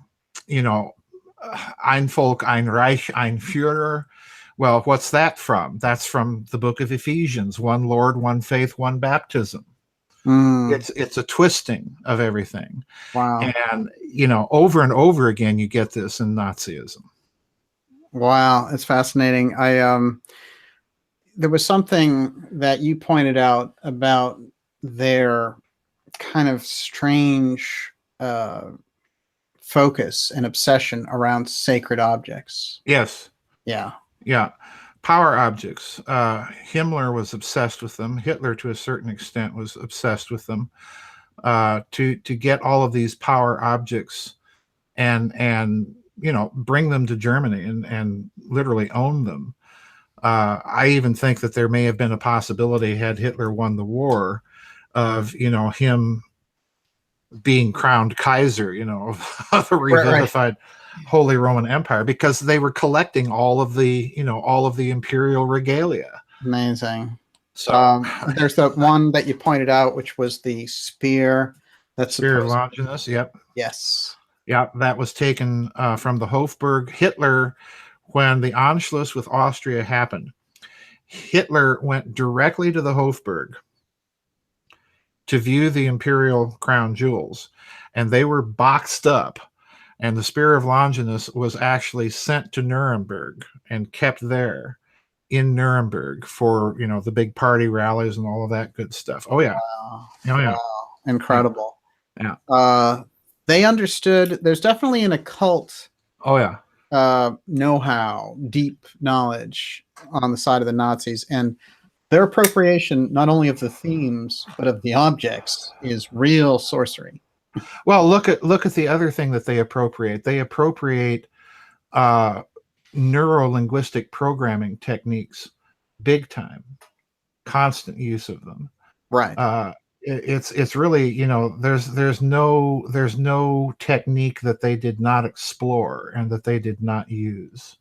Volk, ein Reich, ein Führer. Well, what's that from? That's from the book of Ephesians, 1 Lord, 1 faith, 1 baptism. It's a twisting of everything. Wow. And, over and over again, you get this in Nazism. Wow. It's fascinating. There was something that you pointed out about their kind of strange focus and obsession around sacred objects. Yes. Yeah. Yeah. Power objects. Himmler was obsessed with them. Hitler, to a certain extent, was obsessed with them. To get all of these power objects and bring them to Germany and literally own them. I even think that there may have been a possibility, had Hitler won the war, of him being crowned Kaiser, of a revivified Holy Roman Empire, because they were collecting all of the imperial regalia. Amazing. So there's the one that you pointed out, which was the spear. That's Spear of Longinus. Yep. Yes. Yeah, that was taken from the Hofburg. Hitler, when the Anschluss with Austria happened, Hitler went directly to the Hofburg to view the imperial crown jewels, and they were boxed up. And the Spear of Longinus was actually sent to Nuremberg and kept there in Nuremberg for, the big party rallies and all of that good stuff. Oh, yeah. Wow. Oh, yeah. Wow. Incredible. Yeah. They understood there's definitely an occult Oh, yeah. know-how, deep knowledge on the side of the Nazis, and their appropriation not only of the themes but of the objects is real sorcery. Well, look at the other thing that they appropriate. They appropriate neuro-linguistic programming techniques, big time, constant use of them. Right. It's really, there's no technique that they did not explore and that they did not use.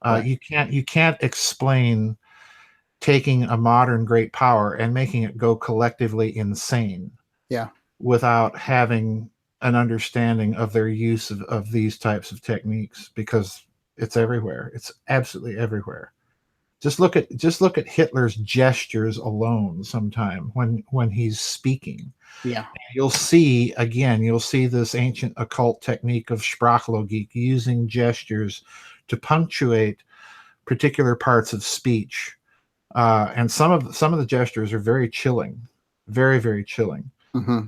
Right. You can't explain taking a modern great power and making it go collectively insane. Yeah. Without having an understanding of their use of these types of techniques, because it's everywhere. It's absolutely everywhere. Just look at Hitler's gestures alone sometime when he's speaking. Yeah. You'll see this ancient occult technique of Sprachlogik, using gestures to punctuate particular parts of speech. And some of the gestures are very chilling, very, very chilling. Mm-hmm.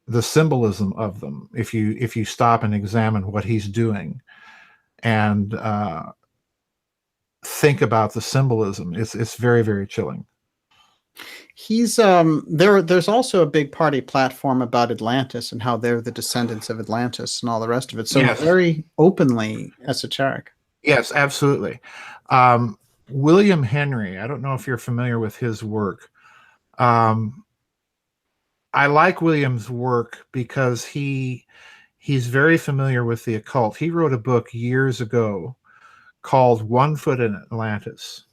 The symbolism of them, if you stop and examine what he's doing and think about the symbolism, it's very, very chilling. He's there's also a big party platform about Atlantis and how they're the descendants of Atlantis and all the rest of it. So yes. Very openly esoteric. Yes, absolutely. William Henry, I don't know if you're familiar with his work. I like William's work because he's very familiar with the occult. He wrote a book years ago called 1 Foot in Atlantis.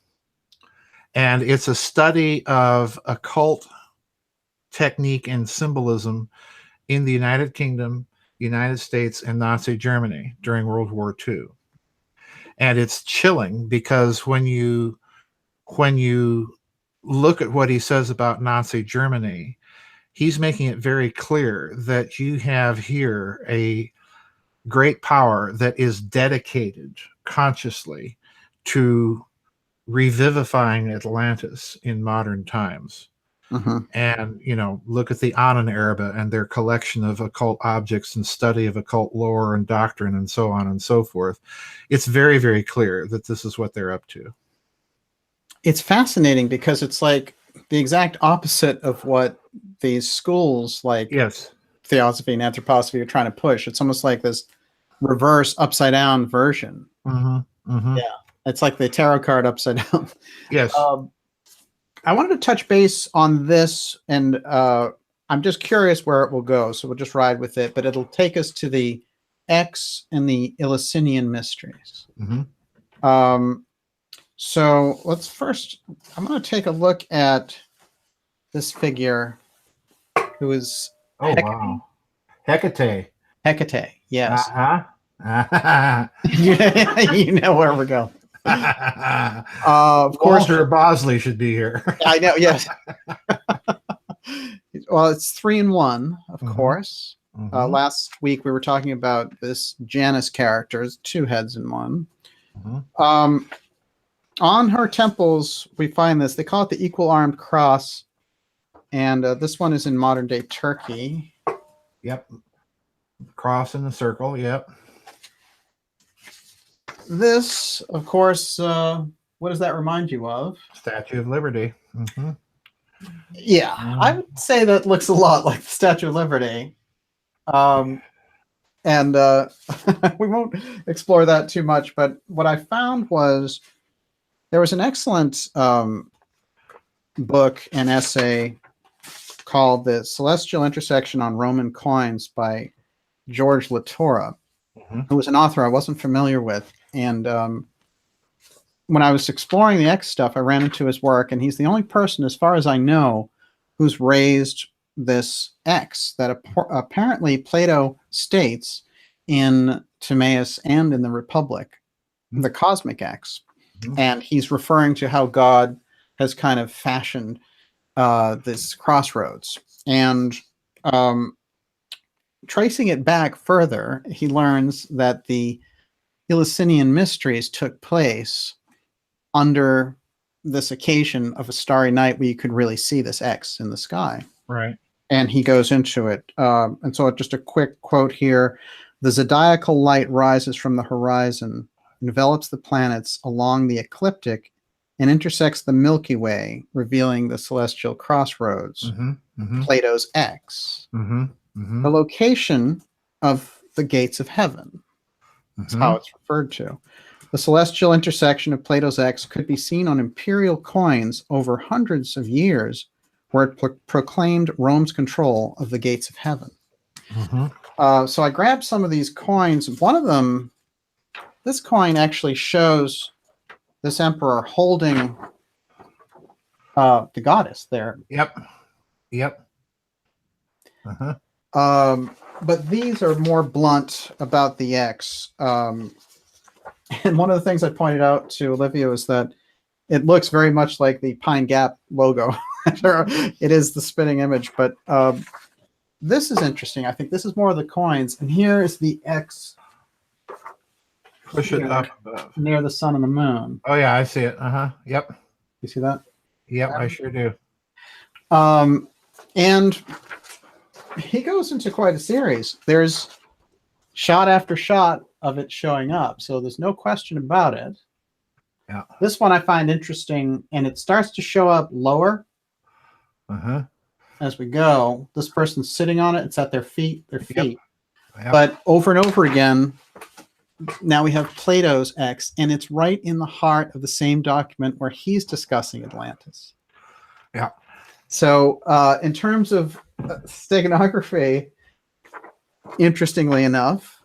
And it's a study of occult technique and symbolism in the United Kingdom, United States, and Nazi Germany during World War II. And it's chilling because when you look at what he says about Nazi Germany, he's making it very clear that you have here a great power that is dedicated consciously to revivifying Atlantis in modern times. Mm-hmm. And, look at the Ahnenerbe and their collection of occult objects and study of occult lore and doctrine and so on and so forth. It's very, very clear that this is what they're up to. It's fascinating because it's like the exact opposite of what these schools like Yes. theosophy and anthroposophy are trying to push. It's almost like this reverse upside down version. Mm-hmm. Mm-hmm. Yeah. It's like the tarot card upside down. Yes. I wanted to touch base on this, and I'm just curious where it will go, so we'll just ride with it, but it'll take us to the X and the Eleusinian mysteries. Mm-hmm. So let's first, I'm going to take a look at this figure who is Oh, wow. Hecate. Hecate. Yes. Uh-huh. You know where we're going. Of course, Walter Bosley should be here. I know. Yes. Well, it's 3 in 1, of Mhm. course. Mhm. Last week we were talking about this Janus character, 2 heads in 1. Mhm. On her temples, we find this. They call it the equal armed cross, and this one is in modern day Turkey. Yep. Cross in the circle. Yep. This, of course, what does that remind you of? Statue of Liberty. Mm-hmm. Yeah, I would say that looks a lot like the Statue of Liberty. And we won't explore that too much, but what I found was there was an excellent book and essay called The Celestial Intersection on Roman Coins by George Latorre, Mhm. who was an author I wasn't familiar with. And when I was exploring the X stuff, I ran into his work, and he's the only person, as far as I know, who's raised this X that apparently Plato states in Timaeus and in the Republic, the cosmic X. Mhm. And he's referring to how God has kind of fashioned this crossroads. And tracing it back further, he learns that the Eleusinian mysteries took place under this occasion of a starry night where you could really see this X in the sky. Right. And he goes into it. And so just a quick quote here. The zodiacal light rises from the horizon, envelops the planets along the ecliptic, and intersects the Milky Way, revealing the celestial crossroads, Mm-hmm. Mm-hmm. Plato's X, Mm-hmm. Mm-hmm. the location of the gates of heaven. That's how it's referred to. The celestial intersection of Plato's X could be seen on imperial coins over hundreds of years, where it proclaimed Rome's control of the gates of heaven. Mm-hmm. So I grabbed some of these coins. One of them, this coin actually shows this emperor holding the goddess there. Yep. Yep. Uh-huh. But these are more blunt about the X. And one of the things I pointed out to Olivia is that it looks very much like the Pine Gap logo. It is the spinning image, but this is interesting. I think this is more of the coins. And here is the X. Push it up above. Near the sun and the moon. Oh, yeah, I see it. Uh-huh. Yep. You see that? Yep, I sure do. And he goes into quite a series. There's shot after shot of it showing up, so there's no question about it. Yeah. This one I find interesting, and it starts to show up lower Uh-huh. as we go. This person's sitting on it. It's at their feet. Yep. But over and over again, now we have Plato's X, and it's right in the heart of the same document where he's discussing Atlantis. Yeah. So in terms of steganography, interestingly enough,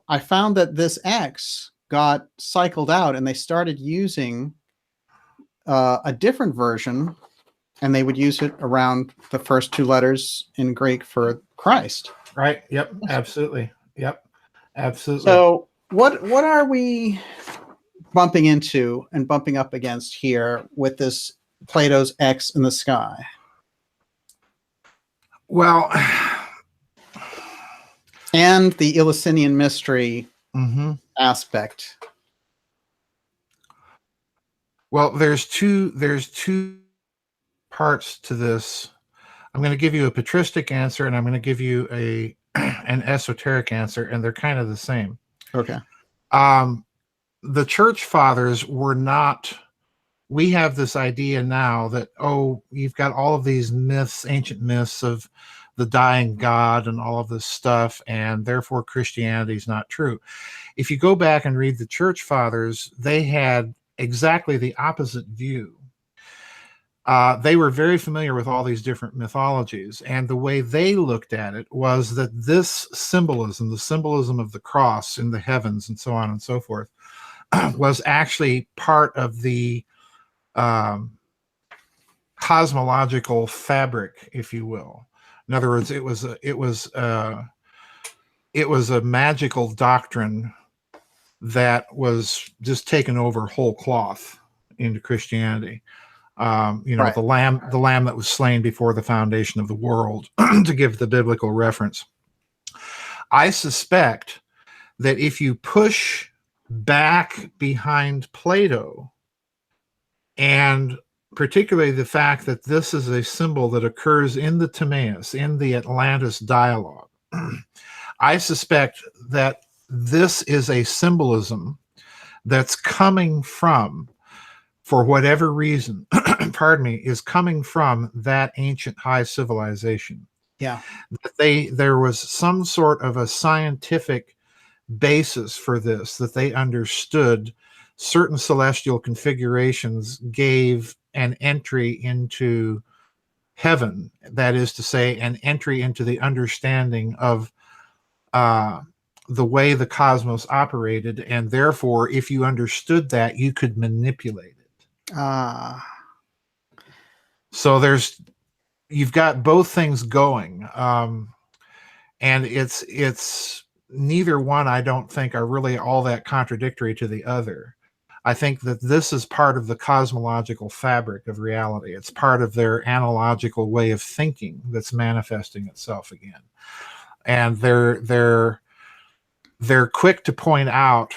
I found that this X got cycled out, and they started using a different version, and they would use it around the first 2 letters in Greek for Christ. Right. Yep. Absolutely. Yep. Absolutely. So what are we bumping into and bumping up against here with this Plato's X in the sky? Well, and the Eleusinian mystery mm-hmm. aspect. Well, there's two parts to this. I'm going to give you a patristic answer, and I'm going to give you an esoteric answer, and they're kind of the same. Okay. The church fathers were not we have this idea now that, oh, you've got all of these myths, ancient myths of the dying God and all of this stuff, and therefore Christianity is not true. If you go back and read the church fathers, they had exactly the opposite view. They were very familiar with all these different mythologies, and the way they looked at it was that this symbolism, the symbolism of the cross in the heavens and so on and so forth, was actually part of the cosmological fabric, if you will. In other words, it was a magical doctrine that was just taken over whole cloth into Christianity. Right. the lamb that was slain before the foundation of the world, to give the biblical reference. I suspect that if you push back behind Plato, and particularly the fact that this is a symbol that occurs in the Timaeus, in the Atlantis dialogue, I suspect that this is a symbolism that's coming from, for whatever reason, pardon me, is coming from that ancient high civilization. Yeah. There was some sort of a scientific basis for this, that they understood certain celestial configurations gave an entry into heaven. That is to say, an entry into the understanding of the way the cosmos operated, and therefore, if you understood that, you could manipulate it. So you've got both things going, and it's neither one, I don't think, are really all that contradictory to the other. I think that this is part of the cosmological fabric of reality. It's part of their analogical way of thinking that's manifesting itself again, and they're quick to point out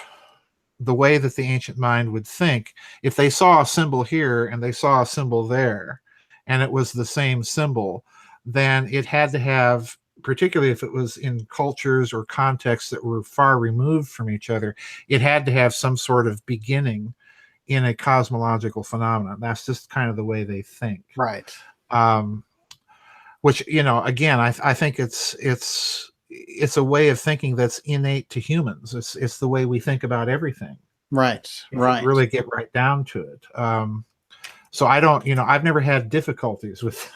the way that the ancient mind would think. If they saw a symbol here and they saw a symbol there, and it was the same symbol, then it had to have, particularly if it was in cultures or contexts that were far removed from each other, it had to have some sort of beginning in a cosmological phenomenon. That's just kind of the way they think. Right. Which, again, I think it's a way of thinking that's innate to humans. It's the way we think about everything. Right. Right. Really get right down to it. So I don't, I've never had difficulties with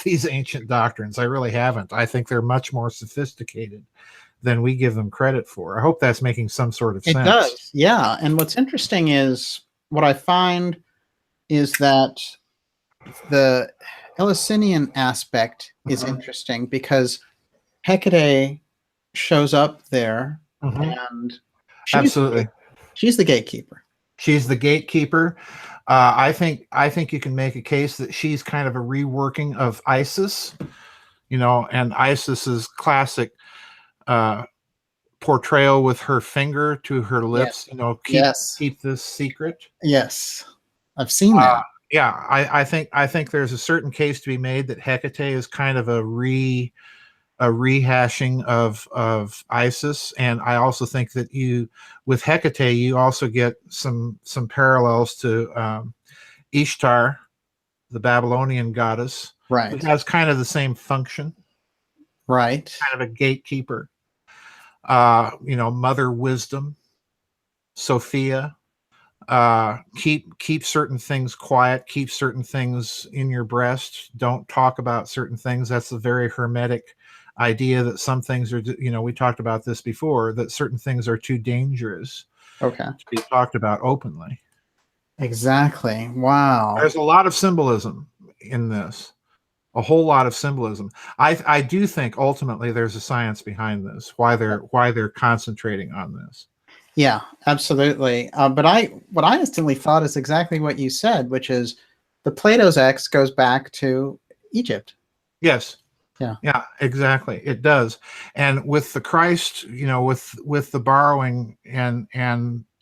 these ancient doctrines. I really haven't. I think they're much more sophisticated than we give them credit for. I hope that's making some sort of sense. It does. Yeah. And what's interesting is, what I find is that the Eleusinian aspect is interesting, because Hecate shows up there, and absolutely, she's the gatekeeper. She's the gatekeeper. I think you can make a case that she's kind of a reworking of Isis, and Isis's classic portrayal with her finger to her lips. Yes. Keep this secret. Yes, I've seen that. Yeah, I think there's a certain case to be made that Hecate is kind of a rehashing of Isis, and I also think that with Hecate you also get some parallels to Ishtar, the Babylonian goddess, right? It has kind of the same function, right? Kind of a gatekeeper. Mother wisdom, Sophia. Keep certain things quiet, keep certain things in your breast, don't talk about certain things. That's a very hermetic idea, that some things are, we talked about this before, that certain things are too dangerous to be talked about openly. Exactly. Wow. There's a lot of symbolism in this, a whole lot of symbolism. I do think ultimately there's a science behind this, why they're concentrating on this. Yeah, absolutely. But what I instantly thought is exactly what you said, which is the Plato's X goes back to Egypt. Yes. Yeah, exactly. It does. And with the Christ, with the borrowing and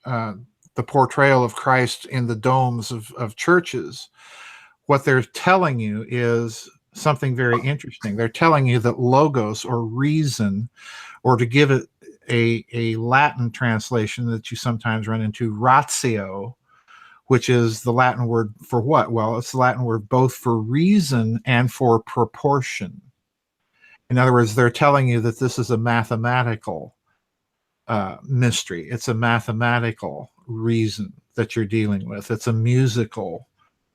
the portrayal of Christ in the domes of churches, what they're telling you is something very interesting. They're telling you that logos, or reason, or to give it a Latin translation that you sometimes run into, ratio, which is the Latin word for what? Well, it's the Latin word both for reason and for proportion. In other words, they're telling you that this is a mathematical mystery. It's a mathematical reason that you're dealing with. It's a musical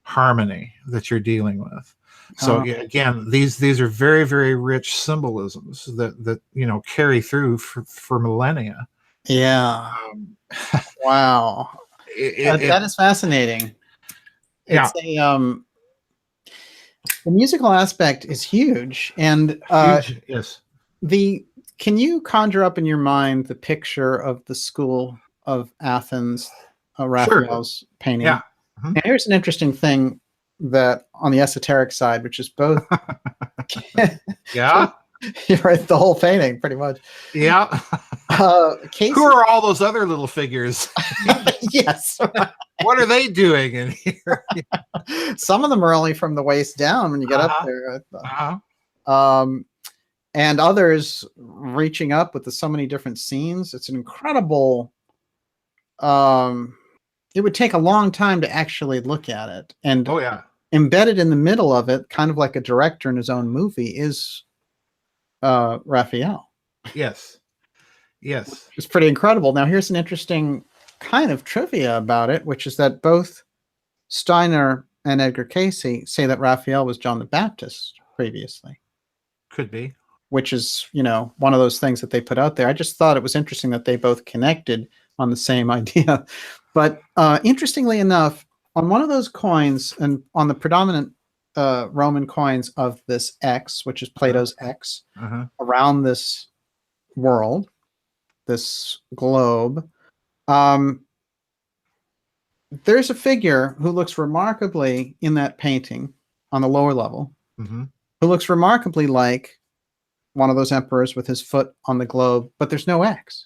harmony that you're dealing with. So again, these are very, very rich symbolisms that carry through for millennia. Yeah. Wow. That is fascinating. It's the musical aspect is huge, and huge, yes. Can you conjure up in your mind the picture of the school of Athens, Raphael's painting? Yeah. Mm-hmm. And here's an interesting thing that on the esoteric side, which is both. Yeah. You're right. The whole painting, pretty much. Yeah. Casey, who are all those other little figures? Yes. What are they doing in here? Some of them are only from the waist down when you get up there. And others reaching up with so many different scenes. It's an incredible. It would take a long time to actually look at it. And embedded in the middle of it, kind of like a director in his own movie, is Raphael. Yes. Yes. It's pretty incredible. Now, here's an interesting kind of trivia about it, which is that both Steiner and Edgar Cayce say that Raphael was John the Baptist previously. Could be. Which is, one of those things that they put out there. I just thought it was interesting that they both connected on the same idea. But interestingly enough, on one of those coins, and on the predominant Roman coins of this X, which is Plato's X, around this world, this globe, there's a figure who looks remarkably, in that painting on the lower level, who looks remarkably like one of those emperors with his foot on the globe, but there's no X.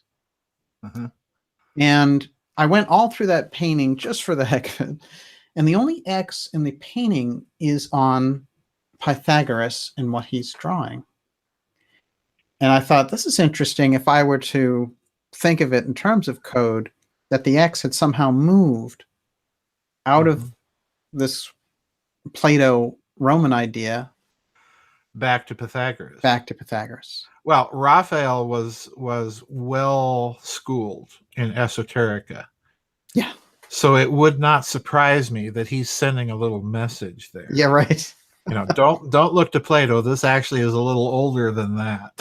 And I went all through that painting just for the heck of it. And the only X in the painting is on Pythagoras and what he's drawing. And I thought, this is interesting if I were to think of it in terms of code, that the X had somehow moved out of this Plato-Roman idea back to Pythagoras. Well, Raphael was well schooled in esoterica. Yeah. So it would not surprise me that he's sending a little message there. Yeah, right. Don't look to Plato. This actually is a little older than that.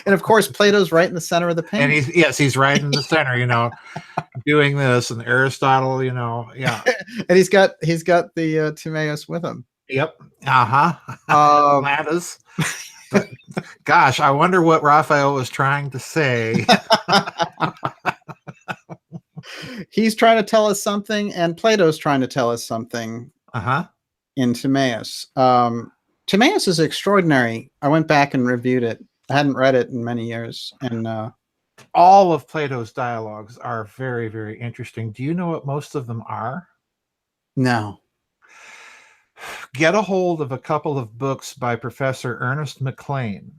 And of course, Plato's right in the center of the painting. And he's right in the center, doing this, and Aristotle, yeah. And he's got the Timaeus with him. Yep. Atlantis. Gosh, I wonder what Raphael was trying to say. He's trying to tell us something, and Plato's trying to tell us something. In Timaeus. Timaeus is extraordinary. I went back and reviewed it. I hadn't read it in many years. And all of Plato's dialogues are very, very interesting. Do you know what most of them are? No. Get a hold of a couple of books by Professor Ernest McLean.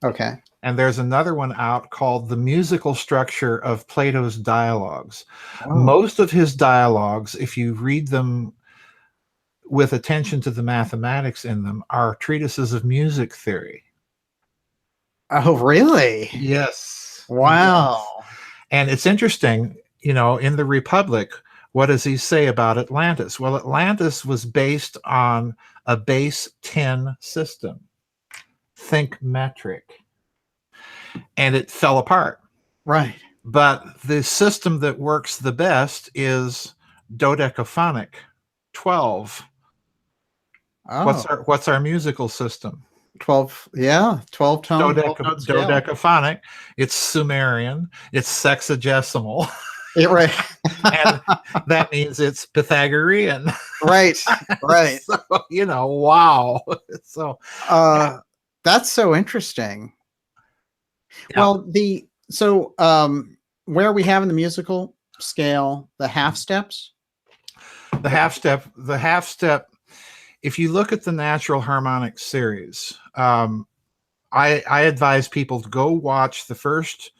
Okay. And there's another one out called The Musical Structure of Plato's Dialogues. Most of his dialogues, if you read them with attention to the mathematics in them, are treatises of music theory. Oh, really? Yes. Wow. And it's interesting, in the Republic, what does he say about Atlantis? Well, Atlantis was based on a base 10 system. Think metric. And it fell apart. Right. But the system that works the best is dodecaphonic, 12. What's our musical system? 12, 12 tone. Dodecaphonic. It's Sumerian. It's sexagesimal. Yeah, right. And that means it's Pythagorean. Right. So, wow. So that's so interesting. Yeah. Well, where we have in the musical scale the half steps. The half step. If you look at the natural harmonic series, I advise people to go watch the first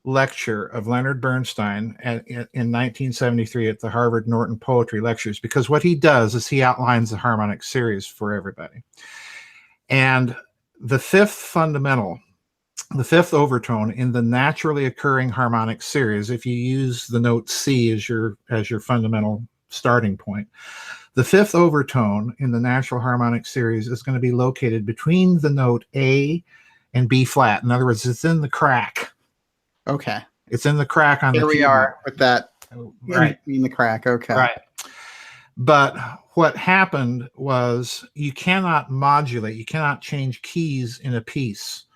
lecture of Leonard Bernstein in 1973 at the Harvard Norton Poetry Lectures, because what he does is he outlines the harmonic series for everybody. And the fifth fundamental, the fifth overtone in the naturally occurring harmonic series, if you use the note C as your fundamental starting point, the fifth overtone in the natural harmonic series is going to be located between the note A and B flat. In other words, it's in the crack. Okay. It's in the crack on the keyboard. Here we are with that. Right. In the crack. Okay. Right. But what happened was you cannot modulate, you cannot change keys in a piece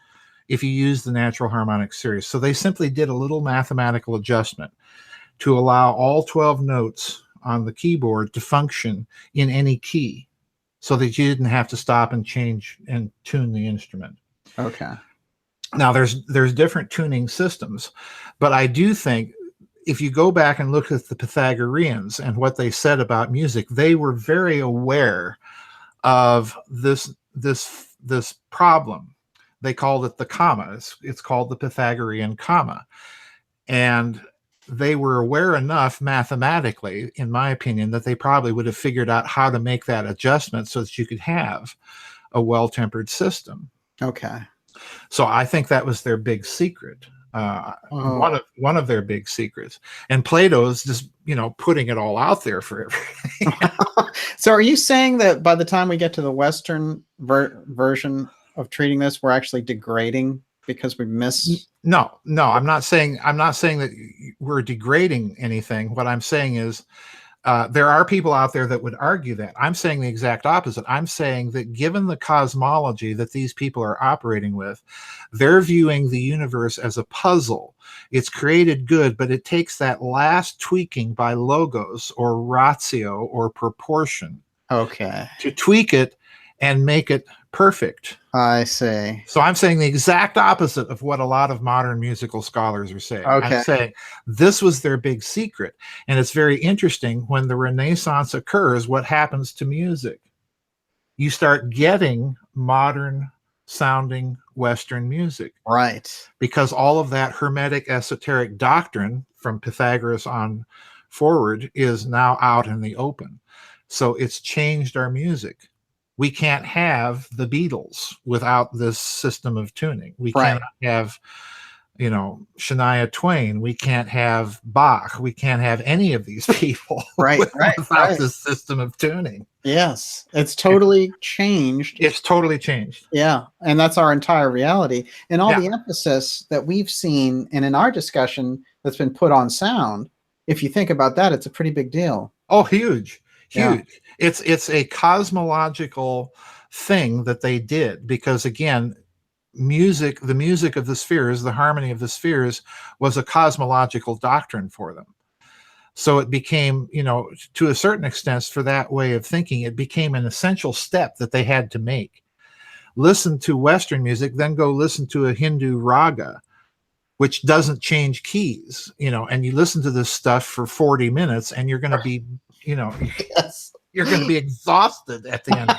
if you use the natural harmonic series. So they simply did a little mathematical adjustment to allow all 12 notes on the keyboard to function in any key so that you didn't have to stop and change and tune the instrument. Okay. Now there's different tuning systems, but I do think if you go back and look at the Pythagoreans and what they said about music, they were very aware of this problem. They called it the comma. It's called the Pythagorean comma. And they were aware enough mathematically, in my opinion, that they probably would have figured out how to make that adjustment so that you could have a well-tempered system. Okay. So I think that was their big secret. One of their big secrets. And Plato's just, putting it all out there for everything. So are you saying that by the time we get to the Western version of treating this, we're actually degrading because we miss? No, I'm not saying that we're degrading anything. What I'm saying is there are people out there that would argue that. I'm saying the exact opposite. I'm saying that given the cosmology that these people are operating with, they're viewing the universe as a puzzle. It's created good, but it takes that last tweaking by logos or ratio or proportion. Okay. To tweak it and make it perfect. I see. So I'm saying the exact opposite of what a lot of modern musical scholars are saying. Okay. I'm saying this was their big secret. And it's very interesting when the Renaissance occurs, what happens to music? You start getting modern sounding Western music. Right. Because all of that Hermetic esoteric doctrine from Pythagoras on forward is now out in the open. So it's changed our music. We can't have the Beatles without this system of tuning. We cannot have, Shania Twain. We can't have Bach. We can't have any of these people without this system of tuning. Yes, it's totally changed. It's totally changed. Yeah, and that's our entire reality. And all the emphasis that we've seen and in our discussion that's been put on sound, if you think about that, it's a pretty big deal. Oh, huge. Yeah. It's a cosmological thing that they did because, again, the music of the spheres, the harmony of the spheres was a cosmological doctrine for them. So it became, to a certain extent, for that way of thinking, it became an essential step that they had to make. Listen to Western music, then go listen to a Hindu raga, which doesn't change keys, and you listen to this stuff for 40 minutes and you're going to be, Yes. You're going to be exhausted at the end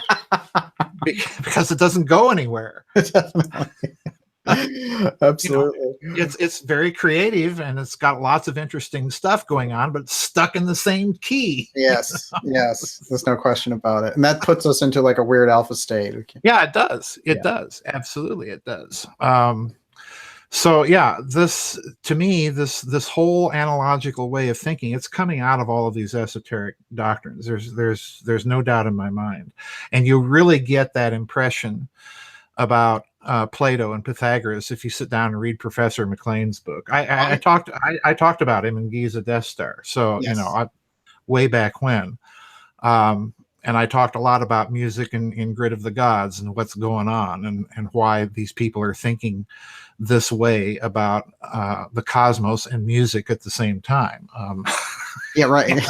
because it doesn't go anywhere. Definitely. Absolutely. It's very creative and it's got lots of interesting stuff going on, but it's stuck in the same key. Yes. There's no question about it. And that puts us into like a weird alpha state. Yeah, it does. It does. Absolutely, it does. So yeah, this to me, this whole analogical way of thinking, it's coming out of all of these esoteric doctrines. There's no doubt in my mind, and you really get that impression about Plato and Pythagoras if you sit down and read Professor McLean's book. I talked about him in Giza Death Star, so way back when. And I talked a lot about music in Grid of the Gods and what's going on and why these people are thinking this way about the cosmos and music at the same time. Yeah, right.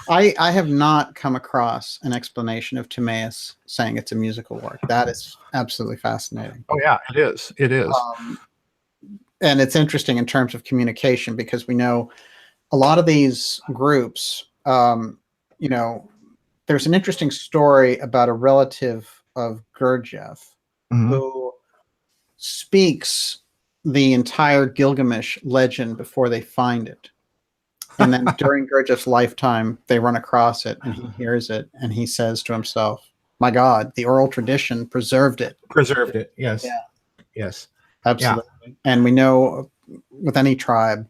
I have not come across an explanation of Timaeus saying it's a musical work. That is absolutely fascinating. Oh, yeah, it is. It is. And it's interesting in terms of communication because we know a lot of these groups, there's an interesting story about a relative of Gurdjieff who speaks the entire Gilgamesh legend before they find it. And then during Gurdjieff's lifetime, they run across it and he hears it and he says to himself, my God, the oral tradition preserved it. Preserved it. Yes. Yeah. Yes. Absolutely. Yeah. And we know with any tribe,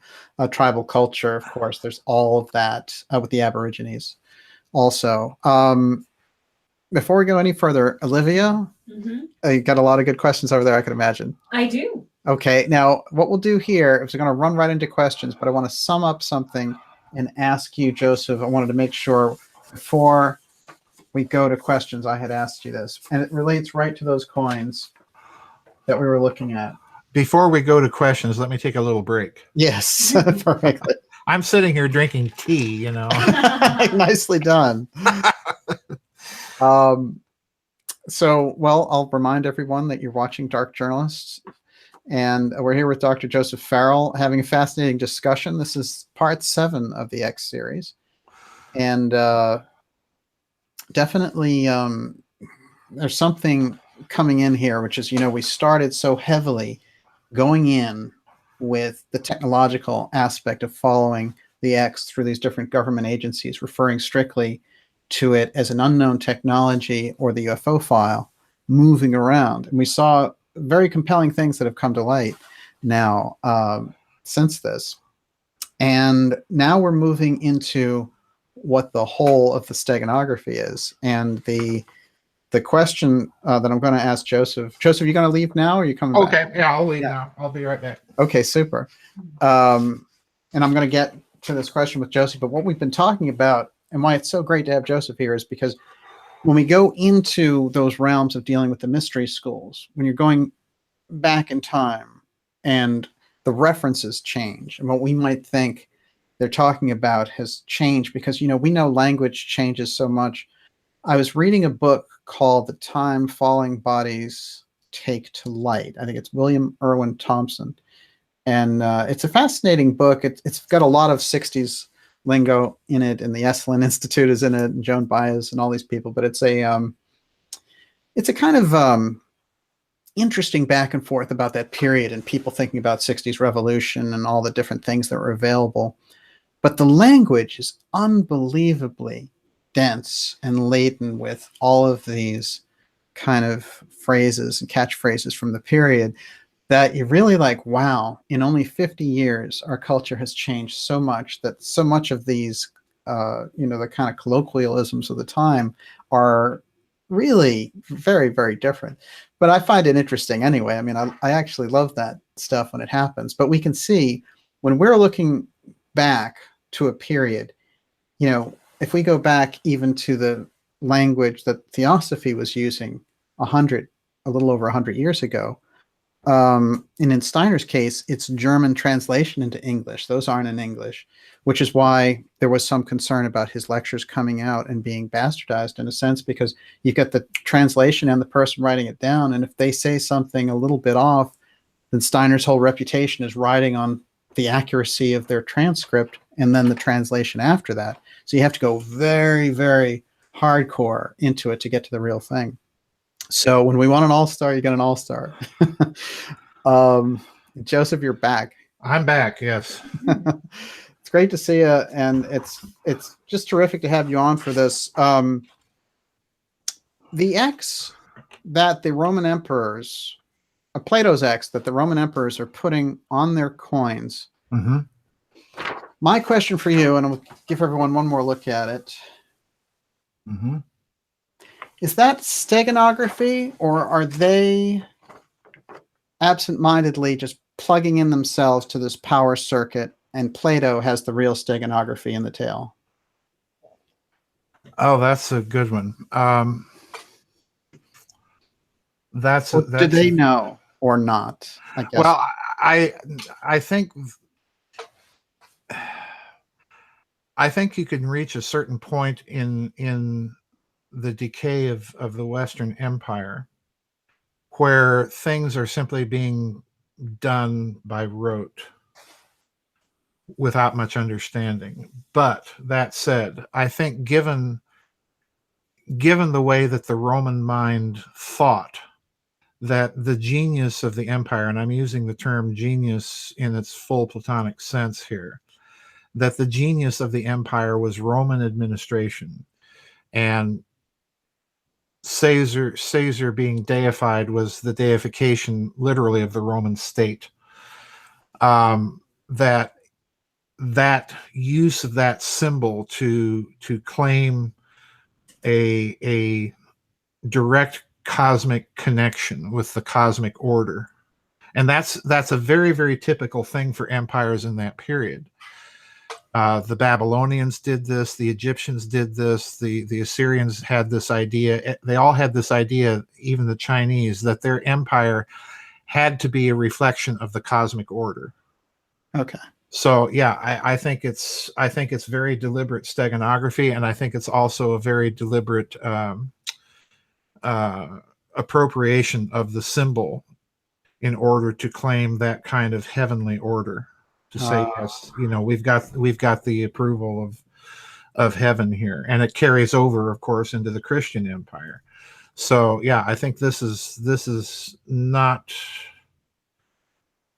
tribal culture, of course, there's all of that with the Aborigines also. Before we go any further, Olivia, you got a lot of good questions over there, I can imagine. I do. Okay, now what we'll do here is we're going to run right into questions, but I want to sum up something and ask you, Joseph. I wanted to make sure before we go to questions, I had asked you this, and it relates right to those coins that we were looking at. Before we go to questions, let me take a little break. Yes, perfectly. I'm sitting here drinking tea, you know. Nicely done. So, well, I'll remind everyone that you're watching Dark Journalists, and we're here with Dr. Joseph Farrell having a fascinating discussion. This is part 7 of the X series, and definitely there's something coming in here, which is, you know, we started so heavily going in with the technological aspect of following the X through these different government agencies, referring strictly to it as an unknown technology or the UFO file moving around. And we saw very compelling things that have come to light now since this. And now we're moving into what the whole of the steganography is. And the question that I'm going to ask Joseph. Joseph, you going to leave now or are you coming back? Okay, yeah, I'll leave now. I'll be right back. Okay, super. And I'm going to get to this question with Joseph, but what we've been talking about and why it's so great to have Joseph here is because when we go into those realms of dealing with the mystery schools, when you're going back in time and the references change and what we might think they're talking about has changed because, you know, we know language changes so much. I was reading a book called The Time Falling Bodies Take to Light. I think it's William Irwin Thompson. And it's a fascinating book. It's got a lot of 60s lingo in it, and the Esalen Institute is in it, and Joan Baez and all these people. But it's a kind of interesting back and forth about that period and people thinking about 60s revolution and all the different things that were available. But the language is unbelievably dense and laden with all of these kind of phrases and catchphrases from the period that you're really like, wow, in only 50 years, our culture has changed so much that so much of these, you know, the kind of colloquialisms of the time are really very, very different. But I find it interesting anyway. I mean, I actually love that stuff when it happens. But we can see when we're looking back to a period, you know, if we go back even to the language that Theosophy was using a little over 100 years ago, and in Steiner's case, it's German translation into English. Those aren't in English, which is why there was some concern about his lectures coming out and being bastardized in a sense, because you get the translation and the person writing it down. And if they say something a little bit off, then Steiner's whole reputation is riding on the accuracy of their transcript and then the translation after that. So you have to go very, very hardcore into it to get to the real thing. So when we want an all-star, you get an all-star. Joseph, you're back. I'm back, yes. It's great to see you, and it's just terrific to have you on for this. The X that the Roman emperors, Plato's X that the Roman emperors are putting on their coins. Mm-hmm. My question for you, and I'll give everyone one more look at it. Mm-hmm. Is that steganography, or are they absent-mindedly just plugging in themselves to this power circuit, and Plato has the real steganography in the tail? Oh, that's a good one. Did they know or not? I guess. Well, I think you can reach a certain point in the decay of the Western Empire where things are simply being done by rote without much understanding. But that said, I think given the way that the Roman mind thought, that the genius of the empire, and I'm using the term genius in its full Platonic sense here, that the genius of the empire was Roman administration, and Caesar being deified was the deification, literally, of the Roman state. That use of that symbol to claim a direct cosmic connection with the cosmic order, and that's a very, very typical thing for empires in that period. The Babylonians did this, the Egyptians did this, the Assyrians had this idea. They all had this idea, even the Chinese, that their empire had to be a reflection of the cosmic order. Okay. So yeah, I think it's very deliberate steganography, and I think it's also a very deliberate appropriation of the symbol in order to claim that kind of heavenly order. To say yes, we've got the approval of heaven here, and it carries over, of course, into the Christian empire. So yeah, I think this is not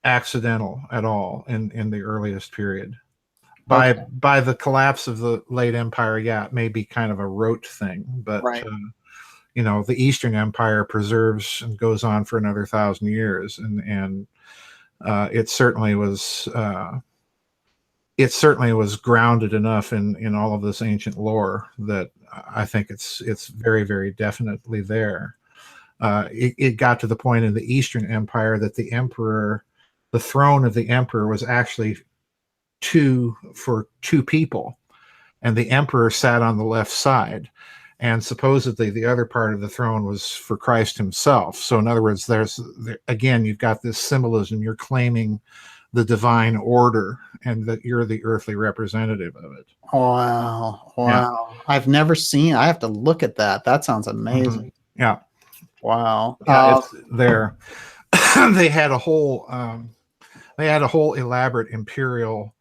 accidental at all in the earliest period. By the collapse of the late empire, yeah, it may be kind of a rote thing, but right. The Eastern Empire preserves and goes on for another 1,000 years, and it certainly was grounded enough in all of this ancient lore that I think it's very, very definitely there. It got to the point in the Eastern Empire that the throne of the emperor was actually for two people, and the emperor sat on the left side, and supposedly the other part of the throne was for Christ himself. So in other words, again, you've got this symbolism. You're claiming the divine order, and that you're the earthly representative of it. Wow. Yeah. I've never seen. I have to look at that. That sounds amazing. Mm-hmm. Yeah. Wow. Yeah, it's there. They had a whole elaborate imperial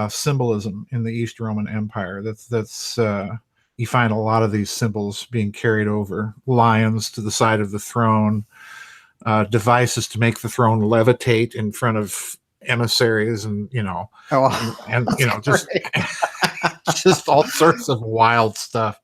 symbolism in the East Roman Empire. That's you find a lot of these symbols being carried over. Lions to the side of the throne, devices to make the throne levitate in front of emissaries, and just all sorts of wild stuff.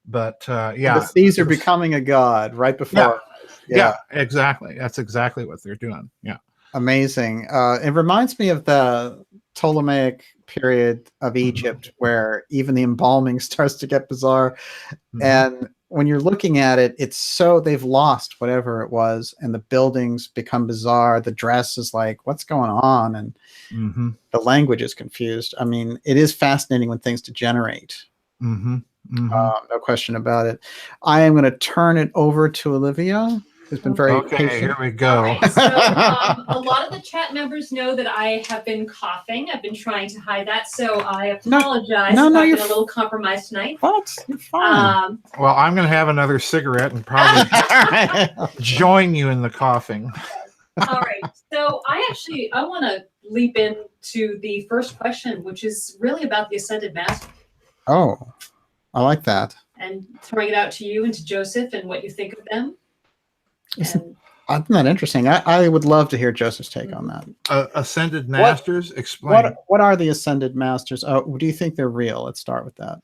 But yeah, the Caesar becoming a god right before. Yeah, exactly. That's exactly what they're doing. Yeah. Amazing. It reminds me of the Ptolemaic period of Egypt, where even the embalming starts to get bizarre. And when you're looking at it, it's so they've lost whatever it was, and the buildings become bizarre. The dress is like, what's going on? And the language is confused. I mean, it is fascinating when things degenerate. No question about it. I am going to turn it over to Olivia, who's been very patient. Here we go. Right, so a lot of the chat members know that I have been coughing. I've been trying to hide that, so I apologize. No, if I've you're been a little compromised tonight. What? You're fine. Well, I'm going to have another cigarette and probably join you in the coughing. All right. So I want to leap into the first question, which is really about the Ascended Master. Oh, I like that. And throwing it out to you and to Joseph and what you think of them. Isn't that interesting? I would love to hear Joseph's take on that. Ascended Masters, explain. What are the Ascended Masters? Do you think they're real? Let's start with that.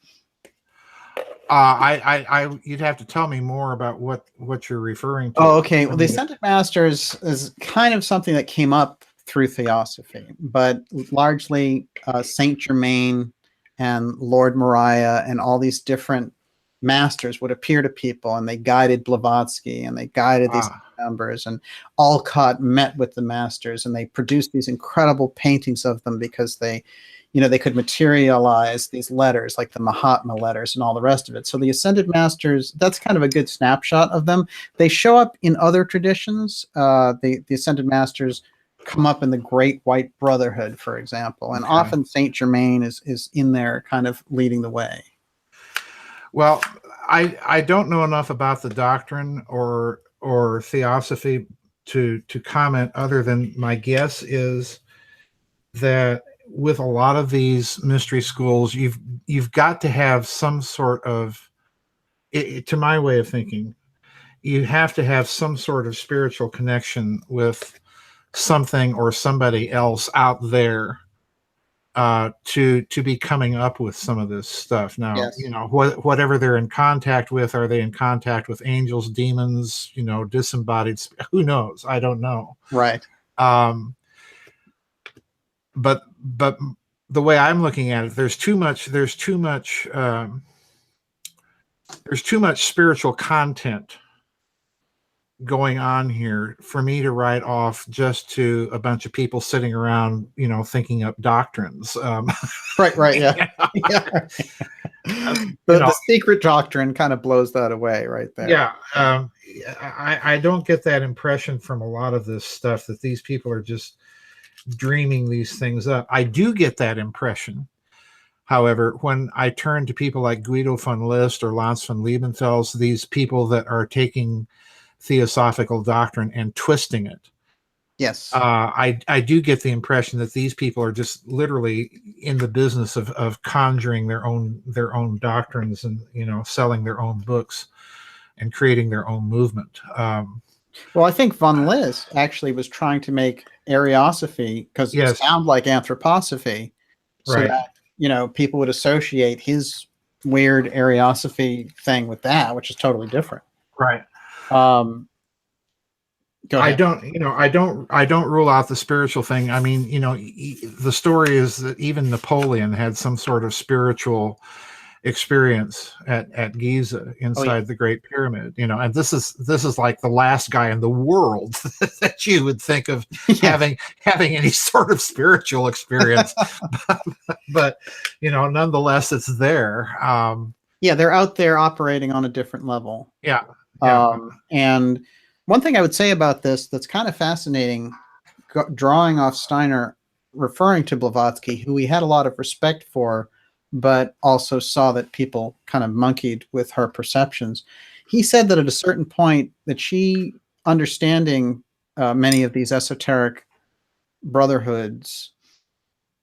You'd have to tell me more about what you're referring to. Oh, okay. Well, the Ascended Masters is kind of something that came up through Theosophy, but largely Saint Germain and Lord Maria and all these different masters would appear to people, and they guided Blavatsky, and they guided these numbers, and Alcott met with the masters, and they produced these incredible paintings of them because they could materialize these letters, like the Mahatma letters and all the rest of it. So the Ascended Masters, that's kind of a good snapshot of them. They show up in other traditions. The Ascended Masters come up in the Great White Brotherhood, for example, and often Saint Germain is in there kind of leading the way. Well, I don't know enough about the doctrine or Theosophy to comment, other than my guess is that with a lot of these mystery schools, you've got to have some sort of, to my way of thinking, you have to have some sort of spiritual connection with something or somebody else out there to be coming up with some of this stuff. Now, Yes. you know, whatever they're in contact with, are they in contact with angels, demons, you know, disembodied? Who knows? I don't know. Right. But the way I'm looking at it, there's too much spiritual content going on here for me to write off just to a bunch of people sitting around, you know, thinking up doctrines. Right. Yeah. Yeah. The secret doctrine kind of blows that away right there. Yeah. I don't get that impression from a lot of this stuff that these people are just dreaming these things up. I do get that impression, however, when I turn to people like Guido von List or Lance von Liebenfels, these people that are taking theosophical doctrine and twisting it. Yes. I do get the impression that these people are just literally in the business of conjuring their own doctrines and, you know, selling their own books and creating their own movement. Well, I think von List actually was trying to make Ariosophy, because it sounds like anthroposophy, so right. that, you know, people would associate his weird Ariosophy thing with that, which is totally different. Right. Go ahead. I don't rule out the spiritual thing. I mean, you know, the story is that even Napoleon had some sort of spiritual experience at Giza inside the Great Pyramid, you know, and this is like the last guy in the world that you would think of having any sort of spiritual experience. but you know, nonetheless, it's there. They're out there operating on a different level. Yeah. And one thing I would say about this that's kind of fascinating, drawing off Steiner, referring to Blavatsky, who he had a lot of respect for, but also saw that people kind of monkeyed with her perceptions. He said that at a certain point that she, understanding many of these esoteric brotherhoods,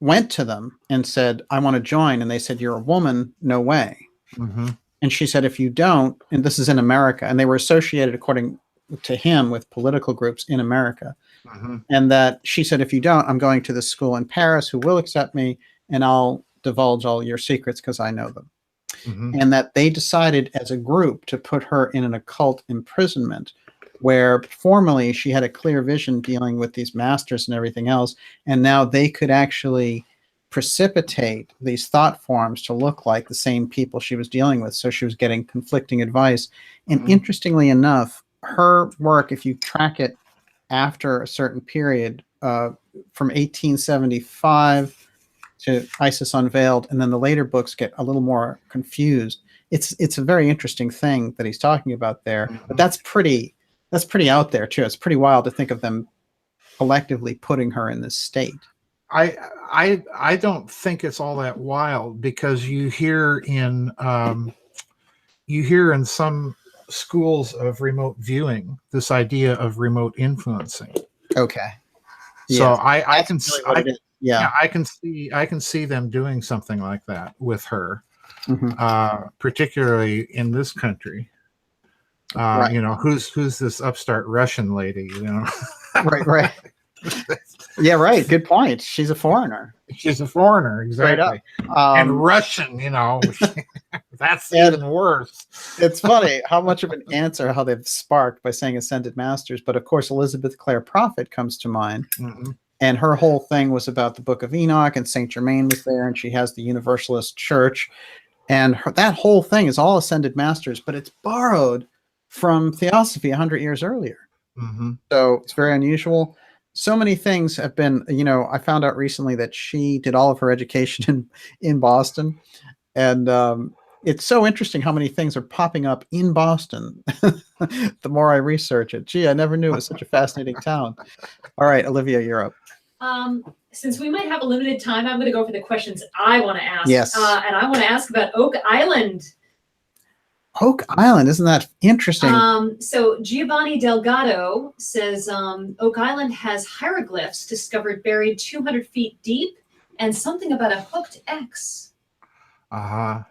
went to them and said, I want to join. And they said, you're a woman, no way. Mm-hmm. And she said, if you don't, and this is in America, and they were associated, according to him, with political groups in America. Mm-hmm. And that she said, if you don't, I'm going to this school in Paris who will accept me, and I'll divulge all your secrets because I know them. Mm-hmm. And that they decided as a group to put her in an occult imprisonment, where formerly she had a clear vision dealing with these masters and everything else. And now they could actually precipitate these thought forms to look like the same people she was dealing with. So she was getting conflicting advice. And interestingly enough, her work, if you track it after a certain period, from 1875 to Isis Unveiled, and then the later books get a little more confused. It's a very interesting thing that he's talking about there. But that's pretty out there too. It's pretty wild to think of them collectively putting her in this state. I don't think it's all that wild, because you hear in some schools of remote viewing this idea of remote influencing. Okay. So yeah. I can really I can see them doing something like that with her, particularly in this country. Right. You know, who's this upstart Russian lady? You know, right. Yeah, right. Good point. She's a foreigner. She's a foreigner, exactly. And Russian, you know, that's even worse. It's funny how much of an answer how they've sparked by saying ascended masters. But of course, Elizabeth Clare Prophet comes to mind. Mm-hmm. And her whole thing was about the Book of Enoch, and Saint Germain was there, and she has the Universalist Church. And that whole thing is all ascended masters, but it's borrowed from Theosophy 100 years earlier. Mm-hmm. So it's very unusual. So many things have been, you know, I found out recently that she did all of her education in Boston. And it's so interesting how many things are popping up in Boston the more I research it. Gee, I never knew it was such a fascinating town. All right, Olivia, you're up. Since we might have a limited time, I'm going to go for the questions I want to ask. Yes. And I want to ask about Oak Island. Oak Island, isn't that interesting? So Giovanni Delgado says Oak Island has hieroglyphs discovered buried 200 feet deep, and something about a hooked X. Uh-huh.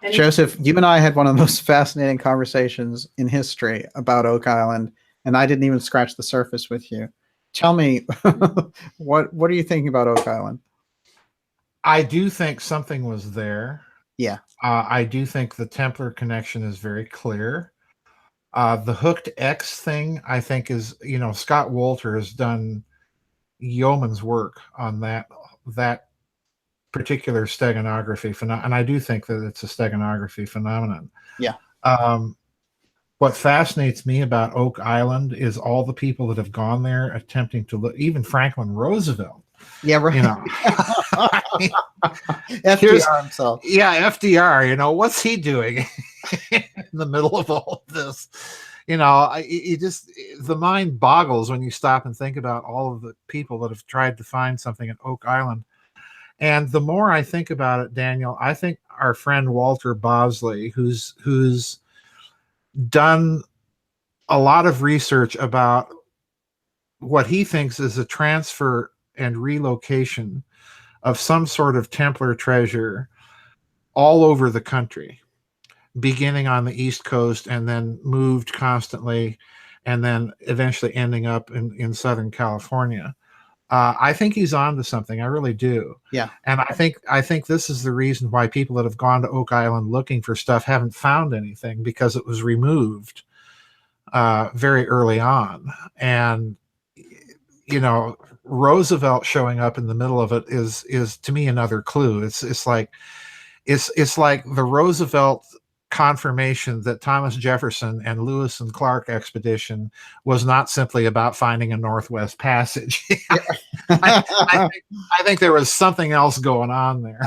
And Joseph, you and I had one of the most fascinating conversations in history about Oak Island, and I didn't even scratch the surface with you. Tell me, what are you thinking about Oak Island? I do think something was there. Yeah. I do think the Templar connection is very clear. The hooked X thing, I think, is, Scott Wolter has done yeoman's work on that particular steganography phenomenon, and I do think that it's a steganography phenomenon. Yeah. What fascinates me about Oak Island is all the people that have gone there attempting to look, even Franklin Roosevelt. Yeah, right. FDR himself. Yeah, FDR, what's he doing in the middle of all of this? The mind boggles when you stop and think about all of the people that have tried to find something at Oak Island. And the more I think about it, Daniel, I think our friend Walter Bosley, who's done a lot of research about what he thinks is a transfer and relocation of some sort of Templar treasure all over the country, beginning on the East Coast and then moved constantly and then eventually ending up in Southern California. I think he's on to something. I really do. Yeah. And I think this is the reason why people that have gone to Oak Island looking for stuff haven't found anything, because it was removed very early on. And, Roosevelt showing up in the middle of it is to me another clue. It's like the Roosevelt confirmation that Thomas Jefferson and Lewis and Clark expedition was not simply about finding a Northwest Passage. I think there was something else going on there.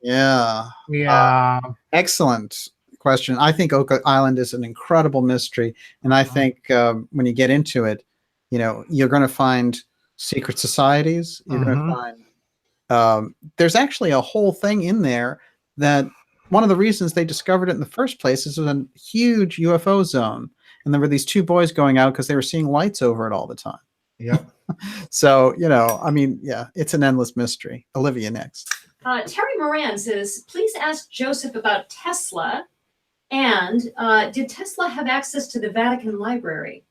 Yeah. Excellent question. I think Oak Island is an incredible mystery, and I think when you get into it, you're going to find secret societies. You're going to find there's actually a whole thing in there that one of the reasons they discovered it in the first place is it was a huge UFO zone. And there were these two boys going out because they were seeing lights over it all the time. Yeah. So, it's an endless mystery. Olivia next. Terry Moran says, please ask Joseph about Tesla. And did Tesla have access to the Vatican Library?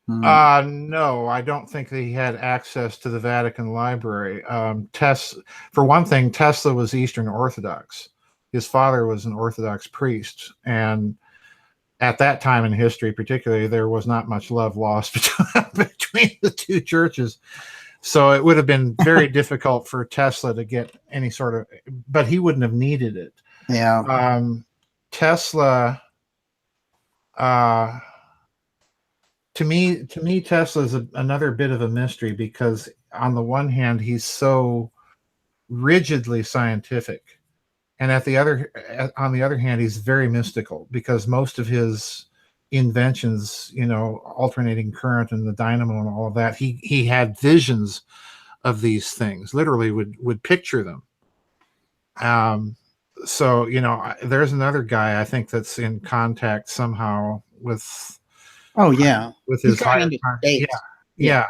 No, I don't think that he had access to the Vatican Library. For one thing, Tesla was Eastern Orthodox. His father was an Orthodox priest, and at that time in history, particularly, there was not much love lost between the two churches. So it would have been very difficult for Tesla to get any sort of, but he wouldn't have needed it. Yeah. Tesla, to me, Tesla is another bit of a mystery, because on the one hand, he's so rigidly scientific. And on the other hand, he's very mystical, because most of his inventions, alternating current and the dynamo and all of that, he had visions of these things, literally would picture them. So, there's another guy I think that's in contact somehow with. Oh yeah, with his higher. Yeah.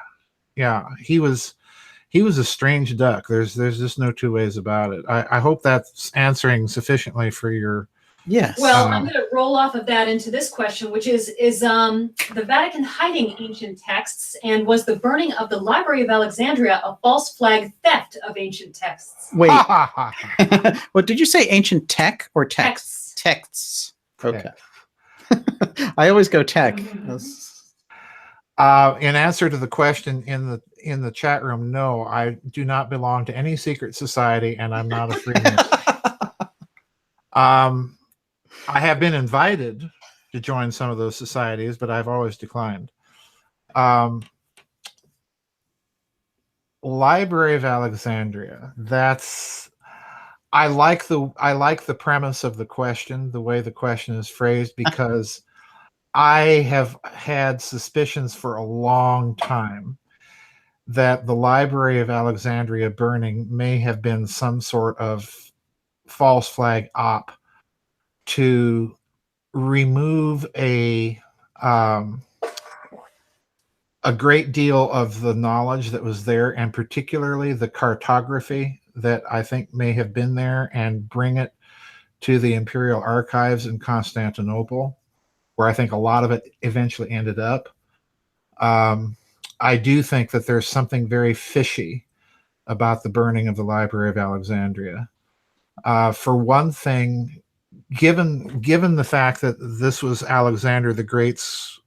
He was a strange duck. There's just no two ways about it. I hope that's answering sufficiently for your. Yes. Well, I'm going to roll off of that into this question, which is the Vatican hiding ancient texts, and was the burning of the Library of Alexandria a false flag theft of ancient texts? Wait. What did you say? Ancient tech or texts? Texts. Okay. I always go tech. In answer to the question in the chat room, no, I do not belong to any secret society, and I'm not a Freemason. I have been invited to join some of those societies, but I've always declined. Library of Alexandria. I like the premise of the question, the way the question is phrased, because I have had suspicions for a long time that the Library of Alexandria burning may have been some sort of false flag op to remove a great deal of the knowledge that was there, and particularly the cartography that I think may have been there and bring it to the Imperial Archives in Constantinople, where I think a lot of it eventually ended up. I do think that there's something very fishy about the burning of the Library of Alexandria. For one thing, given the fact that this was Alexander the Great's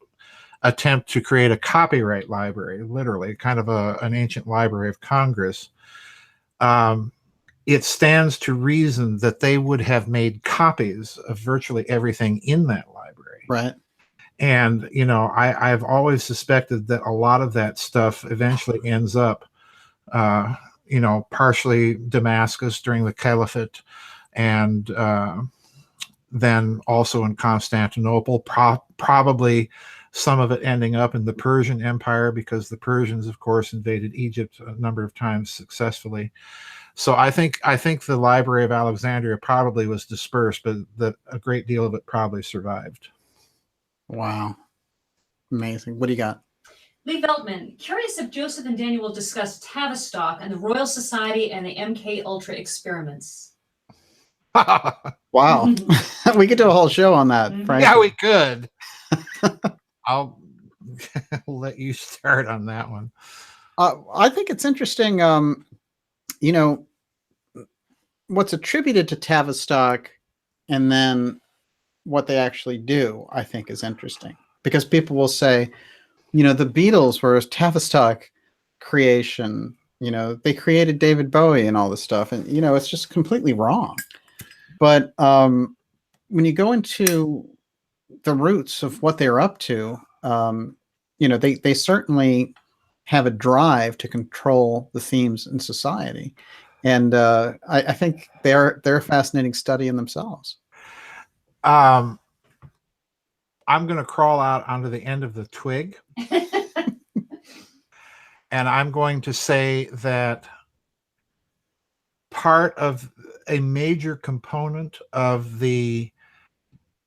attempt to create a copyright library, literally kind of an ancient Library of Congress, it stands to reason that they would have made copies of virtually everything in that library. Right. And, I've always suspected that a lot of that stuff eventually ends up, partially Damascus during the Caliphate, and then also in Constantinople, probably some of it ending up in the Persian Empire, because the Persians, of course, invaded Egypt a number of times successfully. So I think the Library of Alexandria probably was dispersed, but that a great deal of it probably survived. Wow. Amazing. What do you got? Lee Veltman, curious if Joseph and Daniel will discuss Tavistock and the Royal Society and the MK Ultra experiments. Wow. We could do a whole show on that, frankly. Yeah, we could. I'll let you start on that one. I think it's interesting. What's attributed to Tavistock and then what they actually do, I think, is interesting, because people will say, the Beatles were a Tavistock creation. They created David Bowie and all this stuff, and it's just completely wrong. But when you go into the roots of what they're up to, they certainly have a drive to control the themes in society, and I think they're a fascinating study in themselves. I'm going to crawl out onto the end of the twig, and I'm going to say that part of a major component of the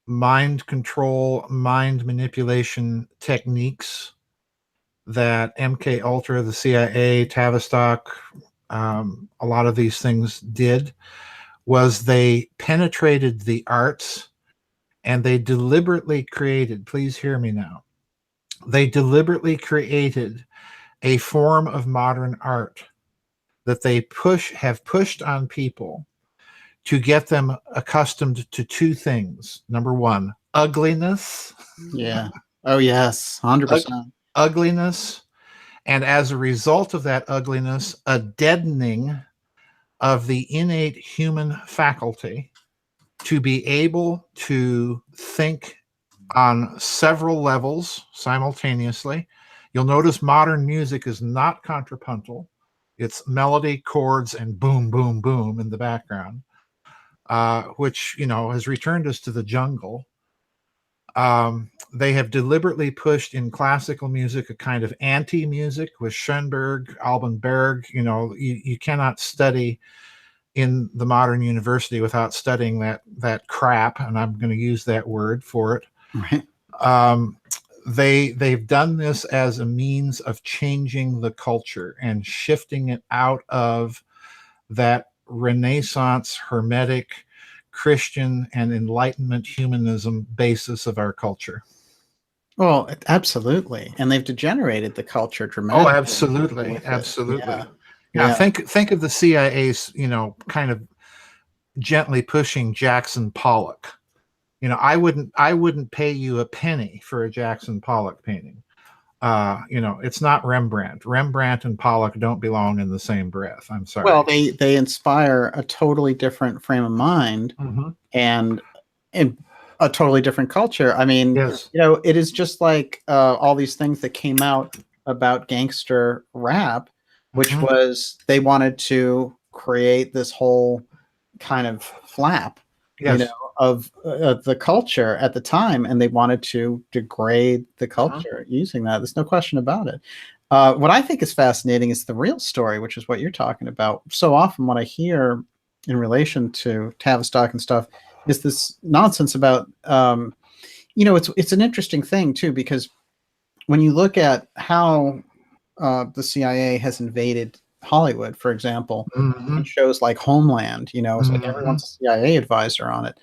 mind control, mind manipulation techniques that MK Ultra, the CIA, Tavistock, a lot of these things did, was they penetrated the arts, and they deliberately created, please hear me now, they deliberately created a form of modern art that they have pushed on people to get them accustomed to two things. Number one, ugliness. Yeah. Oh, yes. 100%. Ugliness. And as a result of that ugliness, a deadening of the innate human faculty to be able to think on several levels simultaneously. You'll notice modern music is not contrapuntal. It's melody, chords, and boom, boom, boom in the background, which, has returned us to the jungle. They have deliberately pushed in classical music a kind of anti-music with Schoenberg, Alban Berg. You cannot study in the modern university without studying that crap, and I'm going to use that word for it. Right. They've done this as a means of changing the culture and shifting it out of that Renaissance, Hermetic, Christian, and Enlightenment humanism basis of our culture. Well, absolutely. And they've degenerated the culture dramatically. Oh, absolutely. Absolutely. Yeah. Think of the CIA's, kind of gently pushing Jackson Pollock. I wouldn't pay you a penny for a Jackson Pollock painting. It's not Rembrandt. Rembrandt and Pollock don't belong in the same breath. I'm sorry. Well, they inspire a totally different frame of mind, and a totally different culture. I mean, yes. It is just like all these things that came out about gangster rap, which was they wanted to create this whole kind of flap, of the culture at the time, and they wanted to degrade the culture using that. There's no question about it. What I think is fascinating is the real story, which is what you're talking about. So often what I hear in relation to Tavistock and stuff is this nonsense about, it's an interesting thing too, because when you look at how the CIA has invaded Hollywood, for example, Mhm. in shows like Homeland. It's like everyone's a CIA advisor on it.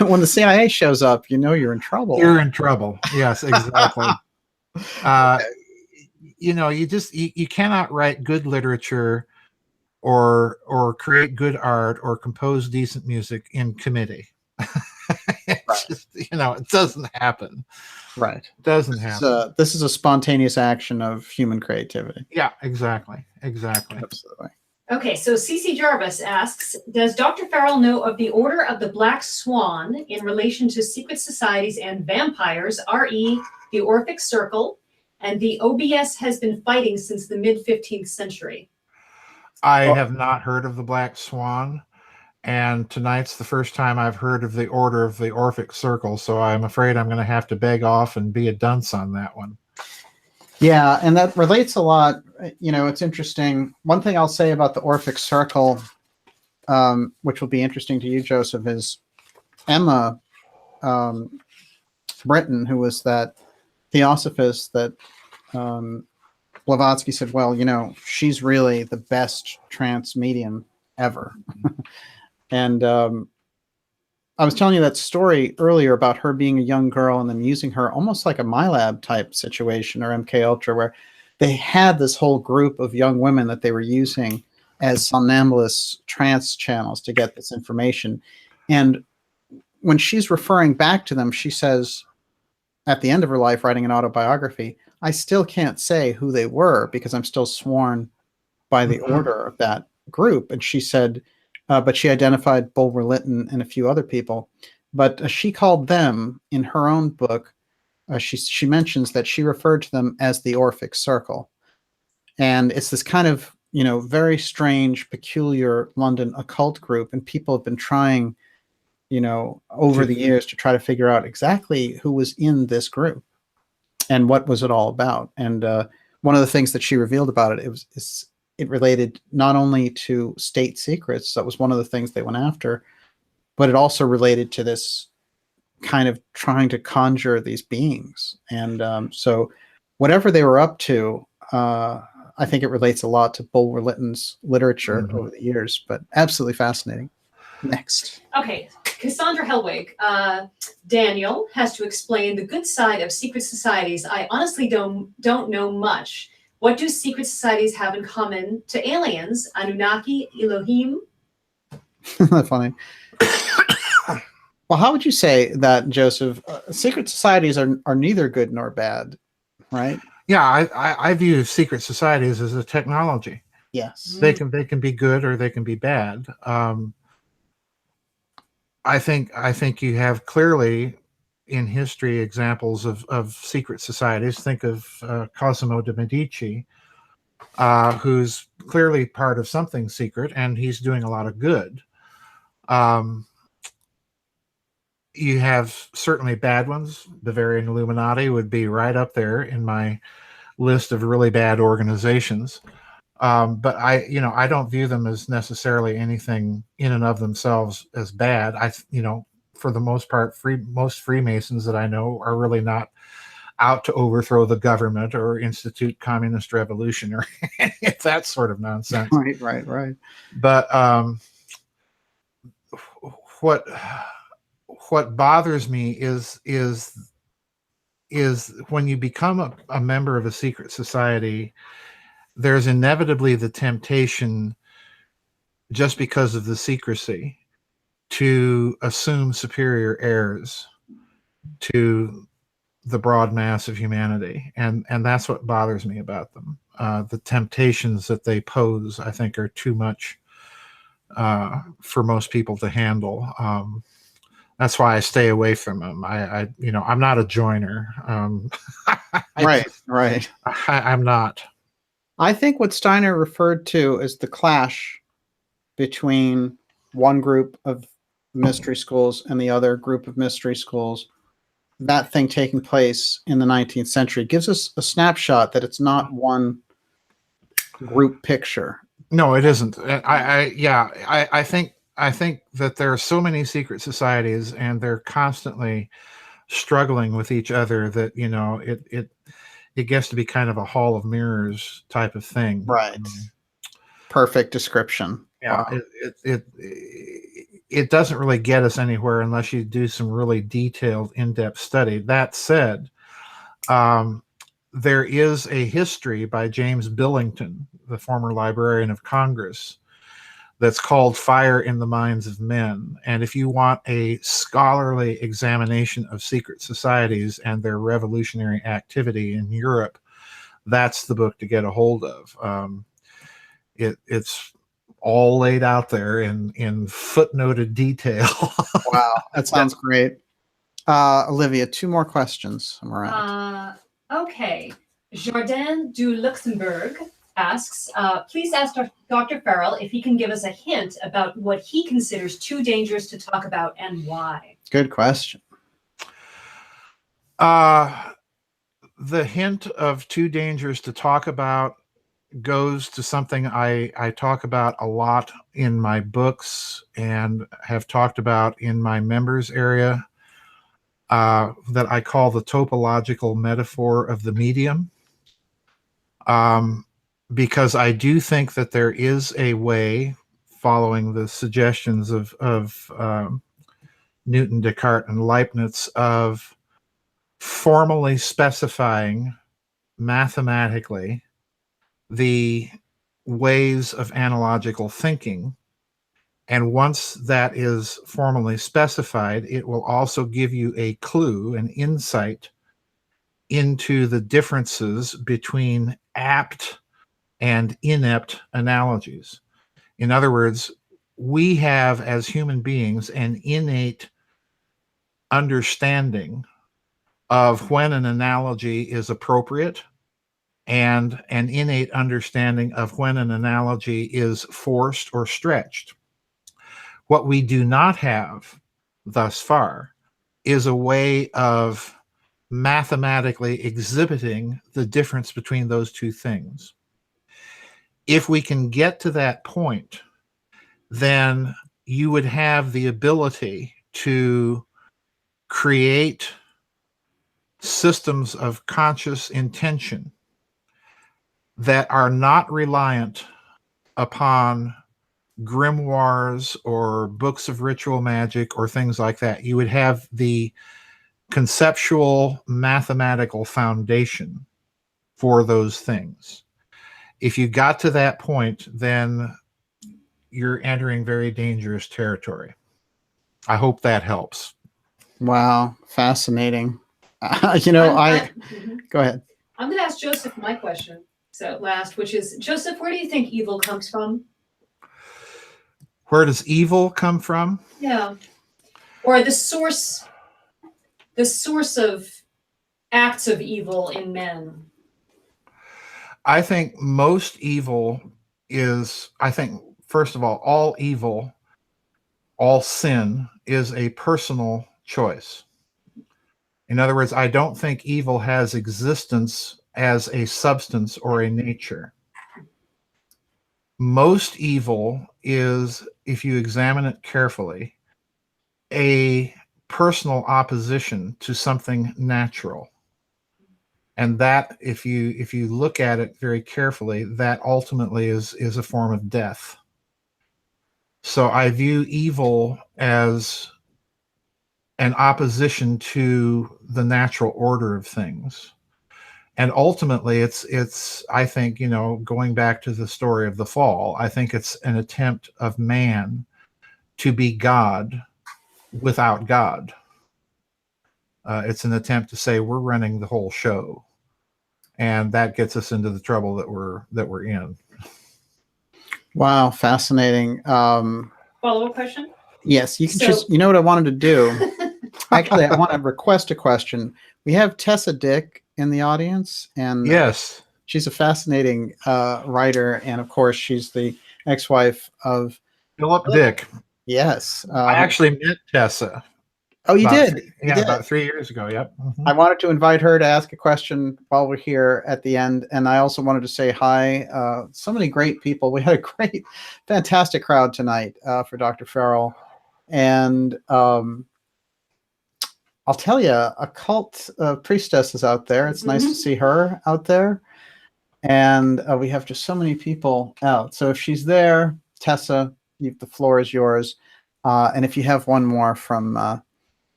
When the CIA shows up, you're in trouble. You're in trouble. Yes, exactly. You cannot write good literature or create good art or compose decent music in committee. Right. It doesn't happen. Right. It doesn't happen. This is a spontaneous action of human creativity. Yeah, exactly. Absolutely. Okay, so CC Jarvis asks, does Dr. Farrell know of the Order of the Black Swan in relation to secret societies and vampires, re the Orphic Circle, and the OBS has been fighting since the mid-15th century? I have not heard of the Black Swan, and tonight's the first time I've heard of the Order of the Orphic Circle, so I'm afraid I'm going to have to beg off and be a dunce on that one. Yeah, and that relates a lot. It's interesting. One thing I'll say about the Orphic Circle, which will be interesting to you, Joseph, is Emma Britton, who was that theosophist that Blavatsky said, well, she's really the best trance medium ever. And I was telling you that story earlier about her being a young girl and them using her almost like a MyLab type situation, or MK Ultra, where they had this whole group of young women that they were using as somnambulist trance channels to get this information. And when she's referring back to them, she says at the end of her life, writing an autobiography, I still can't say who they were because I'm still sworn by the order of that group. And she said, but she identified Bulwer Lytton and a few other people. But she called them, in her own book, she mentions that she referred to them as the Orphic Circle. And it's this kind of, very strange, peculiar London occult group. And people have been trying, over the years to try to figure out exactly who was in this group and what was it all about. And one of the things that she revealed about it, it related not only to state secrets, that was one of the things they went after, but it also related to this kind of trying to conjure these beings. And so whatever they were up to, I think it relates a lot to Bulwer Lytton's literature over the years, but absolutely fascinating. Next. Okay, Cassandra Helwig. Daniel has to explain the good side of secret societies. I honestly don't know much. What do secret societies have in common to aliens, Anunnaki, Elohim? That's funny. Well, how would you say that, Joseph? Secret societies are neither good nor bad, right? Yeah, I view secret societies as a technology. Yes. They can be good or they can be bad. I think you have clearly in history examples of secret societies. Think of Cosimo de' Medici, who's clearly part of something secret, and he's doing a lot of good. You have certainly bad ones. Bavarian Illuminati would be right up there in my list of really bad organizations. But I don't view them as necessarily anything in and of themselves as bad. For the most part, most Freemasons that I know are really not out to overthrow the government or institute communist revolution or that sort of nonsense. Right. But what bothers me is when you become a member of a secret society, there's inevitably the temptation, just because of the secrecy, to assume superior airs to the broad mass of humanity. And that's what bothers me about them. The temptations that they pose, I think, are too much for most people to handle. That's why I stay away from them. I'm not a joiner. Right. I'm not. I think what Steiner referred to is the clash between one group of mystery schools and the other group of mystery schools. That thing taking place in the 19th century gives us a snapshot that it's not one group picture. No, it isn't. I think that there are so many secret societies, and they're constantly struggling with each other, that it gets to be kind of a hall of mirrors type of thing. Right. Perfect description. Yeah. Wow. It doesn't really get us anywhere unless you do some really detailed, in-depth study. That said, there is a history by James Billington, the former Librarian of Congress, that's called Fire in the Minds of Men. And if you want a scholarly examination of secret societies and their revolutionary activity in Europe, that's the book to get a hold of. It's all laid out there in footnoted detail. Wow, that sounds great. Olivia, 2 more questions. I'm around. Okay. Jardin du Luxembourg asks, please ask Dr. Farrell if he can give us a hint about what he considers too dangerous to talk about and why. Good question. The hint of too dangerous to talk about goes to something I talk about a lot in my books and have talked about in my members area, that I call the topological metaphor of the medium. Because I do think that there is a way, following the suggestions of Newton, Descartes, and Leibniz, of formally specifying mathematically the ways of analogical thinking. And once that is formally specified, it will also give you a clue, an insight into the differences between apt and inept analogies. In other words, we have as human beings an innate understanding of when an analogy is appropriate and an innate understanding of when an analogy is forced or stretched. What we do not have thus far is a way of mathematically exhibiting the difference between those two things. If we can get to that point, then you would have the ability to create systems of conscious intention that are not reliant upon grimoires or books of ritual magic or things like that. You would have the conceptual mathematical foundation for those things. If you got to that point, then you're entering very dangerous territory. I hope that helps. Wow, fascinating. Go ahead. I'm going to ask Joseph my question last, which is, Joseph, where do you think evil comes from? Where does evil come from? Yeah. Or the source of acts of evil in men. I think most evil is, first of all evil, all sin is a personal choice. In other words, I don't think evil has existence as a substance or a nature. Most evil is, if you examine it carefully, a personal opposition to something natural. And that, if you look at it very carefully, that ultimately is a form of death. So I view evil as an opposition to the natural order of things. And ultimately, it's I think, going back to the story of the fall, I think it's an attempt of man to be God without God. It's an attempt to say we're running the whole show. And that gets us into the trouble that we're in. Wow, fascinating. Follow-up question? Yes, you can you know what I wanted to do? Actually, I want to request a question. We have Tessa Dick in the audience, and yes, she's a fascinating writer, and of course, she's the ex-wife of Philip Dick. Yes, I actually met Tessa. Oh, you did? About 3 years ago. Yep. Mm-hmm. I wanted to invite her to ask a question while we're here at the end. And I also wanted to say hi. So many great people. We had a fantastic crowd tonight for Dr. Farrell. And I'll tell you, occult priestess is out there. It's nice to see her out there. And we have just so many people out. So if she's there, Tessa, the floor is yours. And if you have one more from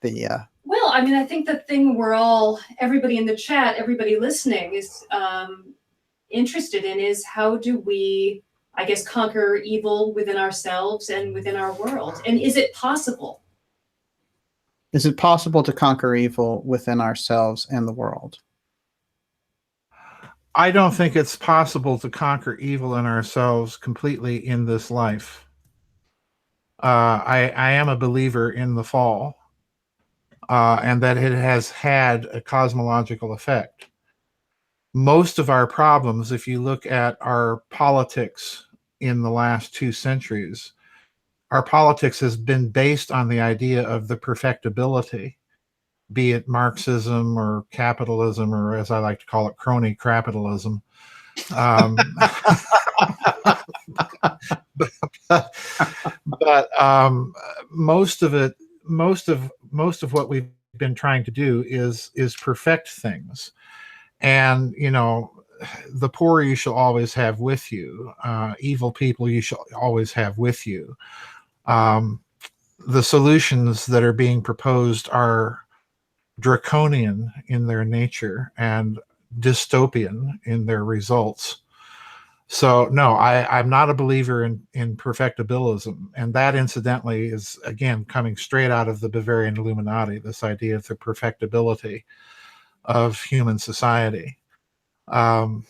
the... Well, I mean, I think the thing everybody in the chat, everybody listening is interested in is how do we, I guess, conquer evil within ourselves and within our world? And is it possible? Is it possible to conquer evil within ourselves and the world? I don't think it's possible to conquer evil in ourselves completely in this life. I am a believer in the fall, and that it has had a cosmological effect. Most of our problems, if you look at our politics in the last 2 centuries, our politics has been based on the idea of the perfectibility, be it Marxism or capitalism, or as I like to call it, crony capitalism. But most of what we've been trying to do is perfect things. And, you know, the poor you shall always have with you. Evil people you shall always have with you. The solutions that are being proposed are draconian in their nature and dystopian in their results. So no, I'm not a believer in perfectibilism. And that incidentally is, again, coming straight out of the Bavarian Illuminati, this idea of the perfectibility of human society. I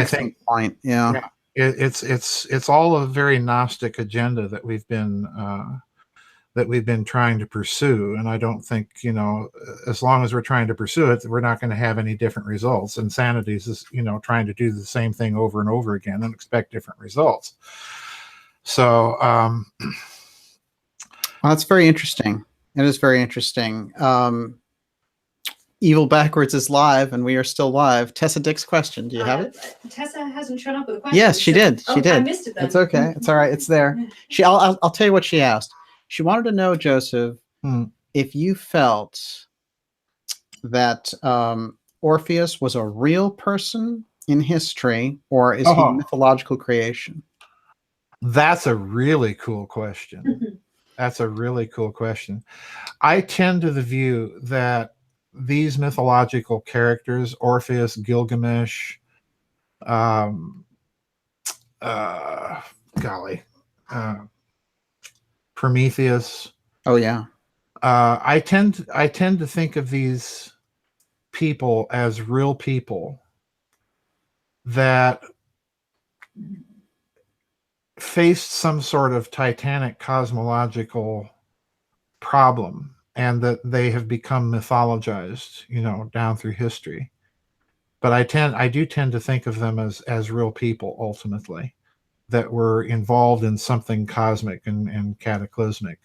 think point. Yeah. It's all a very Gnostic agenda that we've been trying to pursue. And I don't think, you know, as long as we're trying to pursue it, we're not going to have any different results. Insanity is, you know, trying to do the same thing over and over again and expect different results. So, well, that's very interesting. It is very interesting. Evil Backwards is live, and we are still live. Tessa Dick's question. Do you have it? Tessa hasn't shown up with a question. Yes, she did. She did. I missed it then. It's okay. It's all right. It's there. I'll tell you what she asked. She wanted to know, Joseph, if you felt that Orpheus was a real person in history, or is he a mythological creation? That's a really cool question. That's a really cool question. I tend to the view that these mythological characters, Orpheus, Gilgamesh, Prometheus. Oh yeah. I tend to think of these people as real people that faced some sort of titanic cosmological problem, and that they have become mythologized, you know, down through history. But I do tend to think of them as real people ultimately, that were involved in something cosmic and cataclysmic.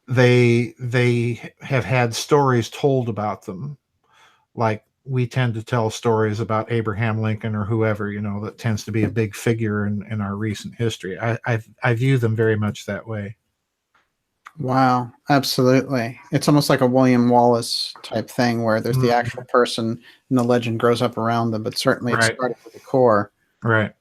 They have had stories told about them, like we tend to tell stories about Abraham Lincoln or whoever, you know, that tends to be a big figure in our recent history. I view them very much that way. Wow, absolutely. It's almost like a William Wallace type thing where there's the actual person and the legend grows up around them, but certainly it started with the core. Right.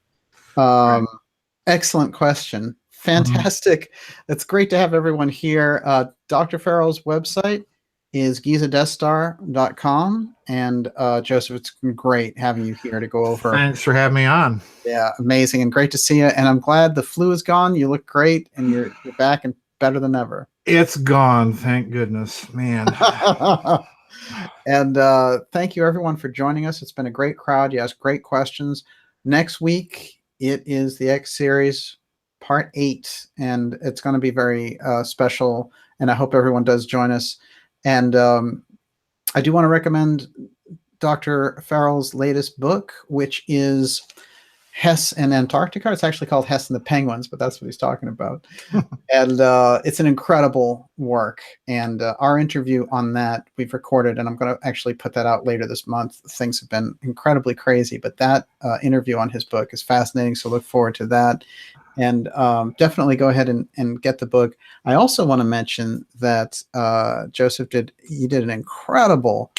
Excellent question. Fantastic. It's great to have everyone here. Dr. Farrell's website is gizadeathstar.com. And Joseph, it's been great having you here to go over. Thanks for having me on. Yeah, amazing and great to see you. And I'm glad the flu is gone. You look great and you're back and better than ever. It's gone, thank goodness, man. And thank you everyone for joining us. It's been a great crowd. You asked great questions. Next week it is the X series part 8, and it's going to be very special, and I hope everyone does join us. And I do want to recommend Dr. Farrell's latest book, which is Hess and Antarctica. It's actually called Hess and the Penguins, but that's what he's talking about. And it's an incredible work. And our interview on that we've recorded, and I'm going to actually put that out later this month. Things have been incredibly crazy, but that interview on his book is fascinating. So look forward to that. And definitely go ahead and get the book. I also want to mention that Joseph did an incredible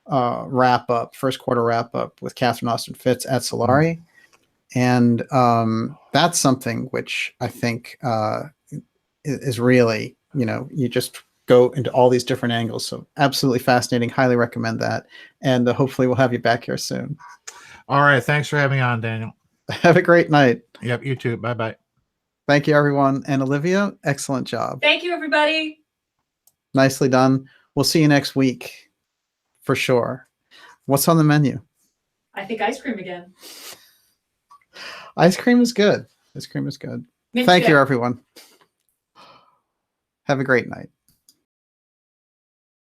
first quarter wrap up with Catherine Austin Fitz at Solari. And that's something which I think is really, you just go into all these different angles. So absolutely fascinating. Highly recommend that. And hopefully we'll have you back here soon. All right. Thanks for having me on, Daniel. Have a great night. Yep. You too. Bye-bye. Thank you, everyone. And Olivia, excellent job. Thank you, everybody. Nicely done. We'll see you next week for sure. What's on the menu? I think ice cream again. Ice cream is good. Ice cream is good. Mint Thank you, chip. everyone. Have a great night.